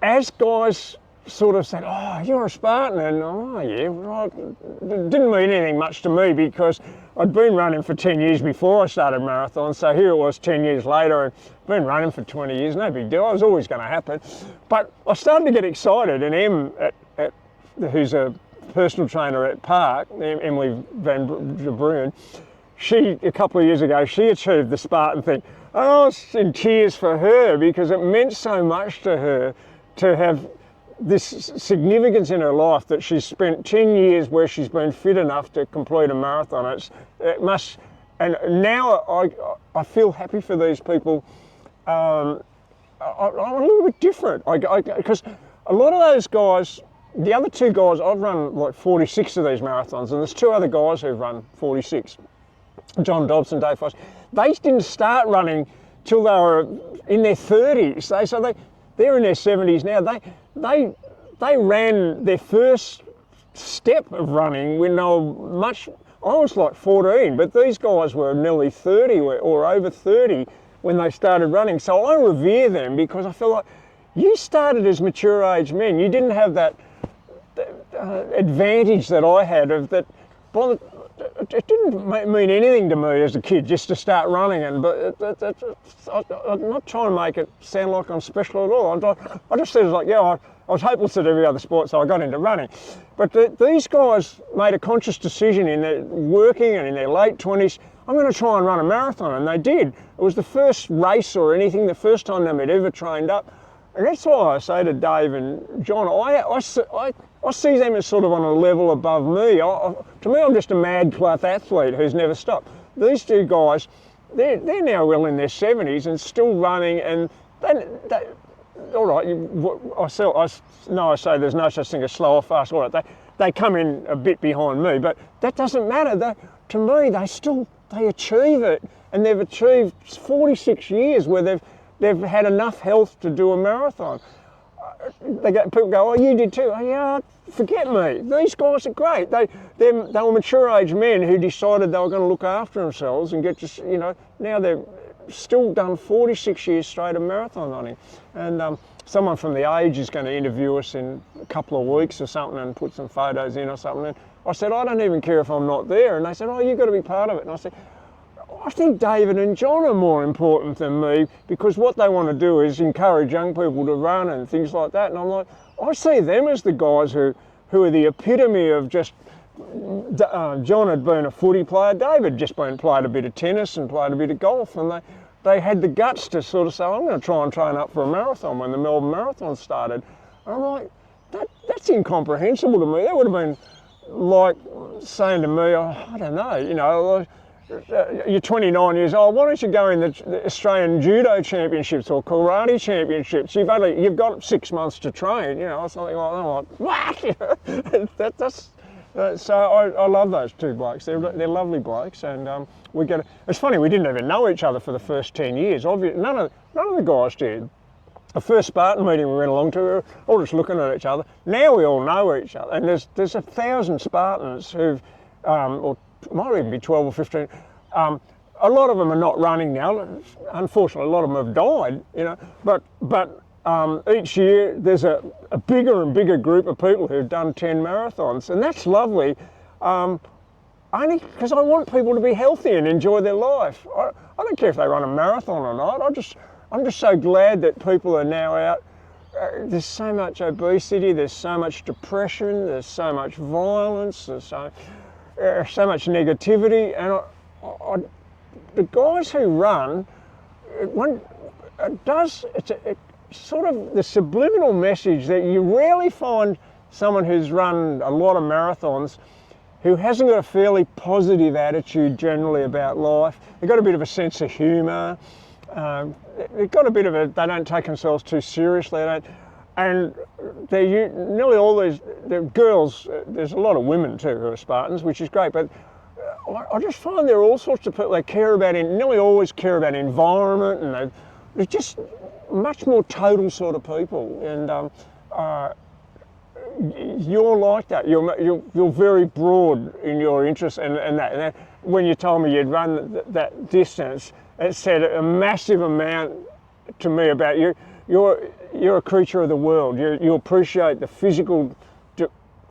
as guys sort of said, oh, you're a Spartan, and oh yeah, right. It didn't mean anything much to me because I'd been running for 10 years before I started marathon, so here it was 10 years later, and been running for 20 years, no big deal, it was always going to happen. But I started to get excited, and Em, who's a personal trainer at Park, Emily Van Bruen, a couple of years ago, she achieved the Spartan thing. And I was in tears for her because it meant so much to her to have this significance in her life that she's spent 10 years where she's been fit enough to complete a marathon. And now I feel happy for these people. I'm a little bit different because a lot of those guys, the other 2 guys, I've run like 46 of these marathons, and there's 2 other guys who've run 46. John Dobson, Dave Foss. They didn't start running till they were in their 30s. They're in their 70s now. They ran their first step of running when they were I was like 14, but these guys were nearly 30 or over 30 when they started running. So I revere them because I feel like you started as mature age men. You didn't have that advantage that I had of that. It didn't mean anything to me as a kid just to start running, I'm not trying to make it sound like I'm special at all. I just said, like, yeah, I was hopeless at every other sport, so I got into running. But these guys made a conscious decision in their working and in their late 20s, I'm going to try and run a marathon, and they did. It was the first race or anything, the first time they'd ever trained up. And that's why I say to Dave and John, I see them as sort of on a level above me. To me, I'm just a mad cloth athlete who's never stopped. These 2 guys, they're now well in their 70s and still running, and they all right, I say there's no such thing as slow or fast. All right, they come in a bit behind me, but that doesn't matter. To me, they achieve it, and they've achieved 46 years where they've had enough health to do a marathon. People go, oh, you did too. Oh, yeah, forget me. These guys are great. They were mature age men who decided they were going to look after themselves and get to, now they've still done 46 years straight of marathon running. And someone from The Age is going to interview us in a couple of weeks or something and put some photos in or something. And I said, I don't even care if I'm not there. And they said, oh, you've got to be part of it. And I said, I think David and John are more important than me because what they want to do is encourage young people to run and things like that. And I'm like, I see them as the guys who are the epitome of just, John had been a footy player, David just played a bit of tennis and played a bit of golf, and they had the guts to sort of say, I'm going to try and train up for a marathon when the Melbourne Marathon started. And I'm like, that's incomprehensible to me. That would have been like saying to me, oh, I don't know, you know, you're 29 years old, why don't you go in the Australian Judo Championships or Karate Championships? You've got 6 months to train, you know, or something like that. I'm like, what? So I love those two blokes. They're lovely blokes, and it's funny, we didn't even know each other for the first 10 years. None of the guys did. The first Spartan meeting we went along to, we were all just looking at each other. Now we all know each other, and there's 1,000 Spartans who've, or might even be 12 or 15. A lot of them are not running now. Unfortunately, a lot of them have died, you know. But each year there's a bigger and bigger group of people who've done 10 marathons, and that's lovely. Only because I want people to be healthy and enjoy their life. I don't care if they run a marathon or not. I'm just so glad that people are now out. There's so much obesity, there's so much depression, there's so much violence, there's so much negativity, and the guys who run, it's sort of the subliminal message that you rarely find someone who's run a lot of marathons who hasn't got a fairly positive attitude generally about life. They've got a bit of a sense of humour. They've got a bit of they don't take themselves too seriously. And nearly all the girls, there's a lot of women too who are Spartans, which is great, but I just find there are all sorts of people, they nearly always care about environment, and they're just much more total sort of people. And you're like that. You're very broad in your interests, and that when you told me you'd run that distance, it said a massive amount to me about you. You're a creature of the world. You appreciate the physical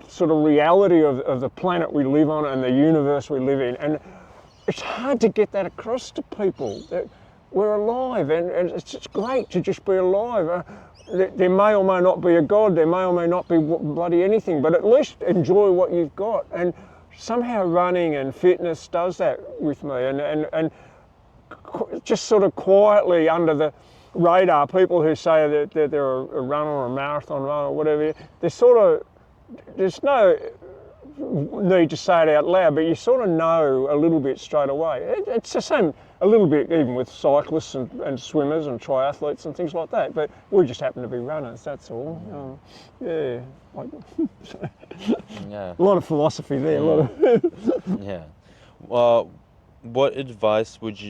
sort of reality of the planet we live on and the universe we live in, and it's hard to get that across to people that we're alive, and it's great to just be alive. There may or may not be a God, there may or may not be bloody anything, but at least enjoy what you've got. And somehow running and fitness does that with me, and just sort of quietly under the radar, people who say that they're a runner or a marathon runner or whatever, there's no need to say it out loud, but you sort of know a little bit straight away. It's the same a little bit even with cyclists and swimmers and triathletes and things like that, but we just happen to be runners, that's all. Yeah. Yeah. A lot of philosophy there. A lot of Yeah. What advice would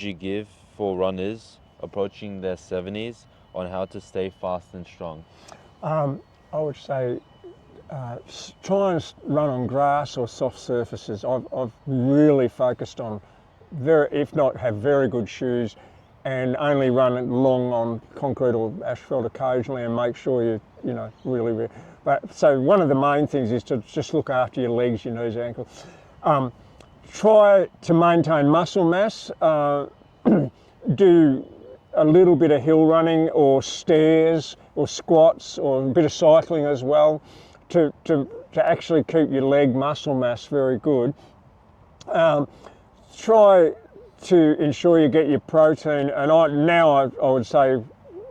you give for runners approaching their 70s on how to stay fast and strong? I would say try and run on grass or soft surfaces. I've really focused on if not have very good shoes, and only run long on concrete or asphalt occasionally, and make sure you really. But so one of the main things is to just look after your legs, your knees, your ankles. Try to maintain muscle mass. Do a little bit of hill running or stairs or squats or a bit of cycling as well to actually keep your leg muscle mass very good. Try to ensure you get your protein, and I would say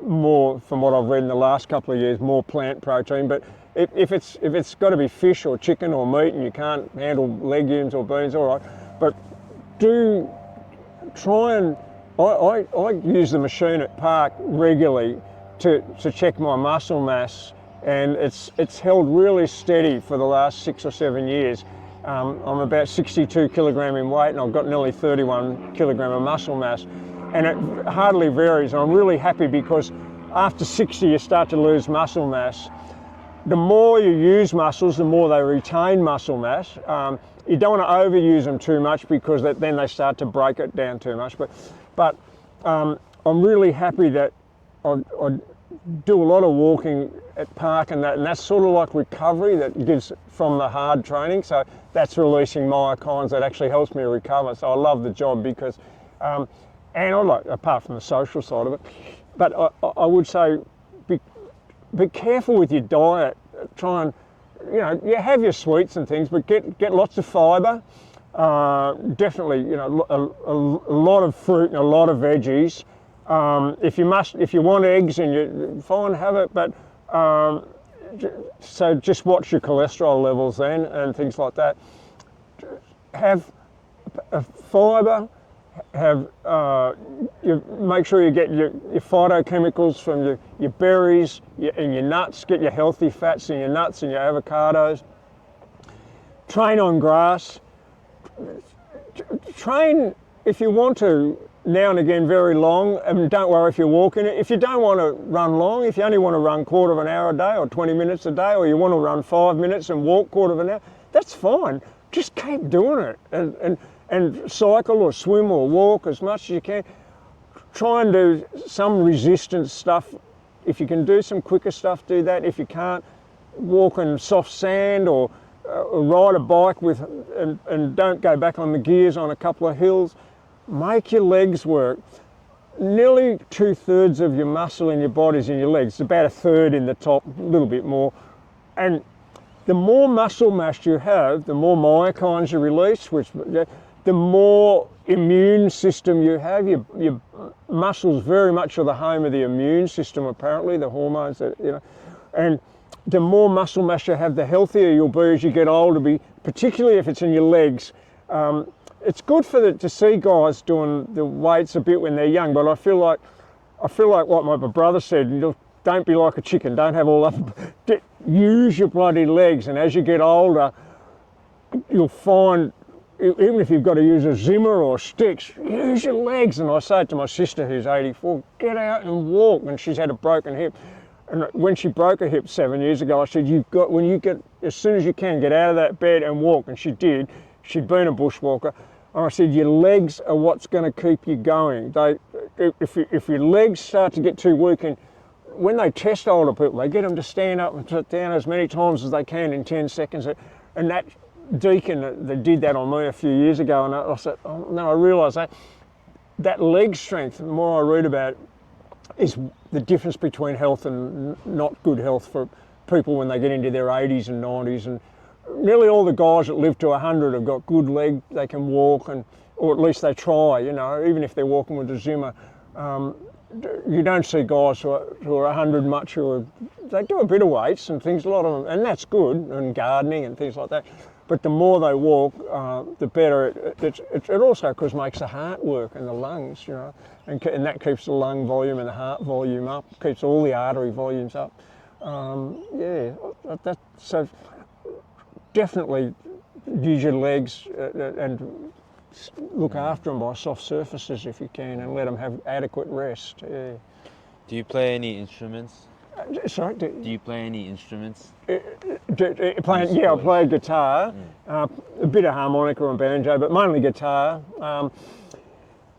more, from what I've read in the last couple of years, more plant protein, but if it's got to be fish or chicken or meat and you can't handle legumes or beans, all right, but do try and I use the machine at Park regularly to check my muscle mass, and it's held really steady for the last 6 or 7 years. I'm about 62 kilogram in weight, and I've got nearly 31 kilogram of muscle mass, and it hardly varies. And I'm really happy because after 60 you start to lose muscle mass. The more you use muscles, the more they retain muscle mass. You don't want to overuse them too much because then they start to break it down too much. But I'm really happy that I do a lot of walking at Park, and that's sort of like recovery that gives from the hard training. So that's releasing myokines that actually helps me recover. So I love the job because, and I like, apart from the social side of it, but I would say be careful with your diet. Try and, you have your sweets and things, but get lots of fibre. Definitely, a lot of fruit and a lot of veggies. If you want eggs, and you fine, have it, but So just watch your cholesterol levels then and things like that. Have fibre. Make sure you get your phytochemicals from your berries and your nuts. Get your healthy fats in your nuts and your avocados. Train on grass. Train if you want to now and again very long, and don't worry if you're walking it. If you don't want to run long, if you only want to run quarter of an hour a day or 20 minutes a day, or you want to run 5 minutes and walk quarter of an hour, that's fine. Just keep doing it and cycle or swim or walk as much as you can. Try and do some resistance stuff. If you can do some quicker stuff, do that. If you can't, walk in soft sand or ride a bike and don't go back on the gears on a couple of hills. Make your legs work. Nearly 2/3 of your muscle in your body is in your legs. It's about 1/3 in the top, a little bit more. And the more muscle mass you have, the more myokines you release, the more immune system you have. Your muscles very much are the home of the immune system, apparently, the hormones that, and the more muscle mass you have, the healthier you'll be as you get older, particularly if it's in your legs. It's good to see guys doing the weights a bit when they're young, but I feel like what my brother said, don't be like a chicken, don't have all that. Use your bloody legs, and as you get older, you'll find, even if you've got to use a Zimmer or sticks, use your legs. And I say to my sister, who's 84, get out and walk, and she's had a broken hip. And when she broke her hip 7 years ago, I said, as soon as you can, get out of that bed and walk. And she did. She'd been a bushwalker. And I said, your legs are what's going to keep you going. If your legs start to get too weak, and when they test older people, they get them to stand up and sit down as many times as they can in 10 seconds. And that deacon that did that on me a few years ago, and I said, oh, no, I realised that leg strength, the more I read about it, is the difference between health and not good health for people when they get into their 80s and 90s. And nearly all the guys that live to 100 have got good leg, they can walk, or at least they try, even if they're walking with a Zimmer. You don't see guys who are 100 much they do a bit of weights and things, a lot of them, and that's good, and gardening and things like that. But the more they walk, the better. It also, because, makes the heart work and the lungs, and that keeps the lung volume and the heart volume up, keeps all the artery volumes up. So definitely use your legs and look after them by soft surfaces if you can, and let them have adequate rest. Yeah. Do you play any instruments? Sorry? Do you play any instruments? I play guitar, a bit of harmonica and banjo, but mainly guitar. I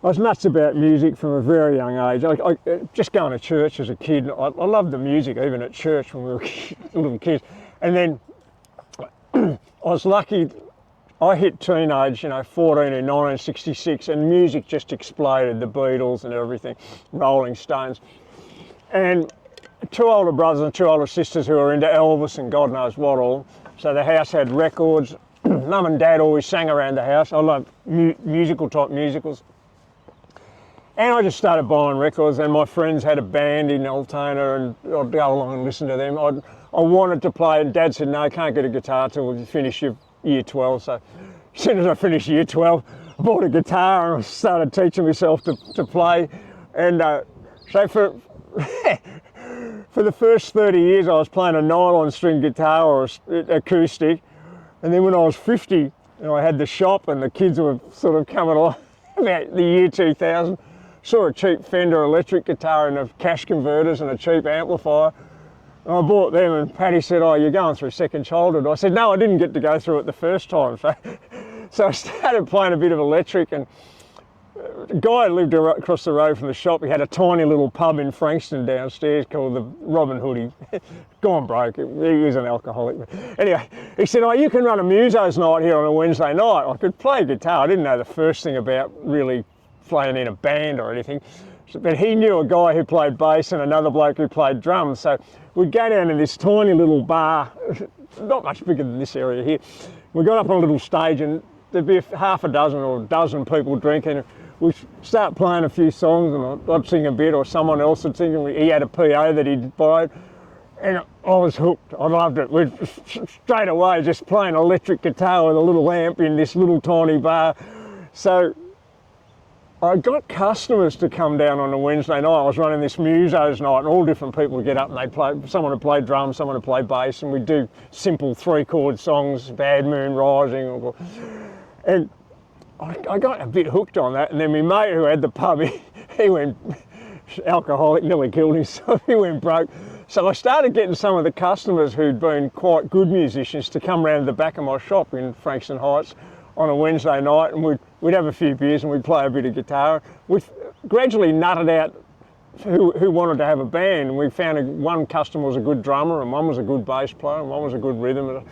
was nuts about music from a very young age. I just going to church as a kid, I loved the music even at church when we were little kids. And then I was lucky, I hit teenage, 14 in 1966, and music just exploded, the Beatles and everything, Rolling Stones. And 2 older brothers and 2 older sisters who were into Elvis and God knows what all. So the house had records. Mum and Dad always sang around the house. I loved musical type musicals. And I just started buying records, and my friends had a band in Altona, and I'd go along and listen to them. I wanted to play, and Dad said, no, can't get a guitar till you finish your year 12. So as soon as I finished year 12, I bought a guitar and I started teaching myself to play. And so for the first 30 years, I was playing a nylon string guitar or acoustic. And then when I was 50, I had the shop and the kids were sort of coming along about the year 2000. Saw a cheap Fender electric guitar and a cash converters and a cheap amplifier. And I bought them, and Patty said, oh, you're going through second childhood. I said, no, I didn't get to go through it the first time. So I started playing a bit of electric, and a guy who lived across the road from the shop, he had a tiny little pub in Frankston downstairs called the Robin Hood. He'd gone broke, he was an alcoholic. But anyway, he said, oh, you can run a musos night here on a Wednesday night. I could play guitar. I didn't know the first thing about really playing in a band or anything. But he knew a guy who played bass and another bloke who played drums. So we'd go down to this tiny little bar, not much bigger than this area here. We got up on a little stage, and there'd be half a dozen or a dozen people drinking. We'd start playing a few songs, and I'd sing a bit, or someone else would sing. He had a PA that he'd borrowed. and I was hooked. I loved it. We'd straight away just playing electric guitar with a little amp in this little tiny bar. So I got customers to come down on a Wednesday night. I was running this musos night, and all different people would get up and they'd play. Someone would play drums, someone would play bass, and we'd do simple 3-chord songs, Bad Moon Rising, and I got a bit hooked on that. And then my mate who had the pub, he went alcoholic, nearly killed himself. He went broke. So I started getting some of the customers who'd been quite good musicians to come round to the back of my shop in Frankston Heights on a Wednesday night, and we'd have a few beers and we'd play a bit of guitar. We gradually nutted out who wanted to have a band, and we found one customer was a good drummer, and one was a good bass player, and one was a good rhythm,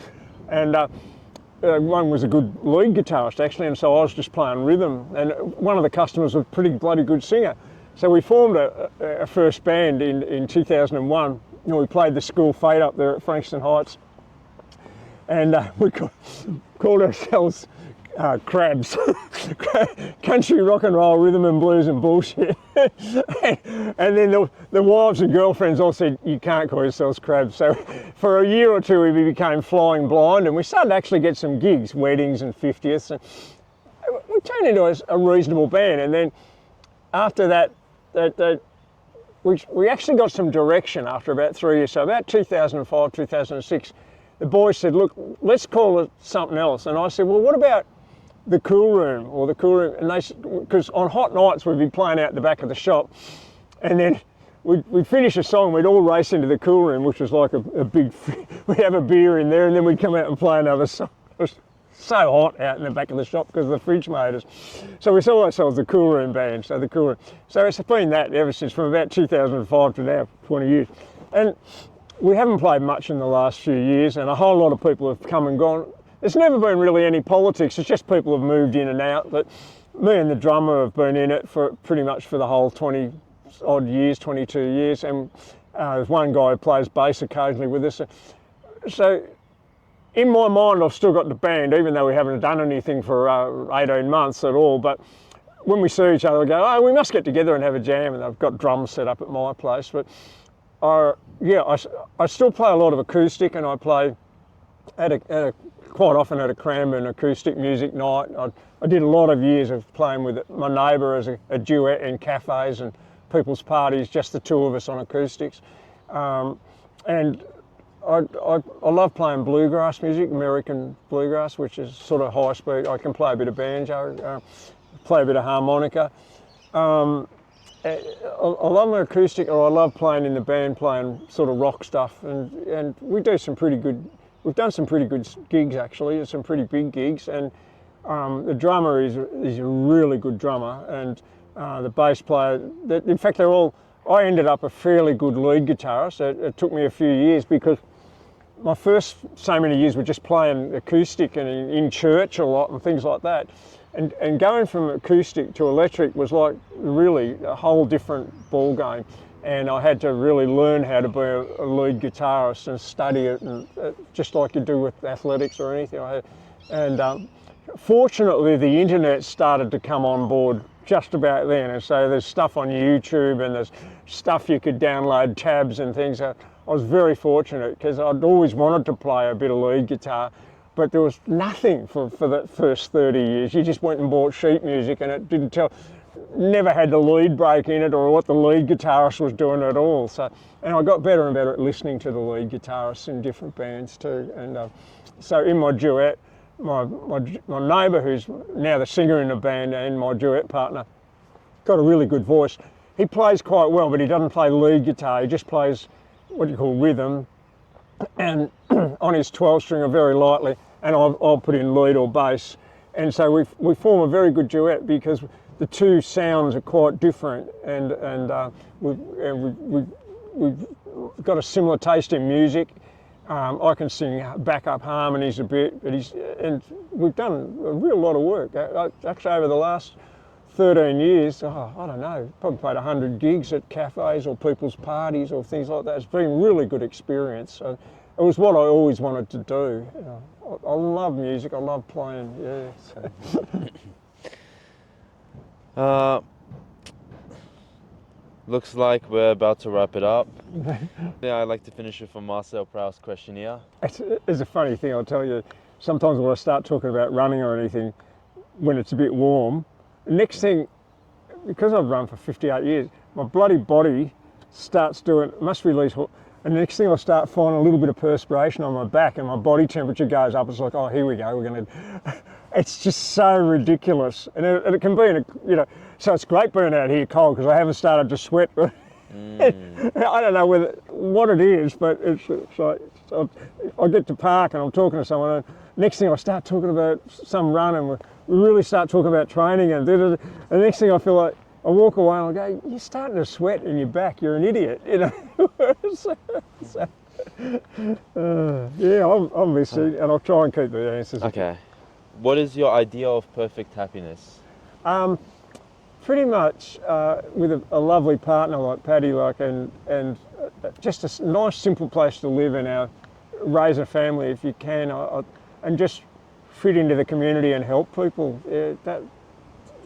and one was a good lead guitarist actually, and so I was just playing rhythm, and one of the customers was a pretty bloody good singer. So we formed a first band in 2001. We played the school fete up there at Frankston Heights, and we called ourselves Crabs. Country, rock and roll, rhythm and blues and bullshit. and then the wives and girlfriends all said, you can't call yourselves Crabs. So for a year or two we became Flying Blind, and we started to actually get some gigs, weddings and 50ths. And we turned into a reasonable band, and then after that, we actually got some direction after about 3 years. So about 2005, 2006, the boys said, look, let's call it something else. And I said, well, what about the Cool Room or the Cool Room? And they said, because on hot nights we'd be playing out the back of the shop, and then we'd finish a song, we'd all race into the Cool Room, which was like a big, we'd have a beer in there, and then we'd come out and play another song. So hot out in the back of the shop because of the fridge motors. So we saw ourselves the Cool Room band, so the Cool Room. So it's been that ever since, from about 2005 to now, 20 years. And we haven't played much in the last few years, and a whole lot of people have come and gone. There's never been really any politics, it's just people have moved in and out. But me and the drummer have been in it for pretty much for the whole 20 odd years, 22 years, and there's one guy who plays bass occasionally with us. So in my mind, I've still got the band, even though we haven't done anything for 18 months at all. But when we see each other, we go, oh, we must get together and have a jam. And I've got drums set up at my place. But I still play a lot of acoustic, and I play quite often at a Cranbourne acoustic music night. I did a lot of years of playing with my neighbour as a duet in cafes and people's parties, just the two of us on acoustics. And I love playing bluegrass music, American bluegrass, which is sort of high speed. I can play a bit of banjo, play a bit of harmonica. I love my acoustic, or I love playing in the band, playing sort of rock stuff, and we've done some pretty good gigs actually, some pretty big gigs, and the drummer is a really good drummer, and the bass player, in fact I ended up a fairly good lead guitarist. It took me a few years because my first so many years were just playing acoustic and in church a lot and things like that. And going from acoustic to electric was like really a whole different ball game. And I had to really learn how to be a lead guitarist and study it, and just like you do with athletics or anything. Fortunately, the internet started to come on board just about then, and so there's stuff on YouTube and there's stuff you could download, tabs and things. I was very fortunate because I'd always wanted to play a bit of lead guitar, but there was nothing for the first 30 years. You just went and bought sheet music, and it didn't tell, never had the lead break in it or what the lead guitarist was doing at all. So, and I got better and better at listening to the lead guitarists in different bands too. And so in my duet, my neighbour, who's now the singer in the band and my duet partner, got a really good voice. He plays quite well, but he doesn't play lead guitar. He just plays what you call rhythm, and on his 12-stringer very lightly, and I'll put in lead or bass. And so we form a very good duet because the two sounds are quite different, and we've got a similar taste in music. I can sing backup harmonies a bit, and we've done a real lot of work. Actually, over the last 13 years, I don't know, probably played 100 gigs at cafes or people's parties or things like that. It's been a really good experience. It was what I always wanted to do. I love music, I love playing, yeah. So. Looks like we're about to wrap it up. Yeah, I'd like to finish with a Marcel Proust Questionnaire. It's a funny thing, I'll tell you. Sometimes when I start talking about running or anything, when it's a bit warm, the next thing, because I've run for 58 years, my bloody body starts doing, must release, and the next thing I start finding a little bit of perspiration on my back and my body temperature goes up. It's like, oh, here we go, we're going to, it's just so ridiculous. And it can be, so it's great being out here cold because I haven't started to sweat. I don't know what it is, but it's like, I get to park and I'm talking to someone, and next thing I start talking about some run and we really start talking about training, and the next thing I feel like, I walk away and I go, you're starting to sweat in your back, you're an idiot, yeah, I'm missing, and I'll try and keep the answers. Okay. What is your idea of perfect happiness? Pretty much with a lovely partner like Paddy, and just a nice simple place to live and raise a family if you can, and just fit into the community and help people. Yeah,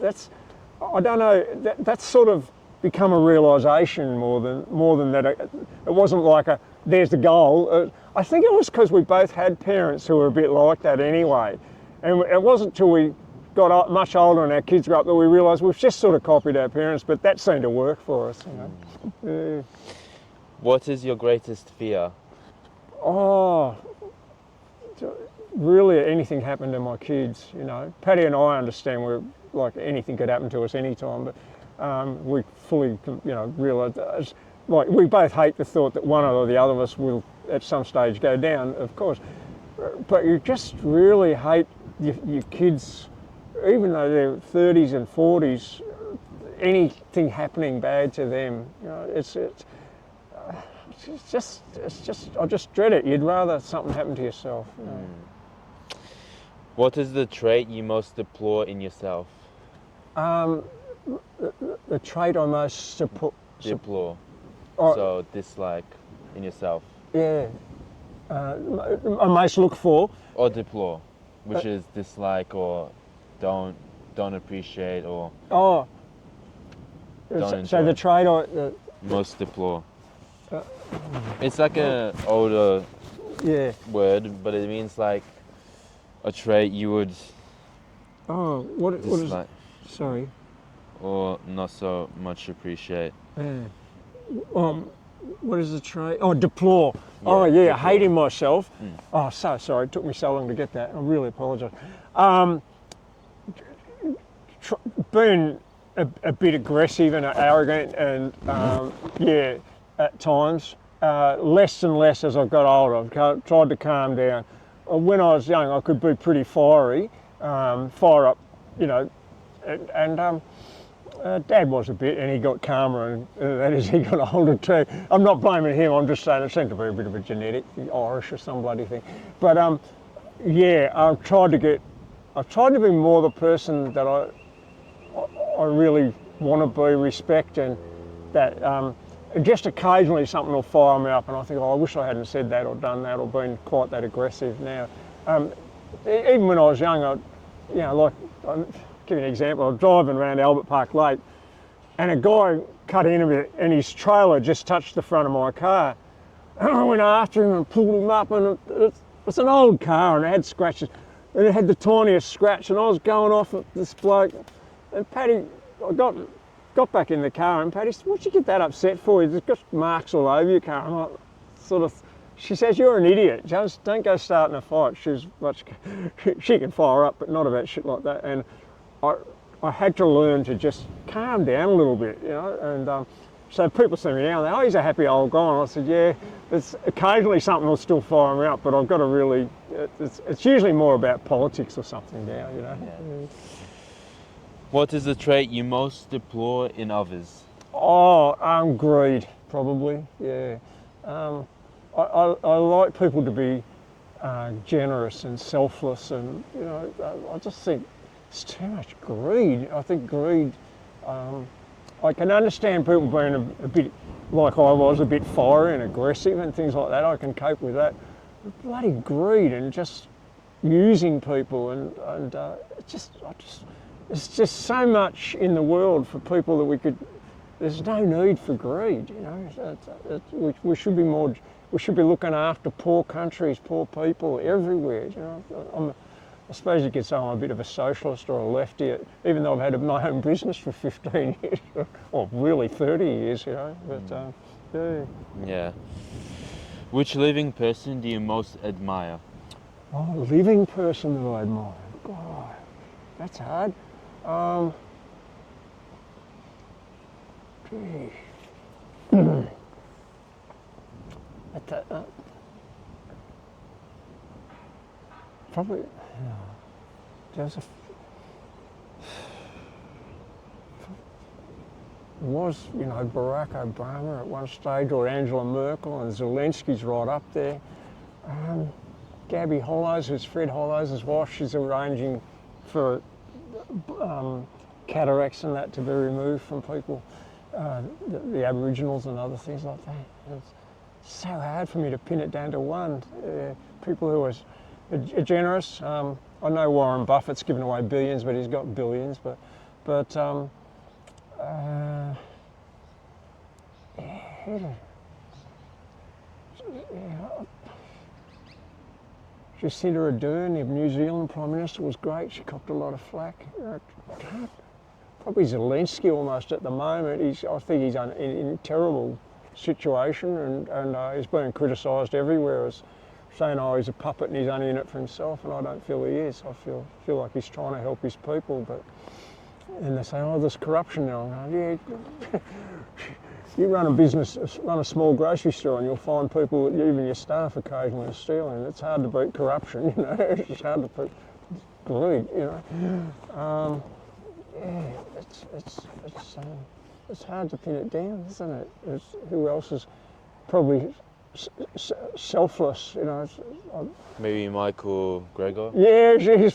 that's I don't know. That's sort of become a realisation more than that. It wasn't like there's the goal. I think it was because we both had parents who were a bit like that anyway, and it wasn't till we got much older and our kids grew up that we realised we've just sort of copied our parents, but that seemed to work for us. Yeah. What is your greatest fear? Oh, really anything happened to my kids, Paddy and I understand we're like anything could happen to us anytime, but we fully, realise, like we both hate the thought that one or the other of us will at some stage go down, of course, but you just really hate your kids, even though they're 30s and 40s, anything happening bad to them, it's just, I just dread it. You'd rather something happen to yourself. What is the trait you most deplore in yourself? The trait I most deplore. So dislike in yourself. Yeah. I most look for. Or deplore, which is dislike or don't appreciate or. Oh. Don't enjoy. So the trait most deplore. It's like an older word, but it means like a trait you would. Oh, what is? Sorry. Or not so much appreciate. What is the trait? Oh, deplore. Yeah, oh, yeah, deplore. Hating myself. Oh, so sorry. It took me so long to get that. I really apologise. Being a bit aggressive and arrogant, and at times. Less and less as I've got older. I've tried to calm down. When I was young, I could be pretty fiery, fire up, and Dad was a bit, and he got calmer, and that is, he got older too. I'm not blaming him, I'm just saying it seemed to be a bit of a genetic, Irish or some bloody thing. But I've tried to be more the person that I really want to be, respect, and that just occasionally something will fire me up and I think, oh, I wish I hadn't said that or done that or been quite that aggressive now. Even when I was young, I'll give you an example. I was driving around Albert Park Lake and a guy cut into me and his trailer just touched the front of my car. And I went after him and pulled him up, and it's an old car and it had scratches. And it had the tiniest scratch, and I was going off at this bloke. And Paddy, I got back in the car and Paddy said, what'd you get that upset for? There's got marks all over your car. And she says, you're an idiot, just don't go starting a fight. She can fire up, but not about shit like that. And I had to learn to just calm down a little bit, and so people see me now, and they, oh, he's a happy old guy. And I said, yeah, occasionally something will still fire me up, but I've got to really, it's usually more about politics or something now, Yeah. What is the trait you most deplore in others? Oh, greed, probably, yeah. I like people to be generous and selfless, and I just think it's too much greed. I think greed, I can understand people being a bit, like I was, a bit fiery and aggressive and things like that. I can cope with that. But bloody greed and just using people, and it's just so much in the world for people that we could there's no need for greed, you know. We should be more, we should be looking after poor countries, poor people everywhere, you know. I suppose you could say I'm a bit of a socialist or a lefty, even though I've had my own business for 15 years, or really 30 years, you know, but yeah. Yeah. Which living person do you most admire? Oh, a living person that I admire. God, that's hard. Probably, there's was, you know, Barack Obama at one stage, or Angela Merkel, and Zelensky's right up there. Gabby Hollows, who's Fred Hollows' wife, she's arranging for cataracts and that to be removed from people, the Aboriginals and other things like that. It's so hard for me to pin it down to one. People who are generous. I know Warren Buffett's given away billions, but he's got billions. But Jacinda Ardern, the New Zealand Prime Minister, was great. She copped a lot of flack. Probably Zelensky almost at the moment. I think he's in a terrible situation, and he's being criticised everywhere as saying, oh, he's a puppet and he's only in it for himself, and I don't feel he is. I feel like he's trying to help his people, and they say, oh, there's corruption now. Yeah. You run a business, run a small grocery store, and you'll find people, even your staff, occasionally are stealing. It's hard to beat corruption, you know. It's hard to beat greed, you know. It's hard to pin it down, isn't it? Who else is probably selfless, you know? Maybe Michael Gregor? Yeah, he's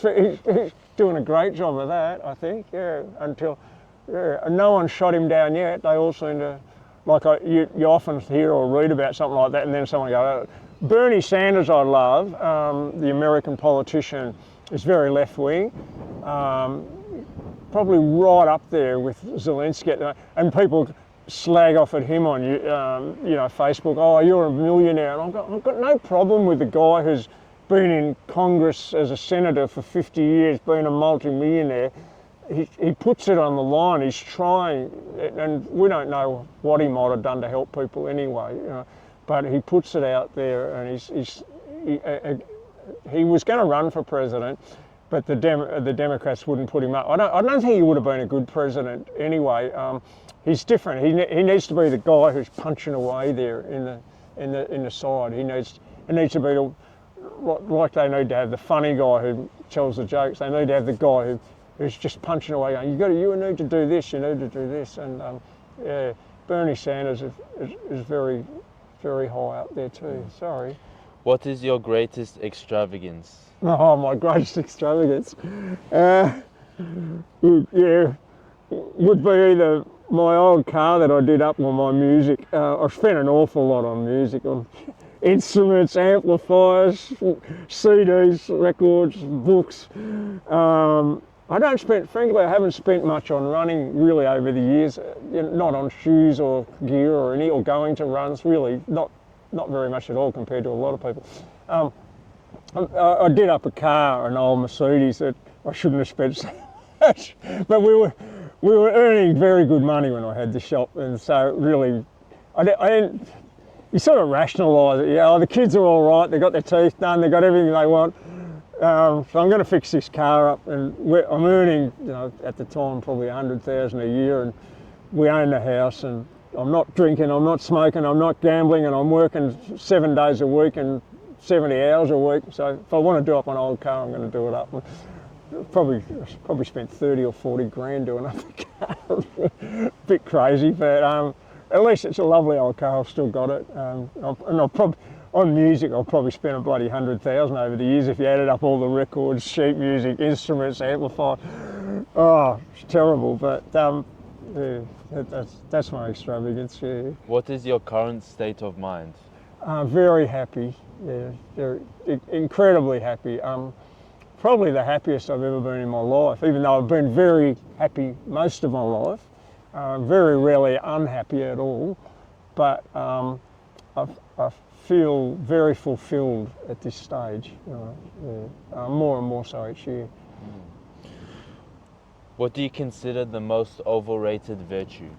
doing a great job of that, I think. Yeah, until no one shot him down yet. They all seem to. Like you often hear or read about something like that, and then someone goes, oh. Bernie Sanders I love, the American politician, is very left-wing, probably right up there with Zelensky, and people slag off at him on you know, Facebook, oh, you're a millionaire, and I've got no problem with the guy who's been in Congress as a senator for 50 years, being a multi-millionaire. He puts it on the line. He's trying, and we don't know what he might have done to help people anyway. You know, but he puts it out there, and he was going to run for president, but the Democrats wouldn't put him up. I don't think he would have been a good president anyway. He's different. He needs to be the guy who's punching away there in the side. He needs to be like they need to have the funny guy who tells the jokes. They need to have the guy who's just punching away, going, you need to do this, you need to do this. And yeah, Bernie Sanders is very, very high up there too. Sorry. What is your greatest extravagance? Oh, my greatest extravagance? Yeah, would be either my old car that I did up on my music. I spent an awful lot on music, on instruments, amplifiers, CDs, records, books. Frankly, I haven't spent much on running really over the years, not on shoes or gear or going to runs, really, not very much at all compared to a lot of people. I did up a car, an old Mercedes, that I shouldn't have spent so much, but we were earning very good money when I had the shop, and so really, I didn't, you sort of rationalise it, the kids are all right, they got their teeth done, they got everything they want. So I'm going to fix this car up, and I'm earning, at the time probably $100,000 a year, and we own the house, and I'm not drinking, I'm not smoking, I'm not gambling, and I'm working 7 days a week and 70 hours a week. So if I want to do up an old car, I'm going to do it up. Probably spent 30 or 40 grand doing up the car. A bit crazy, but at least it's a lovely old car. I've still got it, and I'll probably. On music, I'll probably spend a bloody 100,000 over the years if you added up all the records, sheet music, instruments, amplifier. Oh, it's terrible, but that's my extravagance. Yeah. What is your current state of mind? Very happy. Yeah, incredibly happy. Probably the happiest I've ever been in my life, even though I've been very happy most of my life. very rarely unhappy at all, but I feel very fulfilled at this stage, more and more so each year. What do you consider the most overrated virtue?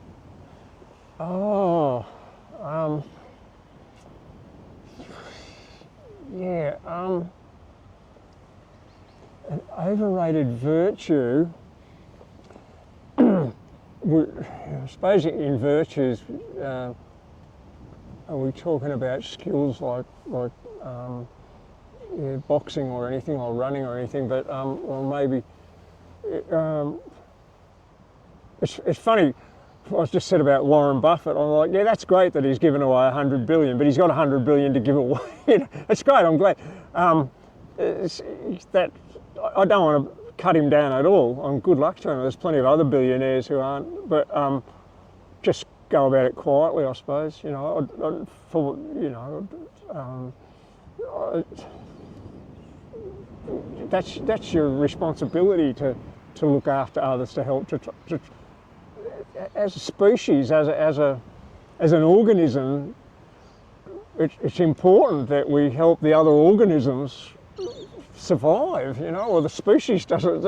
Oh, an overrated virtue. I suppose in virtues, are we talking about skills like boxing or anything, or running or anything? But or maybe it's funny. I was just said about Warren Buffett. I'm like, yeah, that's great that he's given away 100 billion, but he's got 100 billion to give away. It's great. I'm glad. That I don't want to cut him down at all. Good luck to him. There's plenty of other billionaires who aren't, but just go about it quietly, I suppose. That's your responsibility to look after others, to help, to as a species, as an organism. It's important that we help the other organisms survive, or the species doesn't.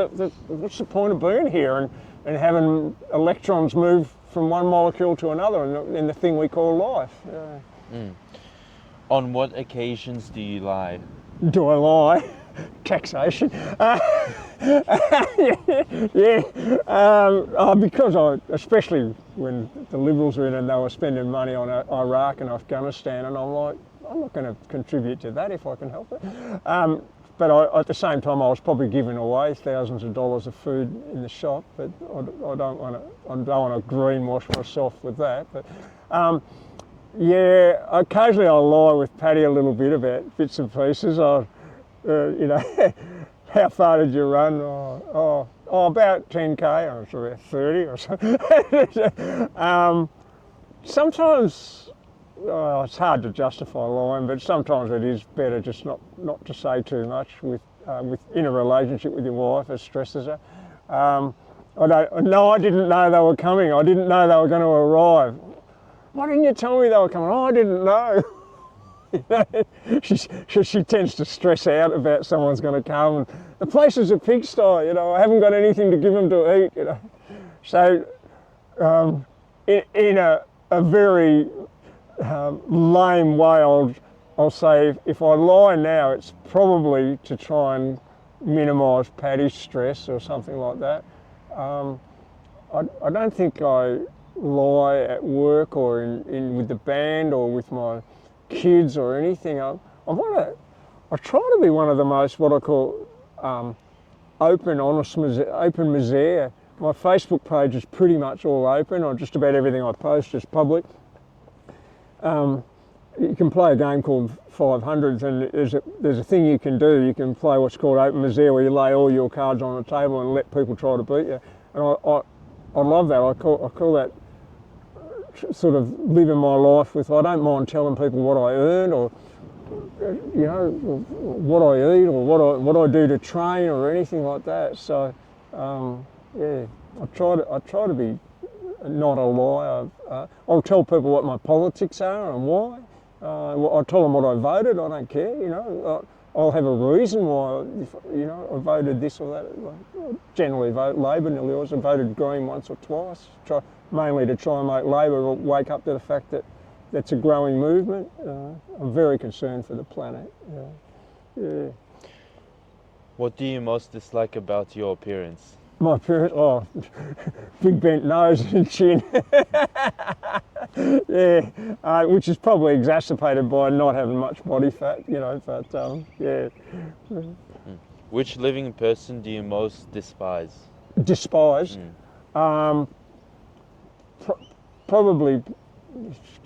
What's the point of being here and having electrons move from one molecule to another in the thing we call life? On what occasions do you lie? Do I lie? Taxation. Because especially when the Liberals were in and they were spending money on Iraq and Afghanistan, and I'm like, I'm not going to contribute to that if I can help it. But at the same time, I was probably giving away thousands of dollars of food in the shop. But I don't want to greenwash myself with that. But occasionally I'll lie with Paddy a little bit about bits and pieces. How far did you run? About 10k, or about 30 or something. Sometimes it's hard to justify lying, but sometimes it is better just not to say too much in a relationship with your wife. It stresses her. I didn't know they were coming. I didn't know they were going to arrive. Why didn't you tell me they were coming? I didn't know. She tends to stress out about someone's going to come. And the place is a pigsty, I haven't got anything to give them to eat, So, in a very lame way, I'll say if I lie now, it's probably to try and minimise Paddy's stress or something like that. I don't think I lie at work or with the band or with my kids or anything. I try to be one of the most, what I call open, honest, open misère. My Facebook page is pretty much all open, or just about everything I post is public. You can play a game called 500s, and there's a thing you can do. You can play what's called open misère, where you lay all your cards on the table and let people try to beat you. And I love that. I call that sort of living my life with. I don't mind telling people what I earn, or what I eat, or what I do to train, or anything like that. So I try to be not a liar. I'll tell people what my politics are and why. I'll tell them what I voted. I don't care. I'll have a reason why. I voted this or that. I generally vote Labor nearly always. I voted Green once or twice. Mainly to try and make Labor wake up to the fact that that's a growing movement. I'm very concerned for the planet. What do you most dislike about your appearance? My appearance? Big bent nose and chin. Which is probably exacerbated by not having much body fat, but Which living person do you most despise? Despise? Probably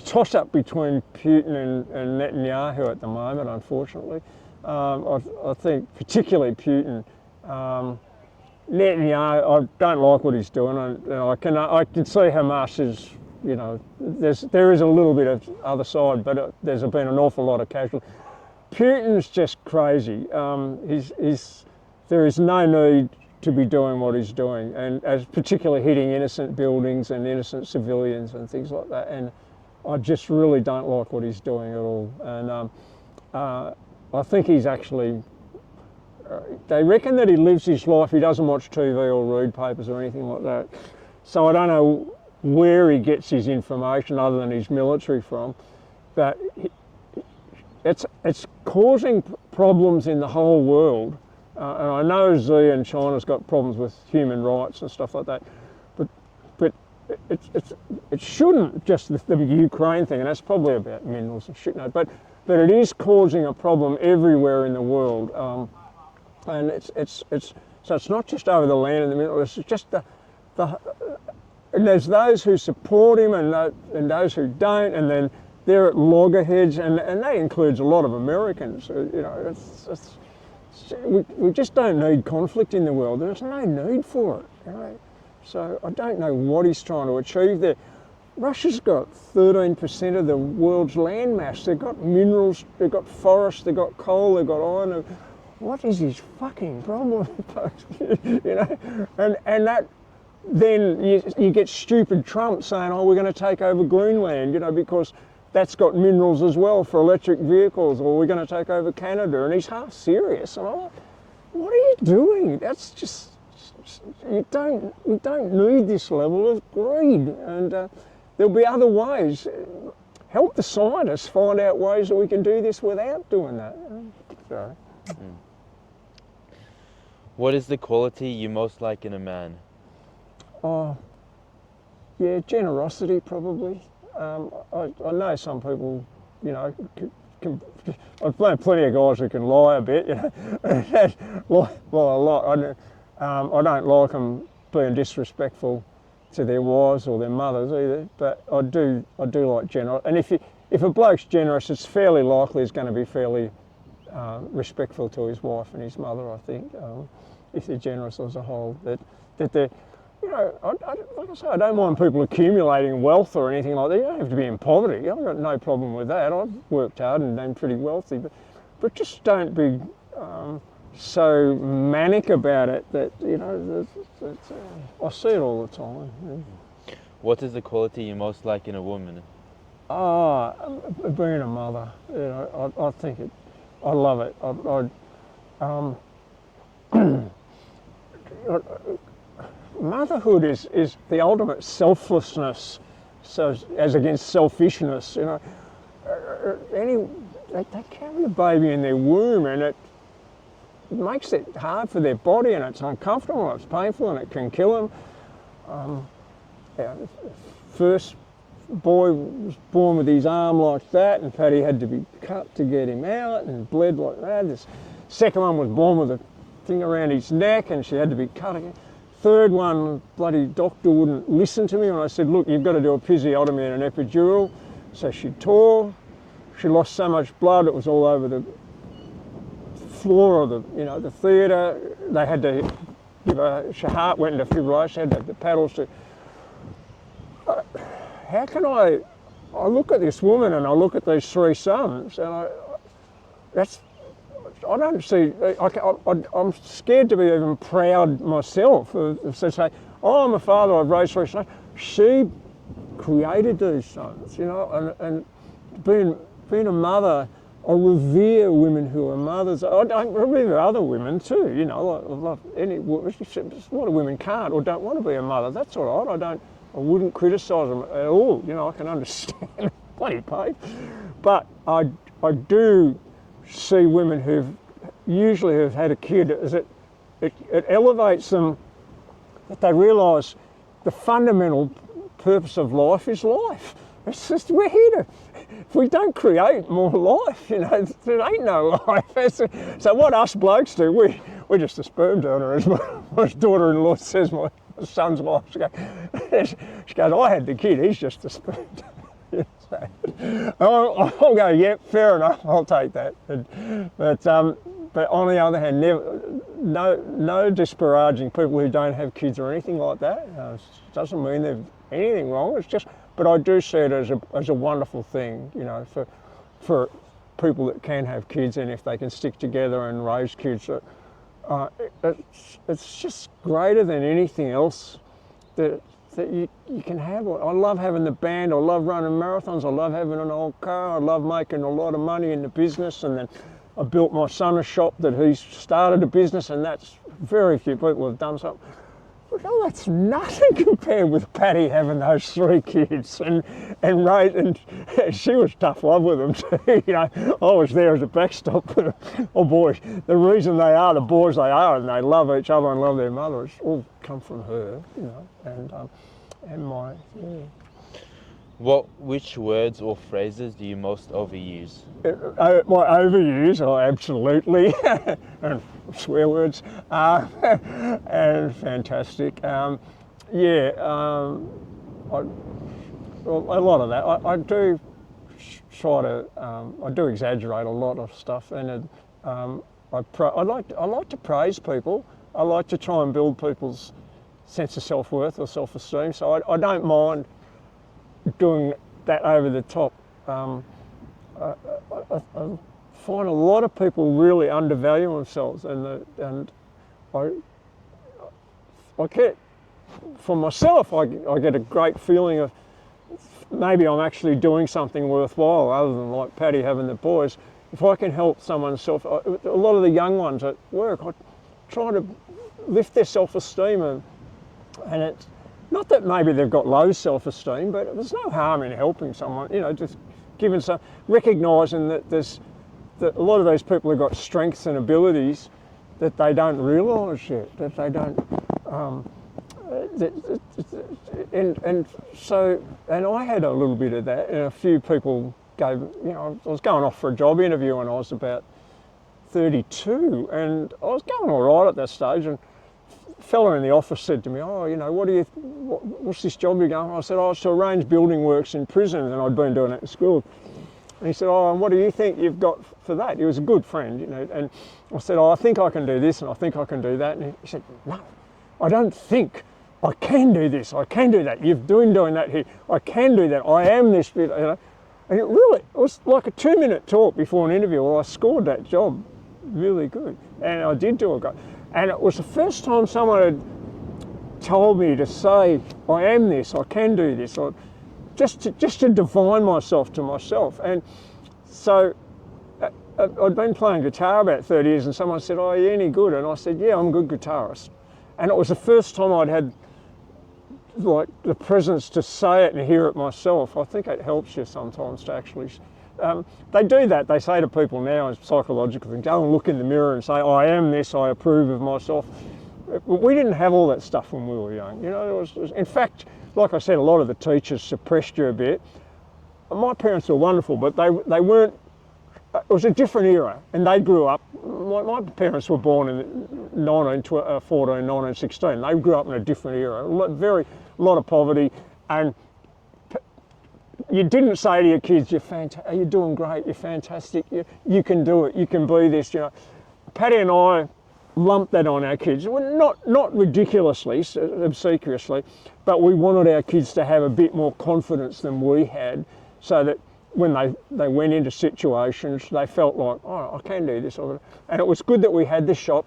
toss up between Putin and Netanyahu at the moment, unfortunately. I think particularly Putin. Netanyahu, I don't like what he's doing, and I can see Hamas is, there is a little bit of other side, but there's been an awful lot of casualties. Putin's just crazy. There is no need to be doing what he's doing, and as particularly hitting innocent buildings and innocent civilians and things like that. And I just really don't like what he's doing at all. And I think he's actually, they reckon that he lives his life, he doesn't watch TV or read papers or anything like that. So I don't know where he gets his information other than his military from, but it's causing problems in the whole world. And I know Z and China's got problems with human rights and stuff like that, but it shouldn't, just the Ukraine thing, and that's probably about minerals and shit, no, but it is causing a problem everywhere in the world. And so it's not just over the land and the minerals, it's just and there's those who support him and those who don't, and then they're at loggerheads, and that includes a lot of Americans. You know, we just don't need conflict in the world. There's no need for it. You know? So I don't know what he's trying to achieve there. Russia's got 13% of the world's land mass. They've got minerals, they've got forests, they've got coal, they've got iron. What is his fucking problem, folks? You know, and that. Then you get stupid Trump saying, oh, we're going to take over Greenland, you know, because that's got minerals as well for electric vehicles, or we're going to take over Canada, and he's half serious. And I'm like, what are you doing? That's just, we don't need this level of greed, and there'll be other ways. Help the scientists find out ways that we can do this without doing that. So. What is the quality you most like in a man? Oh, yeah, generosity probably. I know some people, you know, I've known plenty of guys who can lie a bit, you know, lie a lot. I don't like them being disrespectful to their wives or their mothers either, but I do like generous. And if a bloke's generous, it's fairly likely he's going to be fairly respectful to his wife and his mother, I think, if they're generous as a whole. That they're, you know, like I say, I don't mind people accumulating wealth or anything like that. You don't have to be in poverty. I've got no problem with that. I've worked hard and been pretty wealthy, but just don't be so manic about it that, you know, I see it all the time. Yeah. What is the quality you most like in a woman? Being a mother. You know, I think it. I love it. Motherhood is the ultimate selflessness, so as against selfishness. You know, they carry a baby in their womb, and it makes it hard for their body, and it's uncomfortable, and it's painful, and it can kill them. First boy was born with his arm like that, and Paddy had to be cut to get him out, and bled like that. This second one was born with a thing around his neck, and she had to be cut again. Third one, bloody doctor wouldn't listen to me when I said, look, you've got to do a episiotomy and an epidural. So she tore, she lost so much blood, it was all over the floor of the theatre. They had to give her, her heart went into fibrillation, had to have the paddles to, how can I look at this woman and I look at these three sons, and I don't see, I'm scared to be even proud myself to say, oh, I'm a father, I've raised three sons. She created these sons, you know, and being a mother, I revere women who are mothers. I revere other women too, you know, I love any woman. A lot of women can't or don't want to be a mother. That's all right. I wouldn't criticise them at all, you know, I can understand, bloody pain. But I do see women who've had a kid, is it elevates them, that they realise the fundamental purpose of life is life. It's just, we're here to, if we don't create more life, you know, there ain't no life. So what us blokes do, we're just a sperm donor, as my daughter-in-law says, my son's wife. She goes, I had the kid, he's just a sperm donor. I'll go, yep, fair enough, I'll take that. But on the other hand, no disparaging people who don't have kids or anything like that. Doesn't mean there's anything wrong. It's just, but I do see it as a wonderful thing, you know, for people that can have kids, and if they can stick together and raise kids that it's just greater than anything else that you can have. I love having the band, I love running marathons, I love having an old car, I love making a lot of money in the business, and then I built my son a shop that he's started a business, and that's very few people have done something. Oh, that's nothing compared with Patty having those 3 kids and she was tough love with them too. You know, I was there as a backstop for them. Oh boy, the reason they are the boys they are and they love each other and love their mother, it's all come from her, you know, and my, yeah. Which words or phrases do you most overuse? My overuse, absolutely, and swear words, and fantastic. A lot of that. I do try to, I do exaggerate a lot of stuff, and I like to praise people. I like to try and build people's sense of self-worth or self-esteem. So I don't mind doing that over the top. I find a lot of people really undervalue themselves, and I get, for myself, I get a great feeling of maybe I'm actually doing something worthwhile other than like Patty having the boys. If I can help someone's a lot of the young ones at work, I try to lift their self-esteem, and it's not that maybe they've got low self-esteem, but there's no harm in helping someone, you know, just giving some, recognising that that a lot of those people have got strengths and abilities that they don't realise yet, that they don't, and I had a little bit of that, and a few people gave, you know, I was going off for a job interview when I was about 32, and I was going all right at that stage, and a fella in the office said to me, oh, you know, what's this job you're going? I said, oh, it's to arrange building works in prisons, and I'd been doing it in school. And he said, oh, and what do you think you've got for that? He was a good friend, you know, and I said, oh, I think I can do this, and I think I can do that. And he said, no, I don't think. I can do this, I can do that. You've been doing that here. I can do that. I am this bit, you know. And it was like a 2-minute talk before an interview. Well, I scored that job really good, and I did do a good. And it was the first time someone had told me to say, I am this, I can do this, or just to define myself to myself. And so I'd been playing guitar about 30 years, and someone said, oh, are you any good? And I said, yeah, I'm a good guitarist. And it was the first time I'd had like the presence to say it and hear it myself. I think it helps you sometimes to actually, they do that, they say to people now as psychological things, go and look in the mirror and say, I am this, I approve of myself. We didn't have all that stuff when we were young. You know, it was, in fact, like I said, a lot of the teachers suppressed you a bit. My parents were wonderful, but they weren't, it was a different era, and they grew up, my parents were born in 1916, they grew up in a different era, a lot of poverty, and you didn't say to your kids, you're doing great, you're fantastic, you can do it, you can be this, you know. Patty and I lumped that on our kids, well, not ridiculously, obsequiously, but we wanted our kids to have a bit more confidence than we had, so that when they went into situations, they felt like, oh, I can do this. And it was good that we had this shop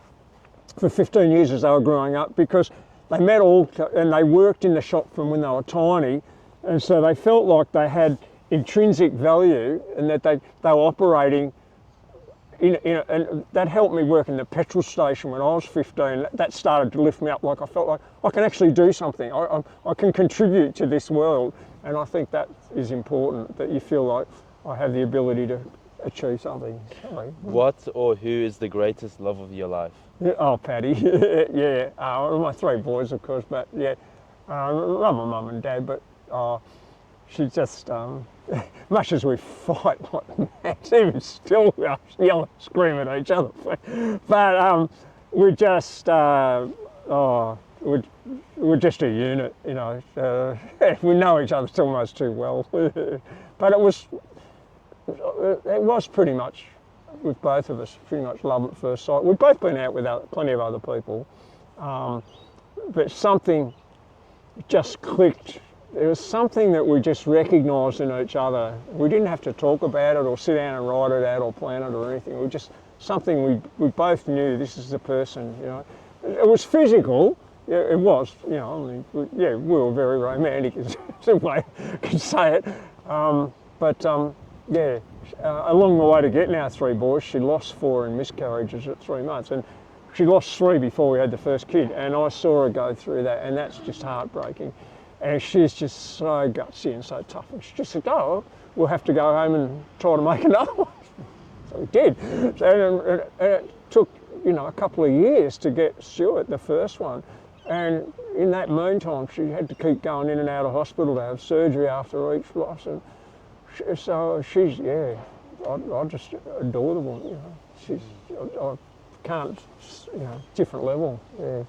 for 15 years as they were growing up, because they met and they worked in the shop from when they were tiny, and so they felt like they had intrinsic value, and that they were operating and that helped me work in the petrol station when I was 15. That started to lift me up, like I felt like I can actually do something. I can contribute to this world, and I think that is important, that you feel like I have the ability to achieve something. What or who is the greatest love of your life? Oh, Patty, yeah. My 3 boys, of course, but yeah, I love my mum and dad, but she just, much as we fight like mad, even still we yell and scream at each other. But we're just, we're just a unit, you know. We know each other almost too well. But it was pretty much, with both of us, pretty much love at first sight. We've both been out with plenty of other people, but something just clicked. There was something that we just recognised in each other. We didn't have to talk about it or sit down and write it out or plan it or anything. We just something we both knew, this is the person, you know. It was physical, yeah, it was, you know, I mean, we were very romantic, is the way I could say it. Along the way to getting our 3 boys, she lost 4 in miscarriages at 3 months, and she lost 3 before we had the first kid, and I saw her go through that, and that's just heartbreaking. And she's just so gutsy and so tough, and she just said, oh, we'll have to go home and try to make another one. So we did. So it took, you know, a couple of years to get Stuart the first one, and in that meantime she had to keep going in and out of hospital to have surgery after each loss, and so she's, yeah, I just adore the woman, you know. She's, I can't, you know, different level, yeah.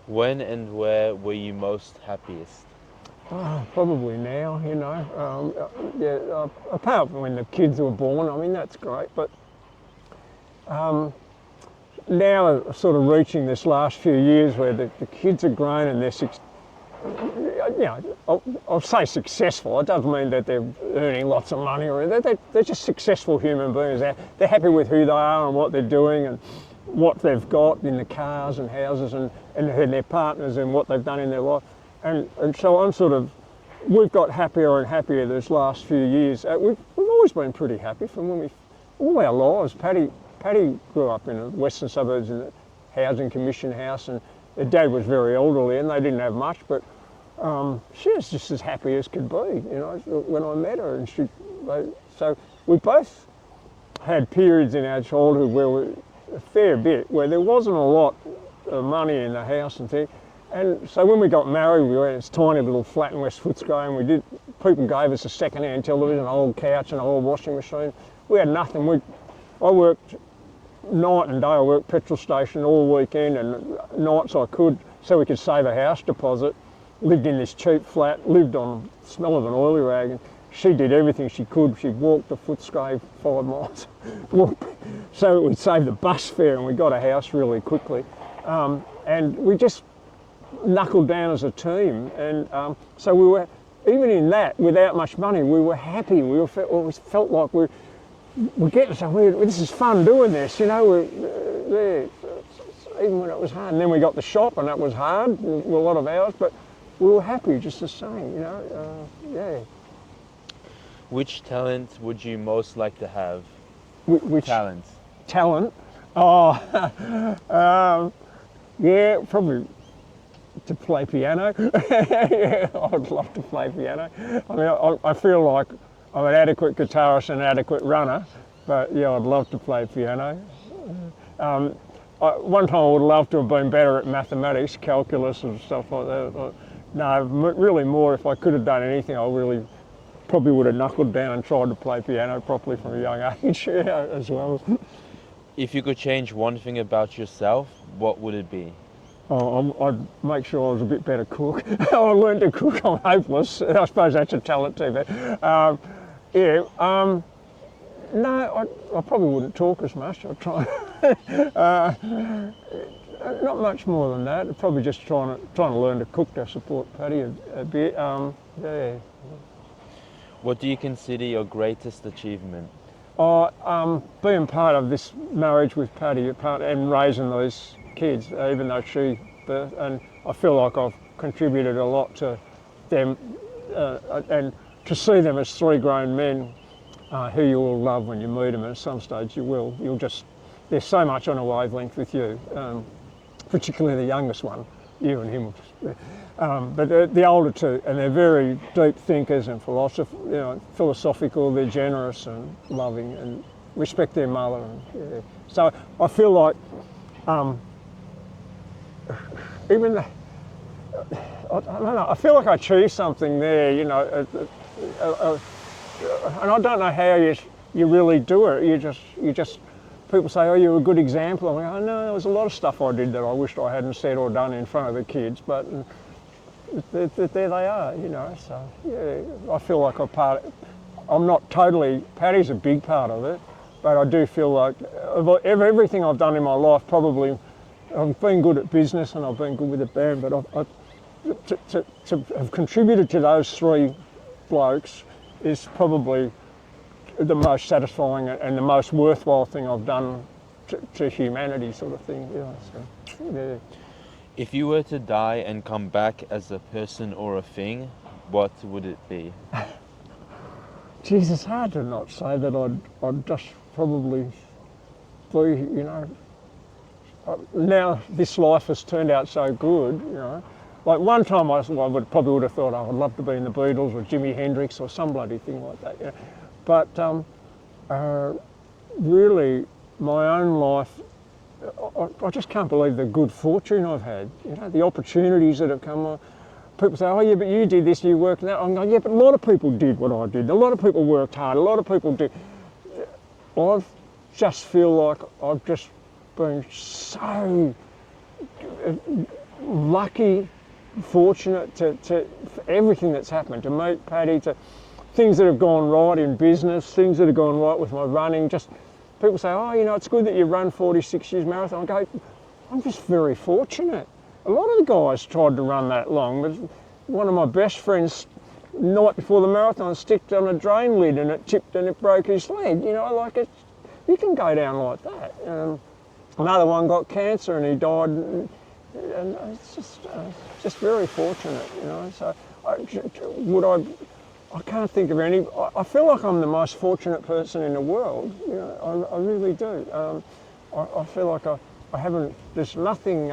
When and where were you most happiest? Oh, probably now, you know. Apart from when the kids were born, I mean, that's great, but now sort of reaching this last few years where the kids are grown and they're, you know, I'll say successful. It doesn't mean that they're earning lots of money, or they're just successful human beings. They're happy with who they are and what they're doing and what they've got in the cars and houses and their partners and what they've done in their life. And so I'm sort of, we've got happier and happier this last few years. We've always been pretty happy from when all our lives. Patty grew up in the western suburbs in a housing commission house, and her dad was very elderly and they didn't have much, but she was just as happy as could be, you know, when I met her. And so we both had periods in our childhood where a fair bit, where there wasn't a lot of money in the house and things. And so when we got married, we were in this tiny little flat in West Footscray, and people gave us a second-hand television, an old couch and an old washing machine. We had nothing. I worked night and day. I worked petrol station all weekend, and nights I could, so we could save a house deposit. Lived in this cheap flat, lived on the smell of an oily rag, and she did everything she could. She walked the Footscray 5 miles, so we'd save the bus fare, and we got a house really quickly. And we just knuckled down as a team, and so we were, even in that, without much money, we were happy. We always felt like we're getting somewhere. This is fun doing this, you know. Even when it was hard, and then we got the shop, and that was hard, a lot of hours, but we were happy just the same, you know. Yeah. Which talent would you most like to have? Which talent? Talent? Oh, yeah, probably to play piano. Yeah, I'd love to play piano. I mean, I feel like I'm an adequate guitarist and an adequate runner, but yeah, I'd love to play piano. One time I would love to have been better at mathematics, calculus and stuff like that. No, really more, if I could have done anything, I really probably would have knuckled down and tried to play piano properly from a young age, yeah, as well. If you could change one thing about yourself, what would it be? Oh, I'd make sure I was a bit better cook. I learned to cook, I'm hopeless. I suppose that's a talent too, but no, I probably wouldn't talk as much. I'd try. Not much more than that. Probably just trying to learn to cook to support Paddy a bit. Yeah. What do you consider your greatest achievement? Being part of this marriage with Paddy and raising these kids, even though she birthed, and I feel like I've contributed a lot to them, and to see them as 3 grown men who you will love when you meet them, and at some stage you will. There's so much on a wavelength with you, particularly the youngest one, you and him. But the older two, and they're very deep thinkers and philosophical. They're generous and loving and respect their mother. And, yeah. So I feel like I don't know, I feel like I achieved something there, you know, and I don't know how you really do it. You just people say, oh, you're a good example. I'm like, oh no, there was a lot of stuff I did that I wished I hadn't said or done in front of the kids, but there they are, you know. So yeah, I feel like I'm not totally, Paddy's a big part of it, but I do feel like everything I've done in my life, probably I've been good at business and I've been good with the band, but to have contributed to those 3 blokes is probably the most satisfying and the most worthwhile thing I've done to humanity sort of thing. You know, so, yeah. If you were to die and come back as a person or a thing, what would it be? Geez, it's hard to not say that I'd just probably be, you know, now this life has turned out so good, you know. Like one time I probably would have thought, oh, I'd love to be in the Beatles or Jimi Hendrix or some bloody thing like that, you know. But really, my own life, I just can't believe the good fortune I've had, you know, the opportunities that have come on. People say, oh yeah, but you did this, you worked that. I'm going, yeah, but a lot of people did what I did. A lot of people worked hard. A lot of people did. I just feel like I've just been so lucky, fortunate to everything that's happened, to meet Paddy, to things that have gone right in business, things that have gone right with my running. Just people say, oh, you know, it's good that you run 46 years marathon. I go, I'm just very fortunate. A lot of the guys tried to run that long, but one of my best friends, night before the marathon, sticked on a drain lid and it tipped and it broke his leg. You know, like it, you can go down like that. Another one got cancer and he died, and it's just very fortunate, you know. So I can't think of any. I feel like I'm the most fortunate person in the world. You know, I really do. I feel like I haven't. There's nothing.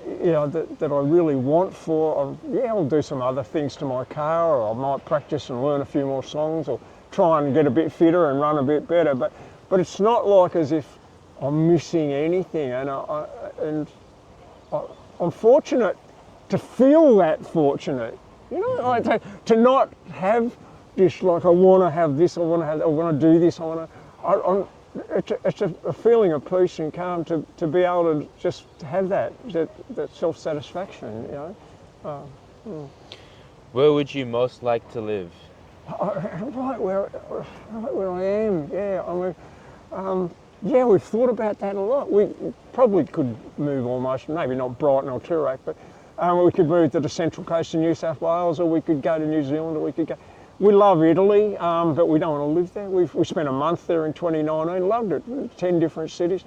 You know, that I really want for. I'll do some other things to my car, or I might practice and learn a few more songs, or try and get a bit fitter and run a bit better. But it's not like as if I'm missing anything, and I'm fortunate to feel that fortunate. You know, like to not have this, like I want to have this, I want to do this, it's a feeling of peace and calm to be able to just have that self-satisfaction, you know. Where would you most like to live? Right where I am, yeah. I mean, yeah, we've thought about that a lot. We probably could move almost, maybe not Brighton or Toorak, but we could move to the central coast of New South Wales, or we could go to New Zealand, or we could go. We love Italy, but we don't want to live there. We spent a month there in 2019, loved it, 10 different cities.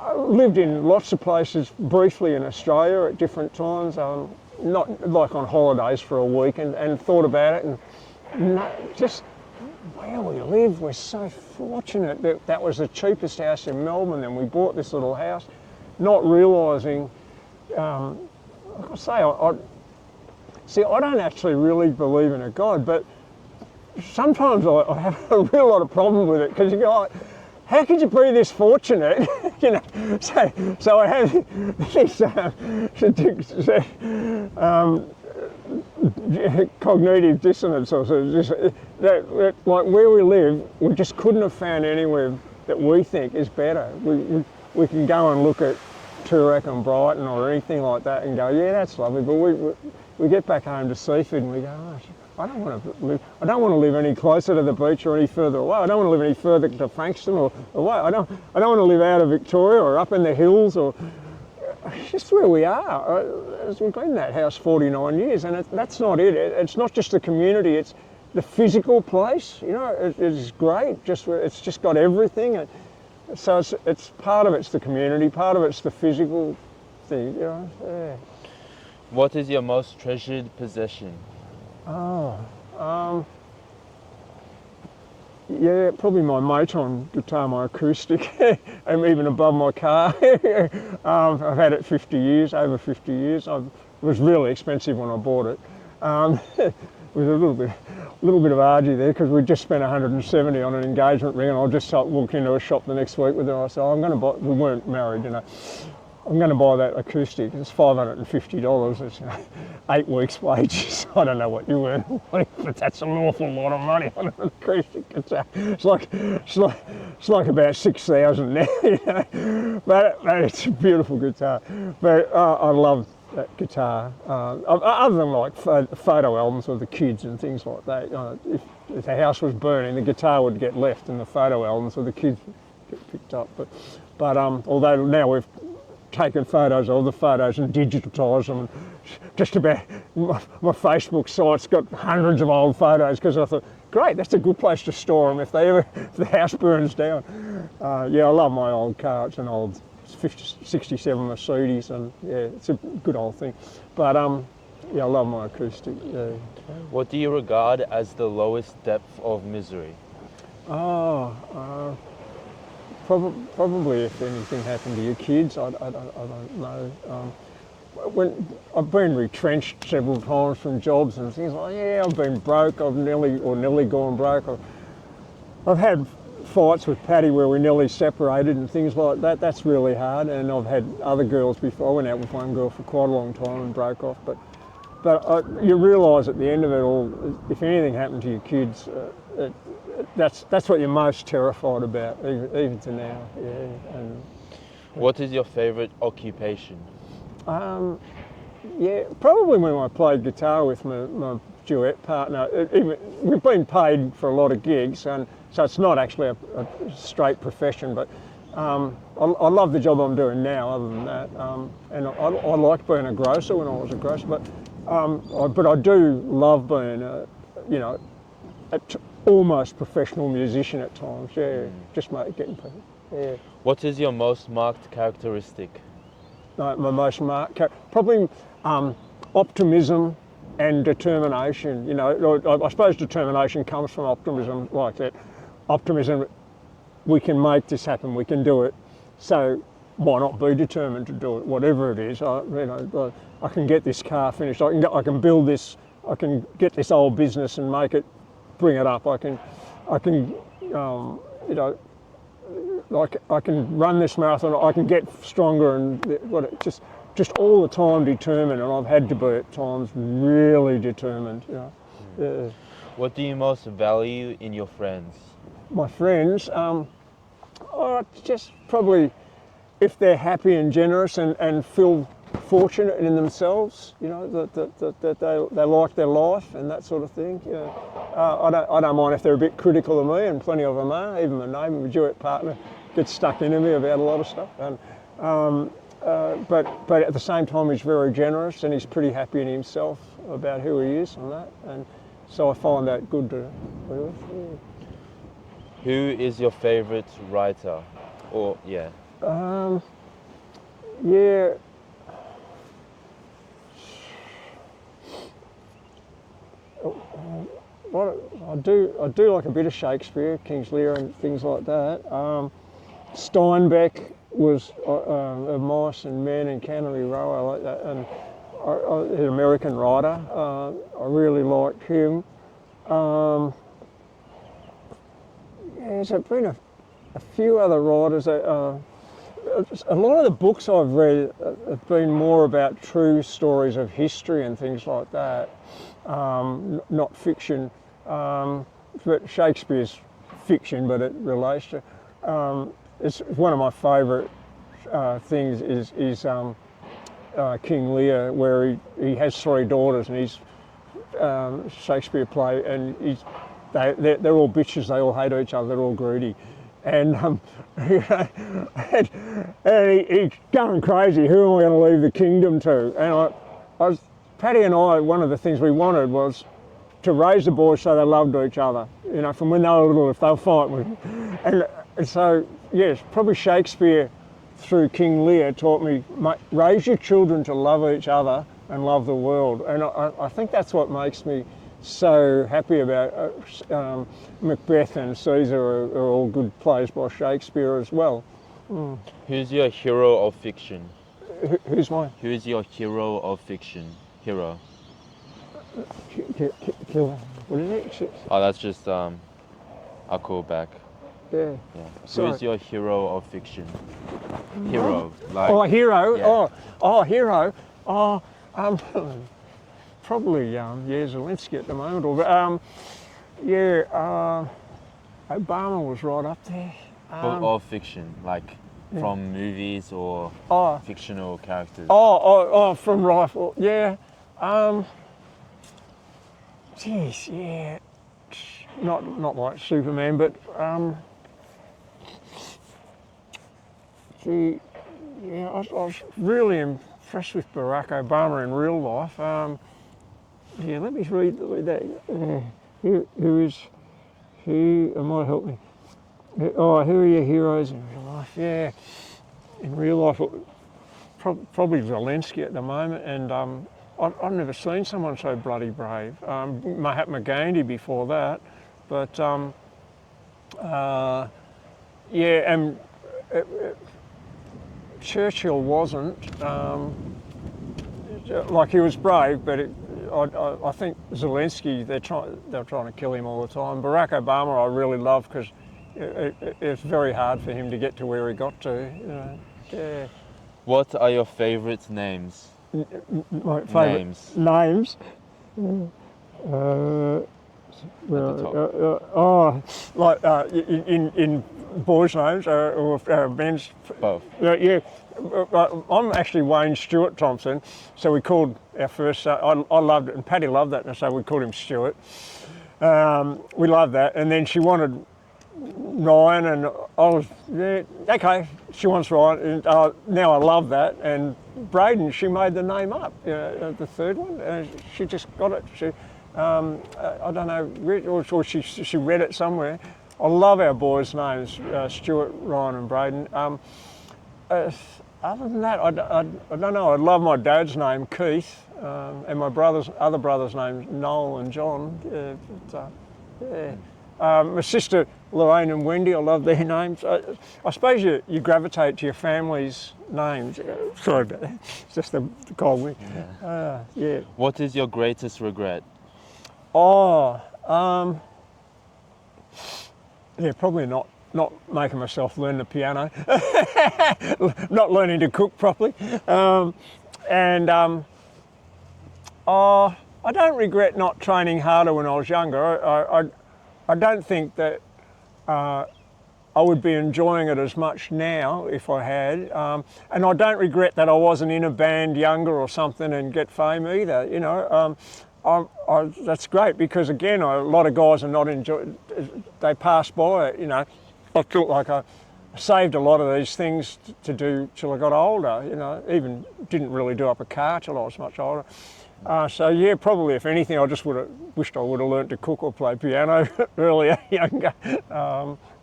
I lived in lots of places briefly in Australia at different times, not like on holidays for a week, and thought about it, and just where we live, we're so fortunate that was the cheapest house in Melbourne, and we bought this little house, not realising, like I say, I don't actually really believe in a God, but sometimes I have a real lot of problem with it, because you go, how could you be this fortunate? You know, so I have this cognitive dissonance, or that like where we live, we just couldn't have found anywhere that we think is better. We can go and look at Toorak and Brighton or anything like that and go, yeah, that's lovely, but we get back home to Seaford and we go, oh, I don't want to live any closer to the beach or any further away. I don't want to live any further to Frankston or away. I don't want to live out of Victoria or up in the hills, or it's just where we are. We've been in that house 49 years, and that's not it. It's not just the community, it's the physical place. You know, it's great. It's just got everything. So it's part of it's the community, part of it's the physical thing. You know. Yeah. What is your most treasured possession? Yeah, probably my Maton guitar, my acoustic, and even above my car. I've had it 50 years, over 50 years. It was really expensive when I bought it. With a little bit of argy there, because we just spent 170 on an engagement ring, and I just walked into a shop the next week with her. I said, I'm going to buy. We weren't married, you know. I'm going to buy that acoustic. It's $550. It's 8 weeks' wages. I don't know what you earn, but that's an awful lot of money on an acoustic guitar. It's like about 6,000 now, you know. But it's a beautiful guitar. But I love that guitar. Other than like photo albums of the kids and things like that. If the house was burning, the guitar would get left, and the photo albums of the kids would get picked up. But although now we've taken photos of the photos and digitised them, just about my Facebook site's got hundreds of old photos, because I thought, great, that's a good place to store them if the house burns down. Yeah, I love my old car. It's an old 67 Mercedes, and yeah, it's a good old thing. But yeah, I love my acoustic. Yeah. What do you regard as the lowest depth of misery? Probably if anything happened to your kids, I don't know. When I've been retrenched several times from jobs and things like, yeah, I've been broke. I've nearly gone broke. I've had fights with Patty where we nearly separated and things like that. That's really hard. And I've had other girls before. I went out with one girl for quite a long time and broke off. But you realise at the end of it all, if anything happened to your kids, that's what you're most terrified about, even to now. Yeah. And what is your favourite occupation? Yeah, probably when I played guitar with my duet partner. We've been paid for a lot of gigs, and so it's not actually a straight profession, but I love the job I'm doing now other than that. And I liked being a grocer when I was a grocer, but I do love being a almost professional musician at times. Yeah, just getting paid. Yeah. What is your most marked characteristic? My most marked probably optimism and determination. You know, I suppose determination comes from optimism like that. Optimism, we can make this happen, we can do it. So why not be determined to do it, whatever it is? I can get this car finished. I can build this. I can get this old business and bring it up. I can run this marathon. I can get stronger and just all the time determined. And I've had to be at times really determined. You know. Yeah. What do you most value in your friends? My friends, just probably if they're happy and generous and feel fortunate in themselves, you know, that they like their life and that sort of thing. You know, I don't mind if they're a bit critical of me, and plenty of them are. Even my name, my duet partner, gets stuck into me about a lot of stuff. And but at the same time, he's very generous and he's pretty happy in himself about who he is and that. And so I find that good to be with. Yeah. Who is your favourite writer? Or yeah. Yeah. I do like a bit of Shakespeare, King's Lear and things like that. Steinbeck was of Mice and Men and Cannery Row, I like that, and an American writer. I really liked him. There's been a few other writers. A lot of the books I've read have been more about true stories of history and things like that, not fiction. But Shakespeare's fiction, but it relates to. It's one of my favourite things is King Lear, where he has three daughters, and he's Shakespeare play, and they're all bitches. They all hate each other. They're all greedy, and and he's going crazy. Who am I going to leave the kingdom to? And Patty and I, one of the things we wanted was to raise the boys so they loved each other. You know, from when they were little, if they were fighting, and so yes, probably Shakespeare through King Lear taught me, raise your children to love each other and love the world. And I think that's what makes me so happy about Macbeth and Caesar are all good plays by Shakespeare as well. Mm. Who's your hero of fiction? Who's mine? Who's your hero of fiction? Hero. What is it? Oh, that's just I'll call back. Yeah. Who's your hero of fiction? Hero. Like. Oh, a hero. Yeah. Oh, hero. Oh, probably Zelensky at the moment. Or Obama was right up there. Of fiction, like from movies or fictional characters. From rifle. Yeah. Geez, yeah. Not like Superman, but I was really impressed with Barack Obama in real life. Let me read that. Who might help me? Oh, who are your heroes in real life? Yeah, in real life, probably Zelensky at the moment, and I've never seen someone so bloody brave. Mahatma Gandhi before that, but yeah, and Churchill wasn't. Like, he was brave, but I think Zelensky, they were trying to kill him all the time. Barack Obama I really love, because it's very hard for him to get to where he got to. You know. Yeah. What are your favourite names? My favourite names? In boys' names or men's? Both. Yeah. I'm actually Wayne Stewart Thompson, so we called our first son, I loved it, and Patty loved that, and so we called him Stewart. We loved that, and then she wanted Ryan, and I was, yeah, okay, she wants Ryan, and now I love that. And Braden, she made the name up, the third one, she just got it. She, I don't know, or she read it somewhere. I love our boys' names, Stuart, Ryan and Braden. Other than that, I don't know. I love my dad's name, Keith, and my other brothers' names, Noel and John. Yeah. My sister, Lorraine and Wendy, I love their names. I suppose you gravitate to your family's names. Sorry about that. It's just the cold wind. Yeah. What is your greatest regret? Oh, yeah, probably not making myself learn the piano, not learning to cook properly, I don't regret not training harder when I was younger. I don't think that I would be enjoying it as much now if I had, and I don't regret that I wasn't in a band younger or something and get fame either. You know, that's great, because again, a lot of guys are not enjoying. They pass by it. You know, I felt like I saved a lot of these things to do till I got older. You know, even didn't really do up a car till I was much older. So yeah, probably if anything, I just wished I would have learnt to cook or play piano earlier, younger.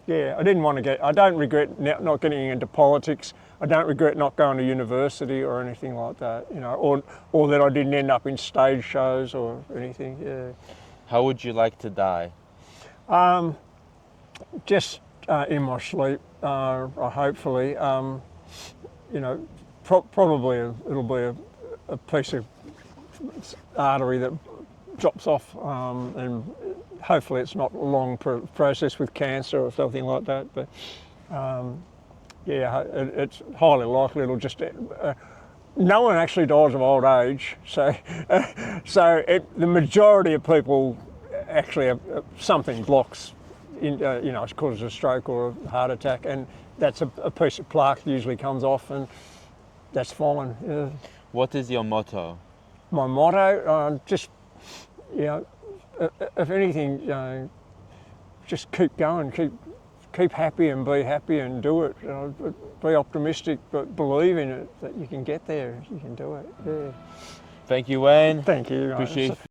Yeah, I didn't want to get. I don't regret not getting into politics. I don't regret not going to university or anything like that. You know, or that I didn't end up in stage shows or anything. Yeah. How would you like to die? Just in my sleep. Hopefully, you know, probably it'll be a piece of artery that drops off, and hopefully it's not a long process with cancer or something like that, but yeah, it's highly likely it'll just no one actually dies of old age, so the majority of people actually have something blocks in, you know, it causes a stroke or a heart attack, and that's a piece of plaque usually comes off, and that's fine. Yeah. What is your motto? My motto, just, you know, if anything, you know, just keep going, keep happy and be happy and do it. You know, be optimistic, but believe in it, that you can get there, you can do it. Yeah. Thank you, Wayne. Thank you. Appreciate